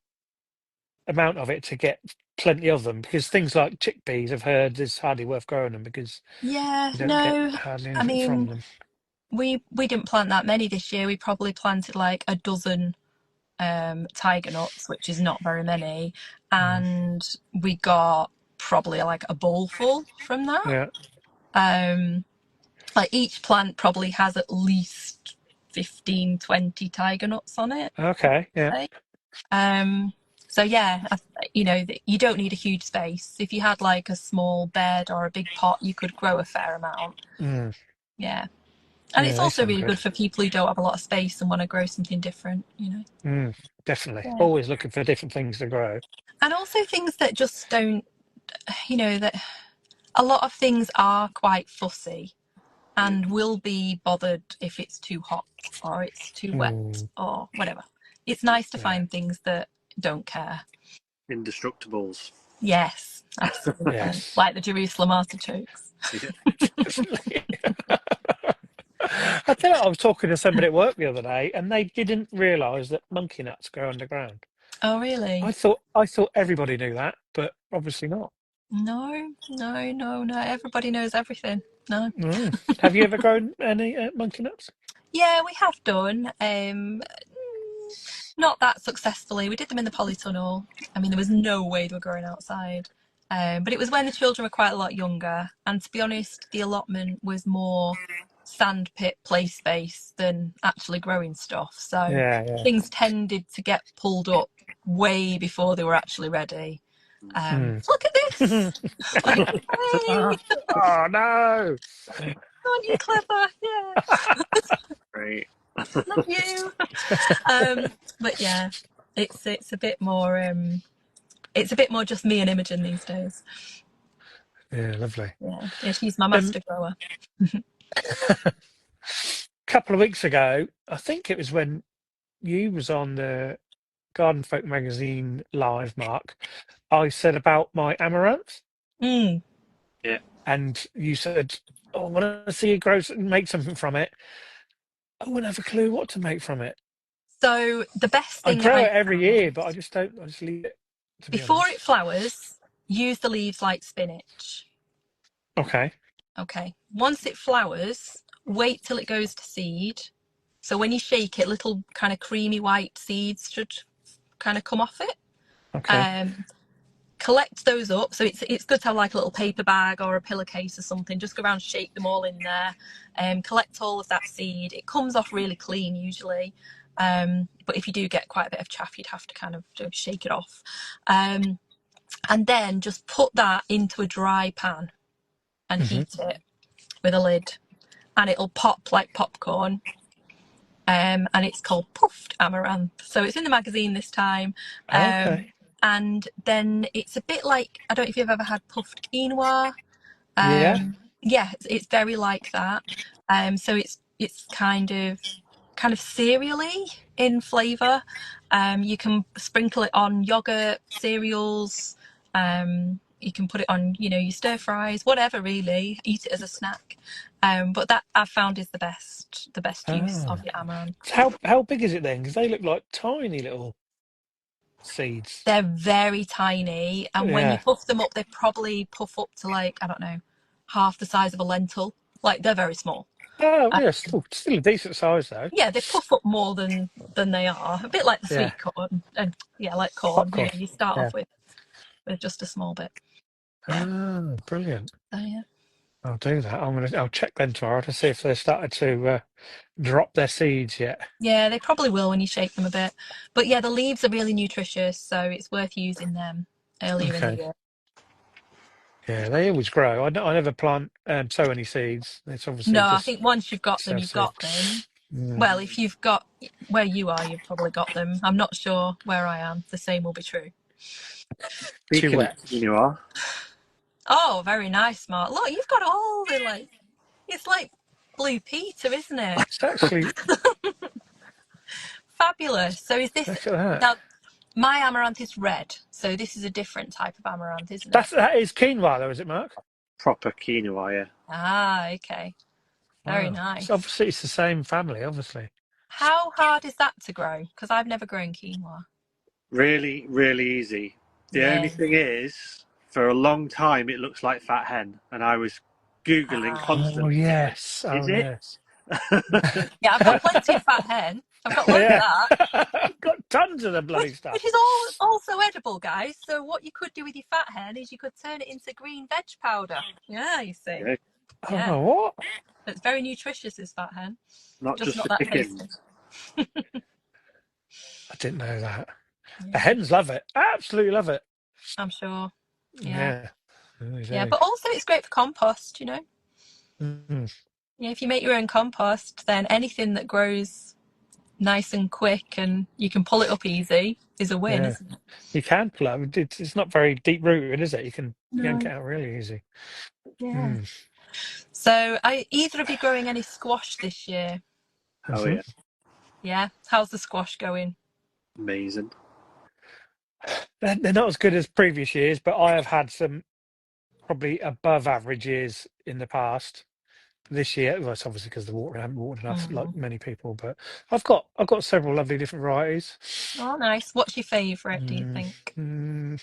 Speaker 1: amount of it to get plenty of them, because things like chickpeas I've heard is hardly worth growing them because
Speaker 4: Yeah,
Speaker 1: you don't get
Speaker 4: no,
Speaker 1: hardly
Speaker 4: I
Speaker 1: anything from
Speaker 4: mean,
Speaker 1: them.
Speaker 4: we didn't plant that many this year. We probably planted like a dozen tiger nuts, which is not very many,
Speaker 1: Mm.
Speaker 4: and we got probably like a bowl full from that.
Speaker 1: Yeah.
Speaker 4: Um, like each plant probably has at least 15, 20 tiger nuts on it,
Speaker 1: Okay. Yeah.
Speaker 4: say. Um, so yeah, you don't need a huge space. If you had like a small bed or a big pot, you could grow a fair amount.
Speaker 1: Mm.
Speaker 4: Yeah. And
Speaker 1: Yeah.
Speaker 4: it's
Speaker 1: They
Speaker 4: also
Speaker 1: sound
Speaker 4: really
Speaker 1: good.
Speaker 4: good for people who don't have a lot of space and want to grow something different, you know.
Speaker 1: Mm. Definitely.
Speaker 4: Yeah.
Speaker 1: Always looking for different things to grow.
Speaker 4: And also things that just don't, that a lot of things are quite fussy and will be bothered if it's too hot or it's too wet
Speaker 1: Mm.
Speaker 4: or whatever. It's nice to
Speaker 1: Yeah.
Speaker 4: find things that don't care.
Speaker 2: Indestructibles.
Speaker 4: Yes, absolutely.
Speaker 1: Yes.
Speaker 4: Like the Jerusalem artichokes.
Speaker 2: Yeah.
Speaker 1: Definitely. I tell you, I was talking to somebody at work the other day, and they didn't realise that monkey nuts grow underground.
Speaker 4: Oh, really?
Speaker 1: I thought everybody knew that, but obviously not.
Speaker 4: No, no, no, no. Everybody knows everything. No.
Speaker 1: Mm. Have you ever grown any monkey nuts?
Speaker 4: Yeah, we have done. Not that successfully. We did them in the polytunnel. I mean, there was no way they were growing outside. But it was when the children were quite a lot younger. And to be honest, the allotment was more sandpit play space than actually growing stuff. So
Speaker 1: Yeah, yeah.
Speaker 4: things tended to get pulled up way before they were actually ready.
Speaker 1: Mm.
Speaker 4: Look at this! Like, hey!
Speaker 1: Oh no!
Speaker 4: Aren't you clever? Yeah,
Speaker 2: Great.
Speaker 4: love you. But yeah, it's a bit more just me and Imogen these days.
Speaker 1: Yeah, lovely.
Speaker 4: Yeah, yeah, she's my
Speaker 1: Um,
Speaker 4: master grower.
Speaker 1: a couple of weeks ago, I think it was when you was on the Garden Folk magazine live, Mark. I said about my amaranth,
Speaker 4: Mm.
Speaker 2: Yeah.
Speaker 1: and you said, "Oh, I want to see you grow and make something from it." I wouldn't have a clue what to make from it.
Speaker 4: So the best
Speaker 1: I
Speaker 4: thing that
Speaker 1: grow
Speaker 4: I
Speaker 1: it every year,
Speaker 4: found
Speaker 1: but I just don't. I just leave it, to be
Speaker 4: before it
Speaker 1: honest.
Speaker 4: flowers, use the leaves like spinach.
Speaker 1: Okay.
Speaker 4: Okay. Once it flowers, wait till it goes to seed. So when you shake it, little kind of creamy white seeds should kind of come off it.
Speaker 1: Okay.
Speaker 4: Um, collect those up. So it's good to have like a little paper bag or a pillowcase or something. Just go around, shake them all in there. Collect all of that seed. It comes off really clean usually. But if you do get quite a bit of chaff, you'd have to kind of shake it off. And then just put that into a dry pan and
Speaker 1: Hmm.
Speaker 4: heat it with a lid, and it'll pop like popcorn. And it's called puffed amaranth. So it's in the magazine this time.
Speaker 1: Okay.
Speaker 4: And then it's a bit like, I don't know if you've ever had puffed quinoa.
Speaker 1: Yeah.
Speaker 4: Yeah, it's very like that. So it's kind of cereally in flavour. You can sprinkle it on yogurt, cereals. You can put it on, your stir fries, whatever really. Eat it as a snack. But that I've found is the best use of
Speaker 1: Ah.
Speaker 4: your amaranth.
Speaker 1: So how big is it then? Because they look like tiny little seeds.
Speaker 4: They're very tiny, and when you
Speaker 1: Yeah.
Speaker 4: puff them up, they probably puff up to like, I don't know, half the size of a lentil. Like they're very small.
Speaker 1: Oh,
Speaker 4: Uh,
Speaker 1: yeah. Still a decent size though.
Speaker 4: yeah, they puff up more than they are. A bit like the
Speaker 1: Yeah.
Speaker 4: sweet corn, and yeah, like corn.
Speaker 1: Popcorn.
Speaker 4: You start
Speaker 1: Yeah.
Speaker 4: off with just a small bit. Yeah.
Speaker 1: Ah, brilliant.
Speaker 4: So yeah.
Speaker 1: I'll do that. I'll check them tomorrow to see if they started to drop their seeds yet.
Speaker 4: Yeah, they probably will when you shake them a bit. But yeah, the leaves are really nutritious, so it's worth using them earlier in the
Speaker 1: Okay.
Speaker 4: year.
Speaker 1: Yeah, they always grow. I never plant sow any seeds. It's obviously
Speaker 4: No, I
Speaker 1: just
Speaker 4: think once you've got them,
Speaker 1: self
Speaker 4: you've
Speaker 1: seed.
Speaker 4: got them.
Speaker 1: Mm.
Speaker 4: Well, if you've got where you are, you've probably got them. I'm not sure where I am. The same will be true.
Speaker 1: Too
Speaker 2: Speaking of
Speaker 1: wet.
Speaker 2: quinoa,
Speaker 4: Oh, very nice, Mark. Look, you've got all the like. It's like Blue Peter, isn't it?
Speaker 1: It's actually
Speaker 4: Fabulous. So is this
Speaker 1: look at that.
Speaker 4: now? My amaranth is red, so this is a different type of amaranth, isn't it?
Speaker 1: That is quinoa though, is it, Mark?
Speaker 2: proper quinoa, yeah.
Speaker 4: Ah, okay. Very
Speaker 1: Wow.
Speaker 4: nice.
Speaker 1: It's the same family, obviously.
Speaker 4: How hard is that to grow? Because I've never grown quinoa.
Speaker 2: Really, really easy. The only
Speaker 4: Yeah.
Speaker 2: thing is, for a long time, it looks like fat hen, and I was googling
Speaker 4: Ah.
Speaker 1: Oh
Speaker 2: constantly.
Speaker 1: yes.
Speaker 2: Is
Speaker 1: Oh
Speaker 2: it?
Speaker 1: yes.
Speaker 4: Yeah, I've got plenty of fat hen. I've got loads of
Speaker 1: Yeah.
Speaker 4: that.
Speaker 1: Got tons of the
Speaker 4: Which,
Speaker 1: bloody stuff.
Speaker 4: which is all also edible, guys. So what you could do with your fat hen is you could turn it into green veg powder. Yeah, you see.
Speaker 2: Yeah,
Speaker 4: Yeah,
Speaker 1: Oh, what?
Speaker 4: it's very nutritious, this fat hen.
Speaker 2: not
Speaker 4: Just
Speaker 2: just
Speaker 4: not
Speaker 2: for
Speaker 4: that tasty.
Speaker 2: chickens.
Speaker 1: I didn't know that. The
Speaker 4: Yeah,
Speaker 1: hens love it. Absolutely love it.
Speaker 4: I'm sure. Yeah,
Speaker 1: Yeah. They
Speaker 4: yeah.
Speaker 1: do.
Speaker 4: But also, it's great for compost.
Speaker 1: Mm.
Speaker 4: Yeah, if you make your own compost, then anything that grows nice and quick and you can pull it up easy is a win,
Speaker 1: Yeah.
Speaker 4: isn't it?
Speaker 1: You can pull it. It's not very deep rooted, is it? You can yank
Speaker 4: No.
Speaker 1: it out really easy.
Speaker 4: Yeah.
Speaker 1: Mm.
Speaker 4: So, either of you growing any squash this year?
Speaker 2: Oh
Speaker 1: Hmm.
Speaker 2: yeah,
Speaker 4: Yeah. How's the squash going?
Speaker 2: amazing.
Speaker 1: They're not as good as previous years, but I have had some probably above average years in the past. This year, well, it's obviously because the water I haven't watered enough, like
Speaker 4: Mm.
Speaker 1: many people. But I've got several lovely different varieties.
Speaker 4: Oh, nice. What's your favourite, do you
Speaker 1: Mm.
Speaker 4: think?
Speaker 1: Mm.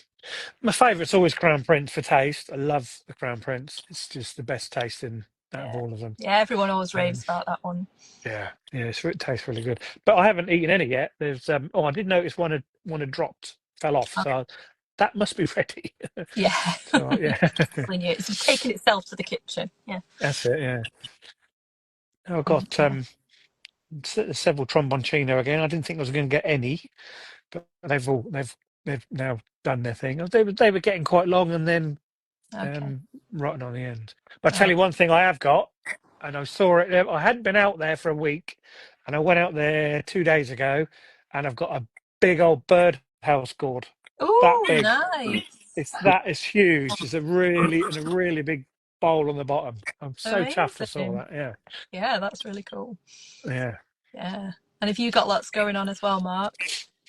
Speaker 1: My favourite's always Crown Prince for taste. I love the Crown Prince. It's just the best tasting out of
Speaker 4: Yeah.
Speaker 1: all of them.
Speaker 4: Yeah, everyone always raves
Speaker 1: Um,
Speaker 4: about that one.
Speaker 1: yeah, it tastes really good. But I haven't eaten any yet. There's I did notice one had dropped, fell off.
Speaker 4: Okay.
Speaker 1: So that must be ready.
Speaker 4: Yeah.
Speaker 1: So yeah,
Speaker 4: It's taking itself to the kitchen. Yeah.
Speaker 1: that's it. Yeah, I've got
Speaker 4: Yeah.
Speaker 1: several tromboncino again. I didn't think I was going to get any, but they've now done their thing. They were getting quite long and then
Speaker 4: Okay.
Speaker 1: right on the end. But I tell
Speaker 4: Oh,
Speaker 1: you one thing I have got. and I saw it. I hadn't been out there for a week, and I went out there 2 days ago, and I've got a big old birdhouse gourd, that
Speaker 4: Oh,
Speaker 1: big.
Speaker 4: nice.
Speaker 1: That is huge. It's a really big bowl on the bottom. I'm so chuffed I saw
Speaker 4: Amazing.
Speaker 1: that. Yeah,
Speaker 4: Yeah, that's really cool.
Speaker 1: yeah.
Speaker 4: Yeah. And have you got lots going on as well, Mark?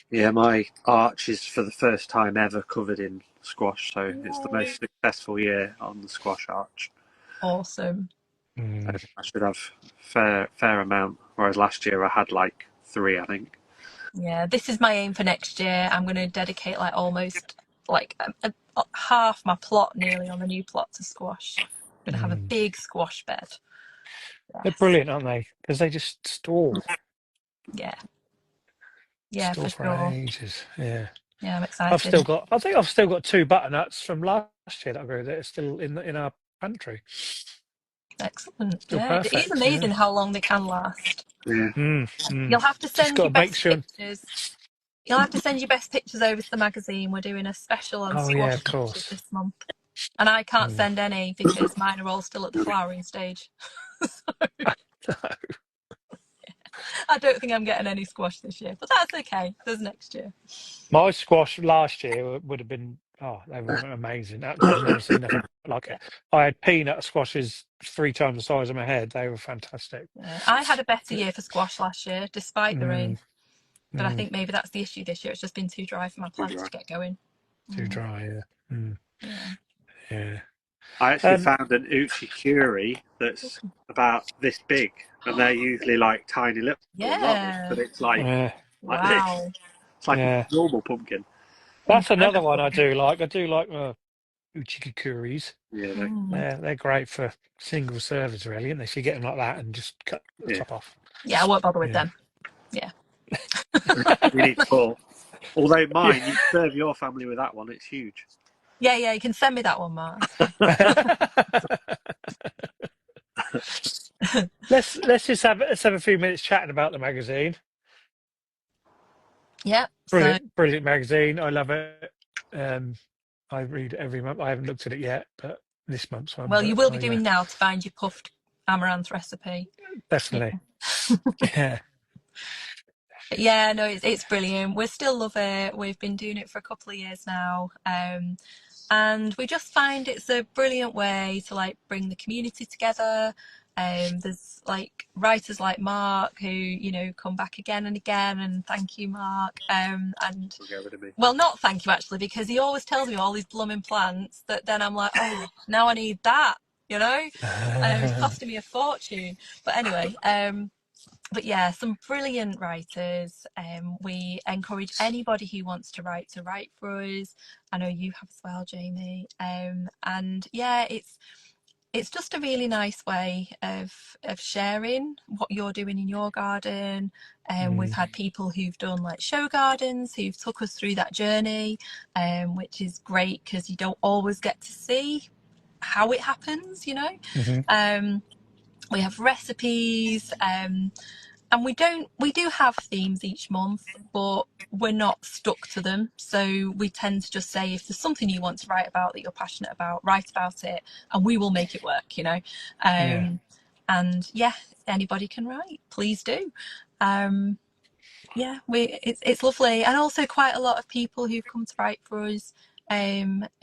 Speaker 2: Yeah, my arch is for the first time ever covered in squash, so it's the
Speaker 4: Yay.
Speaker 2: most successful year on the squash arch.
Speaker 4: Awesome.
Speaker 1: Mm.
Speaker 2: I should have fair amount, whereas last year I had like three, I think.
Speaker 4: Yeah, this is my aim for next year. I'm going to dedicate like almost like half my plot nearly on the new plot to squash. I'm going to have a
Speaker 1: Mm.
Speaker 4: big squash bed.
Speaker 1: They're
Speaker 4: Yes.
Speaker 1: brilliant, aren't they? Because they just
Speaker 4: Yeah. Yeah, for
Speaker 1: store for
Speaker 4: sure.
Speaker 1: ages. Yeah.
Speaker 4: Yeah, I'm
Speaker 1: I've
Speaker 4: excited.
Speaker 1: still got. I think I've still got two butternuts from last year that I grew that are still in our pantry.
Speaker 4: Excellent.
Speaker 1: Still
Speaker 4: Yeah, it is
Speaker 1: perfect. Yeah.
Speaker 4: amazing how long they can last.
Speaker 2: Yeah,
Speaker 1: Mm.
Speaker 4: You'll have to
Speaker 1: Just
Speaker 4: send
Speaker 1: got
Speaker 4: your
Speaker 1: to make
Speaker 4: best
Speaker 1: sure.
Speaker 4: pictures. You'll have to send your best pictures over to the magazine. We're doing a special on
Speaker 1: Oh yeah,
Speaker 4: squash
Speaker 1: of
Speaker 4: pictures
Speaker 1: course.
Speaker 4: this month. And I can't
Speaker 1: Mm.
Speaker 4: send any because mine are all still at the flowering stage. I don't think I'm getting any squash this year, but that's okay. There's next year.
Speaker 1: My squash last year would have been. Oh, they were amazing. I've never seen nothing like
Speaker 4: Yeah.
Speaker 1: it. I had peanut squashes 3 times the size of my head. They were fantastic.
Speaker 4: Yeah. I had a better year for squash last year, despite the rain.
Speaker 1: Mm.
Speaker 4: But I
Speaker 1: Mm.
Speaker 4: think maybe that's the issue this year. It's just been too dry for my plants to get going.
Speaker 1: Too
Speaker 4: Mm,
Speaker 1: dry. Yeah. Mm.
Speaker 4: yeah.
Speaker 1: Yeah.
Speaker 2: I actually
Speaker 1: Um.
Speaker 2: found an uchi that's about this big, and they're usually like tiny little ones, aren't they?
Speaker 4: Yeah.
Speaker 2: But it's like this.
Speaker 4: Wow.
Speaker 2: It's like a
Speaker 1: Yeah.
Speaker 2: normal pumpkin.
Speaker 1: That's another one
Speaker 4: Incredible.
Speaker 1: I do like. I do like uchikukuris.
Speaker 2: Yeah,
Speaker 4: Mm.
Speaker 1: They're great for single servers, really, aren't they? So you get them like that and just cut the
Speaker 2: yeah.
Speaker 1: top off.
Speaker 4: Yeah, I won't bother with
Speaker 1: Yeah.
Speaker 4: them. Yeah.
Speaker 2: We need four. Although
Speaker 1: Yeah.
Speaker 2: mine, you serve your family with that one. It's huge.
Speaker 4: Yeah, yeah, you can send me that one, Mark. That's fine.
Speaker 1: let's just have a few minutes chatting about the magazine.
Speaker 4: Yeah. So,
Speaker 1: Brilliant magazine. I love it. Um, I read it every month. I haven't looked at it yet, but this month's one.
Speaker 4: well, you
Speaker 1: But
Speaker 4: will be
Speaker 1: I
Speaker 4: doing now to find your puffed amaranth recipe.
Speaker 1: definitely. Yeah.
Speaker 4: But yeah, no, it's brilliant. We still love it. We've been doing it for a couple of years now. And we just find it's a brilliant way to like bring the community together. There's like writers like Mark who, come back again and again, and thank you, Mark. And
Speaker 2: Don't get rid of me.
Speaker 4: well, not thank you actually, because he always tells me all these blooming plants that then I'm like, oh, now I need that, it's costing me a fortune. But anyway, but yeah, some brilliant writers. We encourage anybody who wants to write for us. I know you have as well, Jamie. And yeah, it's just a really nice way of sharing what you're doing in your garden. We've had people who've done like show gardens who've took us through that journey, which is great because you don't always get to see how it happens.
Speaker 1: Mhm.
Speaker 4: We have recipes. And we do have themes each month, but we're not stuck to them. So we tend to just say, if there's something you want to write about that you're passionate about, write about it and we will make it work.
Speaker 1: Yeah.
Speaker 4: And yeah, anybody can write, please do. Yeah, it's lovely. And also quite a lot of people who've come to write for us,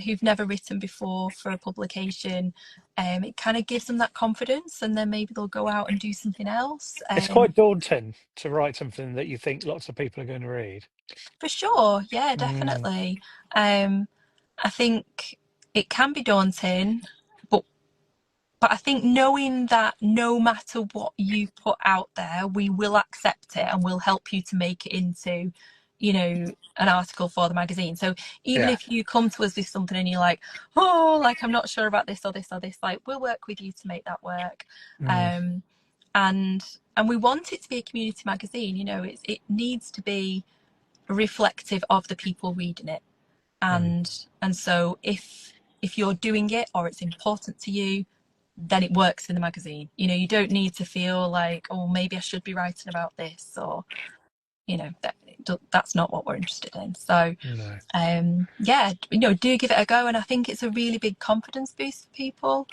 Speaker 4: who've never written before for a publication. It kind of gives them that confidence, and then maybe they'll go out and do something else.
Speaker 1: It's quite daunting to write something that you think lots of people are going to read.
Speaker 4: For sure, yeah,
Speaker 1: Mm.
Speaker 4: definitely. I think it can be daunting, but I think knowing that no matter what you put out there, we will accept it and we'll help you to make it into, an article for the magazine. So even
Speaker 1: Yeah.
Speaker 4: if you come to us with something and you're like, oh, like I'm not sure about this or this or this, like we'll work with you to make that work.
Speaker 1: Mm.
Speaker 4: Um, and we want it to be a community magazine. It needs to be reflective of the people reading it.
Speaker 1: Mm.
Speaker 4: And so if you're doing it or it's important to you, then it works in the magazine. You don't need to feel like, oh, maybe I should be writing about this, or that's not what we're interested in. So
Speaker 1: No.
Speaker 4: yeah, do give it a go. And I think it's a really big confidence boost for people.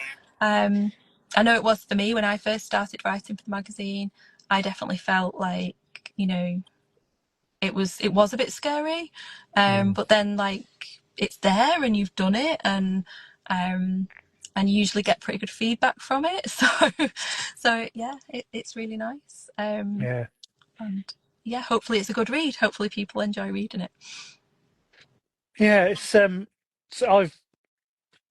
Speaker 4: I know it was for me when I first started writing for the magazine. I definitely felt like, you know, it was a bit scary, but then like it's there and you've done it, um, and you usually get pretty good feedback from it. So yeah, it's really nice.
Speaker 1: Yeah.
Speaker 4: And yeah, hopefully it's a good read. Hopefully people enjoy reading it.
Speaker 1: Yeah, it's so I've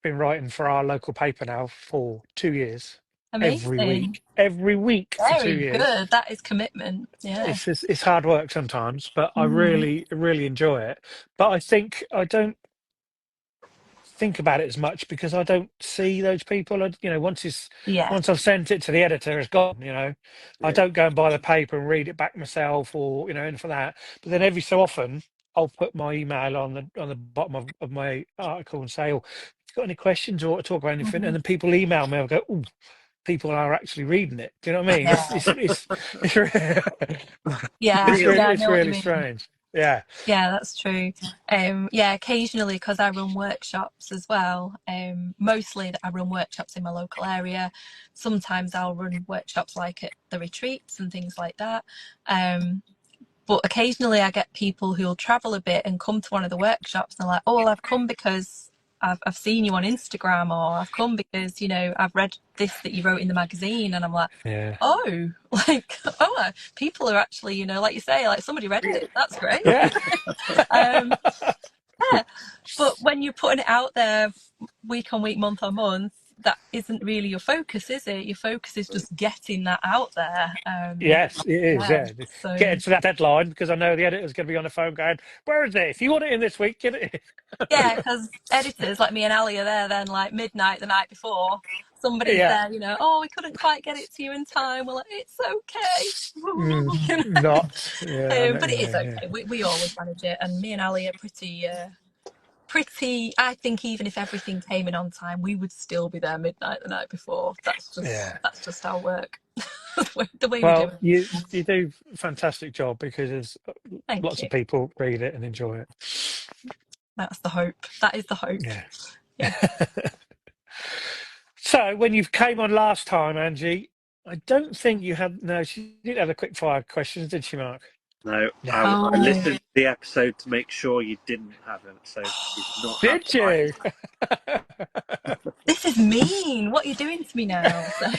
Speaker 1: been writing for our local paper now for 2 years.
Speaker 4: Amazing.
Speaker 1: Every week for two
Speaker 4: Very
Speaker 1: years.
Speaker 4: good. That is commitment. Yeah.
Speaker 1: It's hard work sometimes, but I
Speaker 4: Mm.
Speaker 1: really enjoy it. But I think I don't think about it as much because I don't see those people.
Speaker 4: Yeah.
Speaker 1: Once I've sent it to the editor, it's gone. I
Speaker 2: Yeah.
Speaker 1: don't go and buy the paper and read it back myself, or anything for that. But then every so often, I'll put my email on the bottom of my article and say, "Oh, if you've got any questions or to talk about anything," and
Speaker 4: Mhm.
Speaker 1: then people email me. I'll go, "Oh, people are actually reading it." Do you know what I mean?
Speaker 4: Yeah.
Speaker 1: It's really,
Speaker 4: Yeah. Yeah. I
Speaker 1: it's
Speaker 4: know what you
Speaker 1: really
Speaker 4: mean.
Speaker 1: strange. Yeah,
Speaker 4: Yeah, that's true. Yeah, occasionally because I run workshops as well. Mostly that I run workshops in my local area. Sometimes I'll run workshops like at the retreats and things like that. Um, but occasionally I get people who'll travel a bit and come to one of the workshops and they're like, oh, well, I've come because I've seen you on Instagram, or I've come because, I've read this that you wrote in the magazine. And I'm like,
Speaker 1: yeah,
Speaker 4: oh, like, oh, people are actually, like you say, like somebody read it. That's great.
Speaker 1: yeah.
Speaker 4: Um, yeah, but when you're putting it out there week on week, month on month, that isn't really your focus, is it? Your focus is just getting that out there.
Speaker 1: Yes, it is.
Speaker 4: Yeah.
Speaker 1: Yeah,
Speaker 4: So
Speaker 1: getting to that deadline because I know the editor's going to be on the phone going, "Where is it? If you want it in this week, get it."
Speaker 4: yeah, because editors like me and Ali are there then like midnight the night before. Somebody's
Speaker 1: Yeah,
Speaker 4: there, oh, we couldn't quite get it to you in time. We're like, it's okay.
Speaker 1: not. Yeah, I know what
Speaker 4: But
Speaker 1: you
Speaker 4: it is
Speaker 1: mean. Yeah,
Speaker 4: okay. We always manage it, and me and Ali are pretty. I think even if everything came in on time, we would still be there midnight the night before.
Speaker 1: yeah.
Speaker 4: That's just our work. The way we do
Speaker 1: Well,
Speaker 4: it.
Speaker 1: you do a fantastic job because there's
Speaker 4: Thank
Speaker 1: lots
Speaker 4: you.
Speaker 1: of people read it and enjoy it.
Speaker 4: That's the hope. That is the hope.
Speaker 1: Yeah.
Speaker 4: Yeah.
Speaker 1: So when you came on last time, Angie, I don't think you had. No, she didn't have the quick fire questions, did she, Mark?
Speaker 2: No,
Speaker 1: No.
Speaker 2: I
Speaker 4: Oh,
Speaker 2: listened to the episode to make sure you didn't have it, so you did not have
Speaker 1: Did you?
Speaker 4: this is mean. What are you doing to me now? So,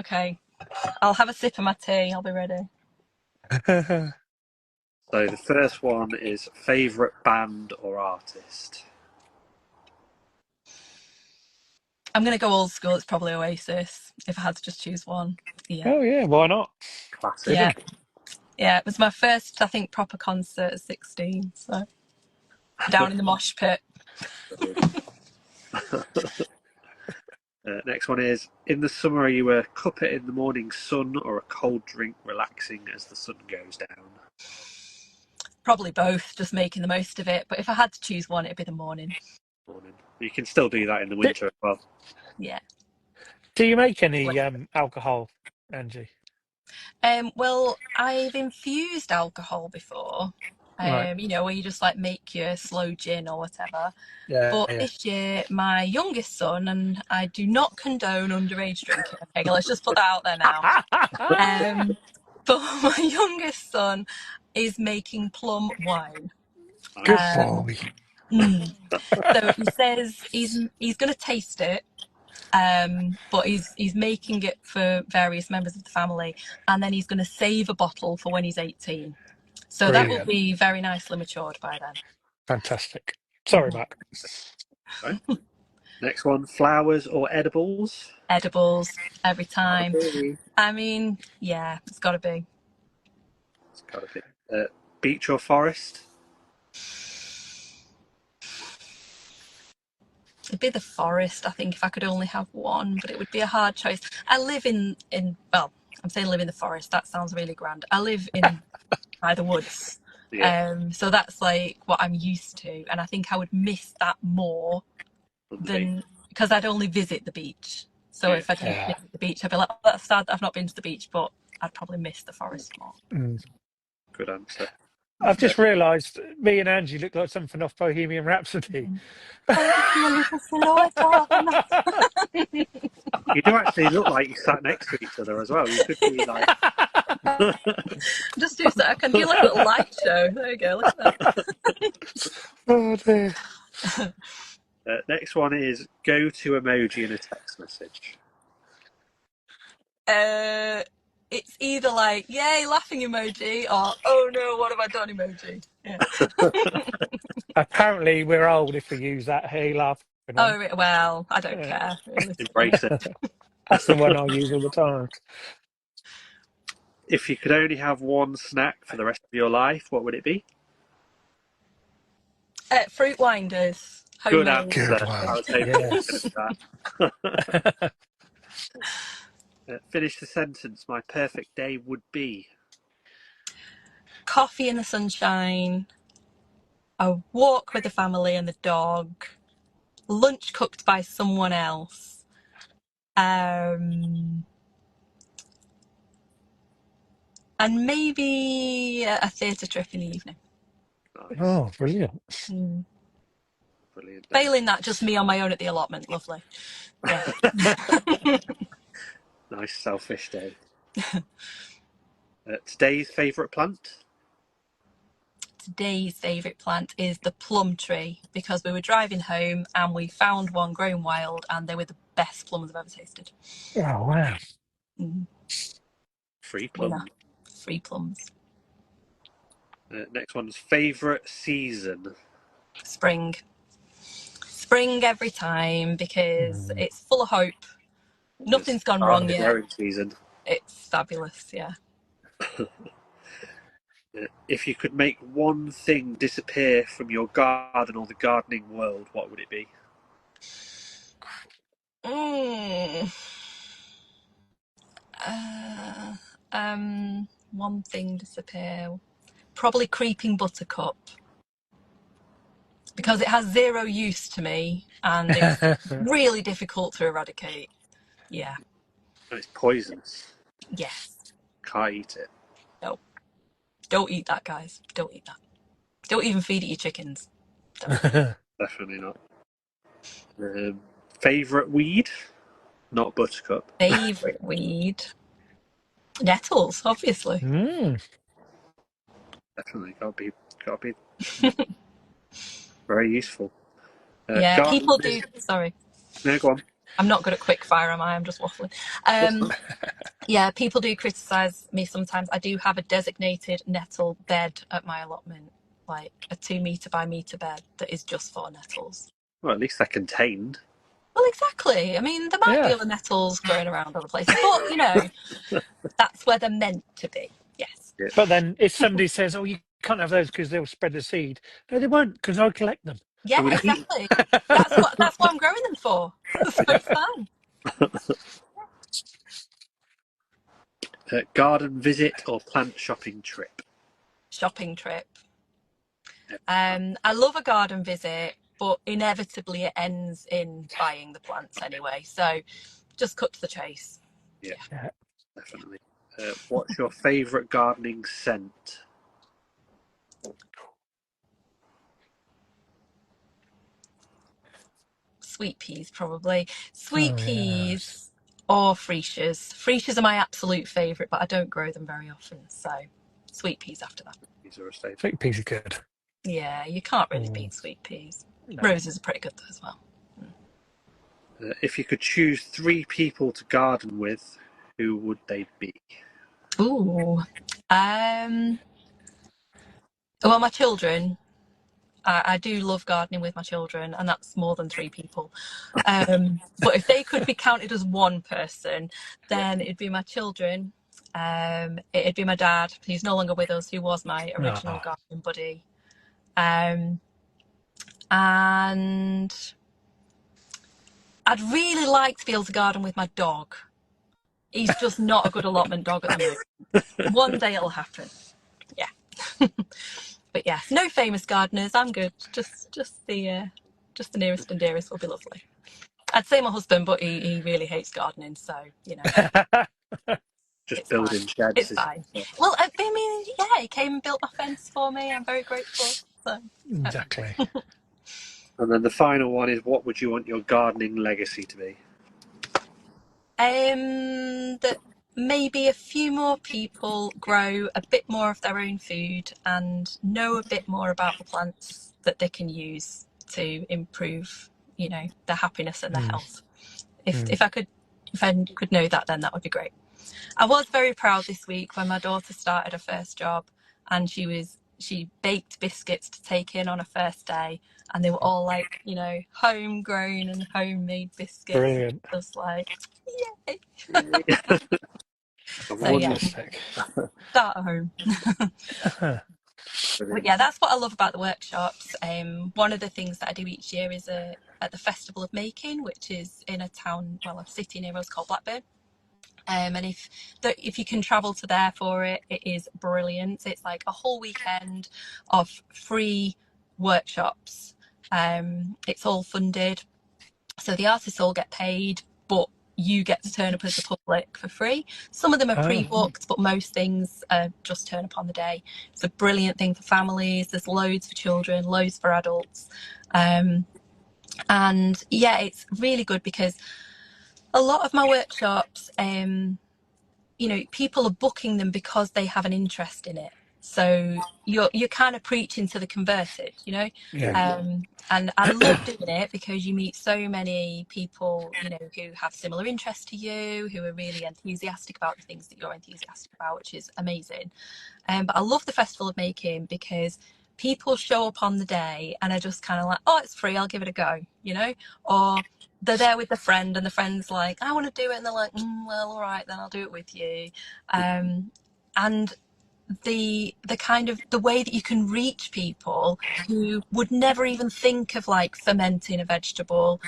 Speaker 4: okay. I'll have a sip of my tea. I'll be ready.
Speaker 2: So the first one is favourite band or artist.
Speaker 4: I'm gonna go old school. It's probably Oasis. If I had to just choose one. Yeah.
Speaker 1: Oh yeah, why not?
Speaker 2: Classic.
Speaker 1: Good
Speaker 4: Yeah.
Speaker 1: 'un.
Speaker 4: Yeah. It was my first, I think, proper concert at 16. So down in the mosh pit.
Speaker 2: Next one is in the summer, are you a cuppa in the morning sun or a cold drink relaxing as the sun goes down?
Speaker 4: Probably both, just making the most of it. But if I had to choose one, it'd be the morning.
Speaker 2: Morning. You can still do that in the
Speaker 1: Do,
Speaker 2: winter as well.
Speaker 4: Yeah.
Speaker 1: do you make any alcohol, Angie?
Speaker 4: Well, I've infused alcohol before.
Speaker 1: Right.
Speaker 4: Where you just like make your slow gin or whatever.
Speaker 1: Yeah,
Speaker 4: But
Speaker 1: yeah.
Speaker 4: this year, my youngest son, and I do not condone underage drinking. Okay, let's just put that out there now. But my youngest son is making plum wine.
Speaker 1: Good
Speaker 4: Um,
Speaker 1: boy.
Speaker 4: mm. So he says he's going to taste it, but he's making it for various members of the family, and then he's going to save a bottle for when he's 18. So that will
Speaker 1: Brilliant.
Speaker 4: be very nicely matured by then.
Speaker 1: Fantastic. Sorry, Mark.
Speaker 2: Right. Next one, flowers or edibles?
Speaker 4: Edibles every
Speaker 2: Gotta
Speaker 4: time.
Speaker 2: be.
Speaker 4: I mean, yeah, it's got to be.
Speaker 2: It's gotta be. Beach or forest?
Speaker 4: It'd be the forest, I think, if I could only have one, but it would be a hard choice. I live well, I'm saying live in the forest. That sounds really grand. I live in by the woods.
Speaker 2: Yeah,
Speaker 4: So that's like what I'm used to. And I think I would miss that more
Speaker 2: on the beach.
Speaker 4: than because I'd only visit the beach. So
Speaker 2: Yeah,
Speaker 4: if I didn't
Speaker 1: Yeah.
Speaker 4: visit the beach, I'd be like, oh, that's sad that I've not been to the beach, but I'd probably miss the forest more.
Speaker 1: Mm.
Speaker 2: good answer.
Speaker 1: I've just realised me and Angie look like something off Bohemian Rhapsody.
Speaker 4: Oh, my little silhouette on.
Speaker 2: You do actually look like you sat next to each other as well. You could be like.
Speaker 4: Just do so. I can do like a little light show. There you go. Look at
Speaker 1: Oh dear.
Speaker 2: Next one is go-to emoji in a text message.
Speaker 4: that. It's either like yay laughing emoji or oh no what have I done emoji. Yeah.
Speaker 1: Apparently, we're old if we use that hey laughing one.
Speaker 4: Oh well, I don't
Speaker 1: Yeah.
Speaker 4: care realistically.
Speaker 2: Embrace it.
Speaker 1: That's the one I use all the time.
Speaker 2: If you could only have one snack for the rest of your life, what would it be?
Speaker 4: Fruit winders,
Speaker 2: Good
Speaker 4: homemade.
Speaker 1: Good
Speaker 2: answer.
Speaker 1: one.
Speaker 2: I was hoping you were going to
Speaker 1: Yes.
Speaker 2: do that. Finish the sentence. My perfect day would be.
Speaker 4: Coffee in the sunshine, a walk with the family and the dog, lunch cooked by someone else, and maybe a theatre trip in the evening.
Speaker 2: Nice.
Speaker 1: Oh, brilliant.
Speaker 2: Brilliant day.
Speaker 4: Failing that, just me on my own at the allotment. Lovely. Yeah.
Speaker 2: Nice selfish day. Today's favourite plant?
Speaker 4: Today's favourite plant is the plum tree because we were driving home and we found one growing wild and they were the best plums I've ever tasted.
Speaker 1: Oh, wow.
Speaker 2: Free
Speaker 4: Winner.
Speaker 2: plum.
Speaker 4: Free plums.
Speaker 2: Next one's favourite season?
Speaker 4: Spring. Spring every time because it's full of hope. Nothing's gone wrong yet.
Speaker 2: Growing season.
Speaker 4: It's fabulous, yeah.
Speaker 2: If you could make one thing disappear from your garden or the gardening world, what would it be?
Speaker 4: One thing disappear. Probably creeping buttercup. Because it has zero use to me and it's really difficult to eradicate. Yeah.
Speaker 2: And it's poisonous.
Speaker 4: Yes.
Speaker 2: Can't eat it.
Speaker 4: No. Don't eat that, guys. Don't eat that. Don't even feed it your chickens.
Speaker 2: Definitely not. Favourite weed? Not buttercup.
Speaker 4: Favourite weed? Nettles, obviously.
Speaker 2: Definitely gotta be very useful.
Speaker 4: Yeah, people do. Sorry.
Speaker 2: No, go on.
Speaker 4: I'm not good at quick fire, am I? I'm just waffling. Yeah, people do criticise me sometimes. I do have a designated nettle bed at my allotment, like a 2 metre by metre bed that is just for nettles.
Speaker 2: Well, at least they're contained.
Speaker 4: Well, exactly. I mean, there might be other nettles growing around other places, but you know, that's where they're meant to be. Yes.
Speaker 2: Yeah.
Speaker 1: But then if somebody says, oh, you can't have those because they'll spread the seed. No, they won't because I'll collect them.
Speaker 4: Yeah, exactly. That's what I'm growing them for. So it's fine.
Speaker 2: Garden visit or plant shopping trip?
Speaker 4: Shopping trip. I love a garden visit, but inevitably it ends in buying the plants anyway. So just cut to the chase.
Speaker 2: Yeah. Definitely. What's your favourite gardening scent?
Speaker 4: Sweet peas, probably. Sweet peas or freesias. Freesias are my absolute favourite, but I don't grow them very often. So sweet peas after that.
Speaker 2: These are a staple.
Speaker 1: Sweet peas are good.
Speaker 4: Yeah, you can't really beat sweet peas.
Speaker 1: No.
Speaker 4: Roses are pretty good though as well.
Speaker 2: If you could choose 3 people to garden with, who would they be?
Speaker 4: Ooh. Well, my children. I do love gardening with my children, and that's more than 3 people. But if they could be counted as one person, then it'd be my children. It'd be my dad, who's no longer with us, who was my original gardening buddy. And I'd really like to be able to garden with my dog. He's just not a good allotment dog at the moment. One day it'll happen. Yeah. But yes, no famous gardeners. I'm good. Just the nearest and dearest will be lovely. I'd say my husband, but he really hates gardening, so you know.
Speaker 2: Just
Speaker 4: It's
Speaker 2: building
Speaker 4: fine.
Speaker 2: sheds.
Speaker 4: It's fine. Well, I mean, yeah, yeah, he came and built my fence for me. I'm very grateful. So,
Speaker 1: Exactly.
Speaker 2: And then the final one is, what would you want your gardening legacy to be?
Speaker 4: that maybe a few more people grow a bit more of their own food and know a bit more about the plants that they can use to improve, their happiness and their
Speaker 1: Mm,
Speaker 4: health. If
Speaker 1: mm.
Speaker 4: if I could know that, then that would be great. I was very proud this week when my daughter started her first job, and she baked biscuits to take in on her first day, and they were all like, homegrown and homemade biscuits. And
Speaker 1: Brilliant.
Speaker 4: just like, yay!
Speaker 2: A
Speaker 4: So yeah,
Speaker 2: wonderful.
Speaker 1: Fantastic.
Speaker 4: start at home. But yeah, that's what I love about the workshops. One of the things that I do each year is at the Festival of Making, which is in a city near us called Blackburn. And if you can travel to there for it, it is brilliant. It's like a whole weekend of free workshops. It's all funded, so the artists all get paid, but you get to turn up as the public for free. Some of them are
Speaker 1: Oh,
Speaker 4: pre-booked, but most things just turn up on the day. It's a brilliant thing for families. There's loads for children, loads for adults. And yeah, it's really good because a lot of my workshops, people are booking them because they have an interest in it. So you're kind of preaching to the converted.
Speaker 1: yeah.
Speaker 4: And I love doing it because you meet so many people, who have similar interests to you, who are really enthusiastic about the things that you're enthusiastic about, which is amazing. But I love the Festival of Making because people show up on the day and are just kind of like, oh, it's free, I'll give it a go, or they're there with the friend and the friend's like, I want to do it, and they're like, well, all right, then I'll do it with you. And the kind of the way that you can reach people who would never even think of like fermenting a vegetable,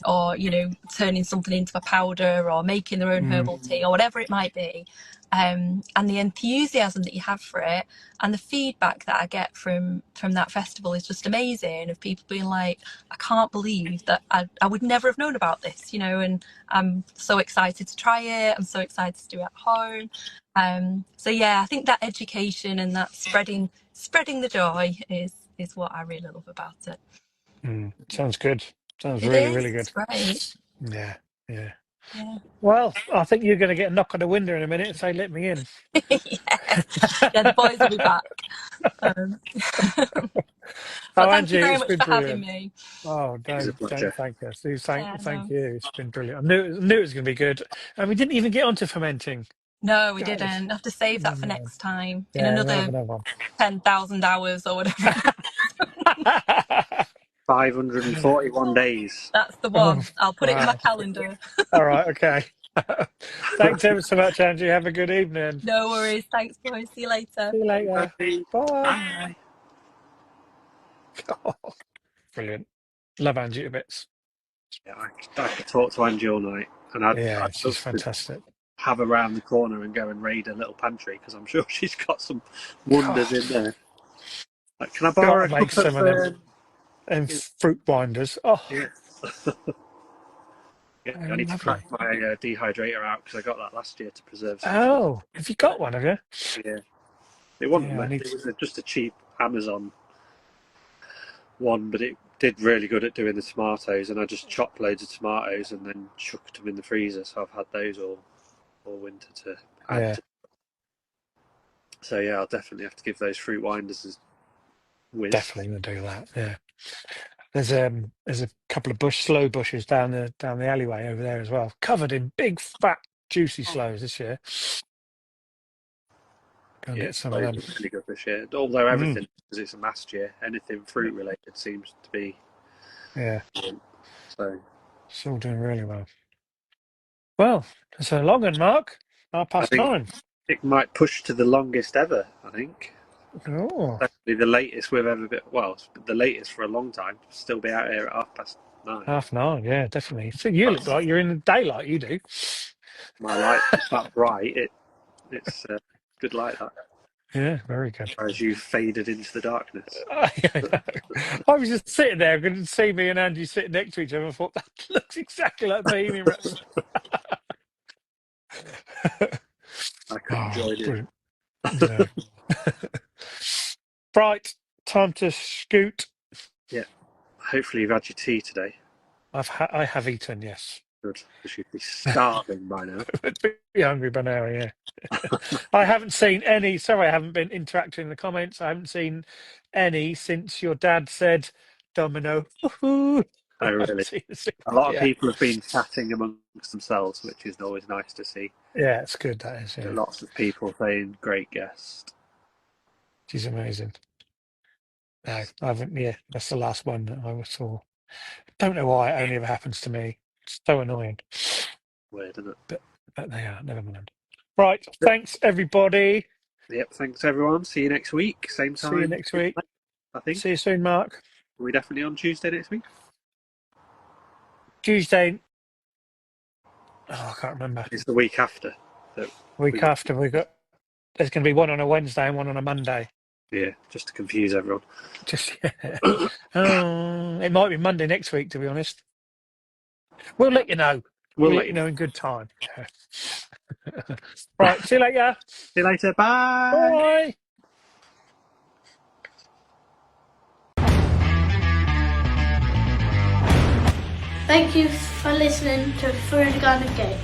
Speaker 4: or turning something into a powder or making their own
Speaker 1: Mm,
Speaker 4: herbal tea or whatever it might be. And the enthusiasm that you have for it and the feedback that I get from that festival is just amazing, of people being like, I can't believe that I would never have known about this, and I'm so excited to try it. I'm so excited to do it at home. So yeah, I think that education and that spreading the joy is what I really love about it.
Speaker 1: sounds good. Sounds
Speaker 4: It
Speaker 1: really,
Speaker 4: is.
Speaker 1: really
Speaker 4: It's
Speaker 1: good.
Speaker 4: great.
Speaker 1: Yeah, yeah.
Speaker 4: Yeah.
Speaker 1: Well, I think you're going to get a knock on the window in a minute and say, "Let me in."
Speaker 4: Yes. Yeah, the boys will be back. Um,
Speaker 1: Oh,
Speaker 4: but thank you
Speaker 1: Angie,
Speaker 4: very
Speaker 1: it's
Speaker 4: much
Speaker 1: been
Speaker 4: for having
Speaker 1: brilliant.
Speaker 4: me.
Speaker 1: Oh,
Speaker 2: It's a
Speaker 1: don't
Speaker 2: pleasure.
Speaker 1: thank us. Do
Speaker 4: Yeah,
Speaker 1: thank
Speaker 4: no.
Speaker 1: you. It's been brilliant. I knew it was going to be good, and we didn't even get onto fermenting.
Speaker 4: No, we
Speaker 1: God,
Speaker 4: didn't. Have to save that
Speaker 1: never
Speaker 4: for
Speaker 1: mind.
Speaker 4: next time in
Speaker 1: Yeah, we'll have
Speaker 4: another
Speaker 1: another one.
Speaker 4: 10,000 hours or whatever.
Speaker 2: 541 days.
Speaker 4: That's the
Speaker 1: Oh,
Speaker 4: one. I'll put it in my
Speaker 1: wow.
Speaker 4: calendar.
Speaker 1: All right. Okay. Thanks ever so much, Angie. Have a good evening.
Speaker 4: No worries. Thanks, boys. See you later.
Speaker 1: See you later.
Speaker 2: Bye.
Speaker 1: Bye.
Speaker 2: Bye.
Speaker 1: Brilliant. Love Angie to bits.
Speaker 2: Yeah, I could talk to Angie all night, and
Speaker 1: Yeah,
Speaker 2: I'd
Speaker 1: she's
Speaker 2: love to
Speaker 1: fantastic.
Speaker 2: have her round the corner and go and raid her little pantry, because I'm sure she's got some wonders
Speaker 1: God,
Speaker 2: in there. Like, can I borrow
Speaker 1: gotta
Speaker 2: a
Speaker 1: make
Speaker 2: cup of?
Speaker 1: some of them and fruit binders. Oh,
Speaker 2: Yeah. Yeah, I
Speaker 1: they're
Speaker 2: need to crack
Speaker 1: lovely.
Speaker 2: my dehydrator out because I got that last year to preserve some fruit.
Speaker 1: Oh, have you got one, have you?
Speaker 2: Yeah, it wasn't
Speaker 1: Yeah, I
Speaker 2: much.
Speaker 1: need
Speaker 2: It
Speaker 1: to.
Speaker 2: was just a cheap Amazon one, but it did really good at doing the tomatoes. And I just chopped loads of tomatoes and then chucked them in the freezer. So I've had those all winter to add
Speaker 1: Yeah,
Speaker 2: to. So yeah, I'll definitely have to give those fruit winders a whiz.
Speaker 1: definitely gonna do that. Yeah. There's a couple of slow bushes down the alleyway over there as well, covered in big, fat, juicy sloes this year. Go and
Speaker 2: Yeah,
Speaker 1: get some of
Speaker 2: those
Speaker 1: them.
Speaker 2: are really good this year. Although
Speaker 1: Mm,
Speaker 2: everything, because it's a mast year, anything fruit related seems to be.
Speaker 1: yeah,
Speaker 2: So
Speaker 1: it's all doing really well. Well, it's a long one, Mark. Half
Speaker 2: I
Speaker 1: past
Speaker 2: think
Speaker 1: nine.
Speaker 2: it might push to the longest ever. I think.
Speaker 1: Oh,
Speaker 2: Definitely the latest we've ever been. Well, it's the latest for a long time. Still be out here at 9:30.
Speaker 1: 9:30. Yeah, definitely. So you look
Speaker 2: That's
Speaker 1: like you're in the daylight. You do.
Speaker 2: my light. It's that bright. It's good light that.
Speaker 1: Yeah, very good.
Speaker 2: As you faded into the darkness.
Speaker 1: I know. I was just sitting there, couldn't see me and Angie sitting next to each other. I thought that looks exactly like Bohemian Rhapsody.
Speaker 2: I couldn't
Speaker 1: Oh,
Speaker 2: join in.
Speaker 1: brilliant. No. Right, time to scoot.
Speaker 2: Yeah. Hopefully you've had your tea today.
Speaker 1: I have eaten, yes.
Speaker 2: Good, because you'd be starving by now.
Speaker 1: I'd be hungry by now, yeah. I haven't seen any. Sorry, I haven't been interacting in the comments. I haven't seen any since your dad said domino. Woohoo! I
Speaker 2: Oh,
Speaker 1: haven't
Speaker 2: really?
Speaker 1: seen a single.
Speaker 2: A lot of
Speaker 1: Yeah,
Speaker 2: people have been chatting amongst themselves, which is always nice to see.
Speaker 1: yeah, it's good. That is. Yeah,
Speaker 2: Lots of people saying, great guest.
Speaker 1: she's amazing. No, I haven't. Yeah, that's the last one that I saw. Don't know why it only ever happens to me. It's so annoying.
Speaker 2: Weird, isn't it?
Speaker 1: But they are. Never mind. Right. Thanks, everybody.
Speaker 2: Yep, thanks everyone. See you next week. Same
Speaker 1: See you
Speaker 2: time,
Speaker 1: next week.
Speaker 2: I think.
Speaker 1: See you soon, Mark.
Speaker 2: Are we definitely on Tuesday next week?
Speaker 1: Tuesday. Oh, I can't remember.
Speaker 2: It's the week after. That
Speaker 1: Week after we got. There's going to be one on a Wednesday and one on a Monday.
Speaker 2: Yeah, just to confuse everyone.
Speaker 1: Just yeah. It might be Monday next week, to be honest. We'll let you know. We'll let you know in good time. Yeah. Right. See you later.
Speaker 2: See you later. Bye.
Speaker 1: Bye.
Speaker 3: Thank you for listening to Through the Garden Gate.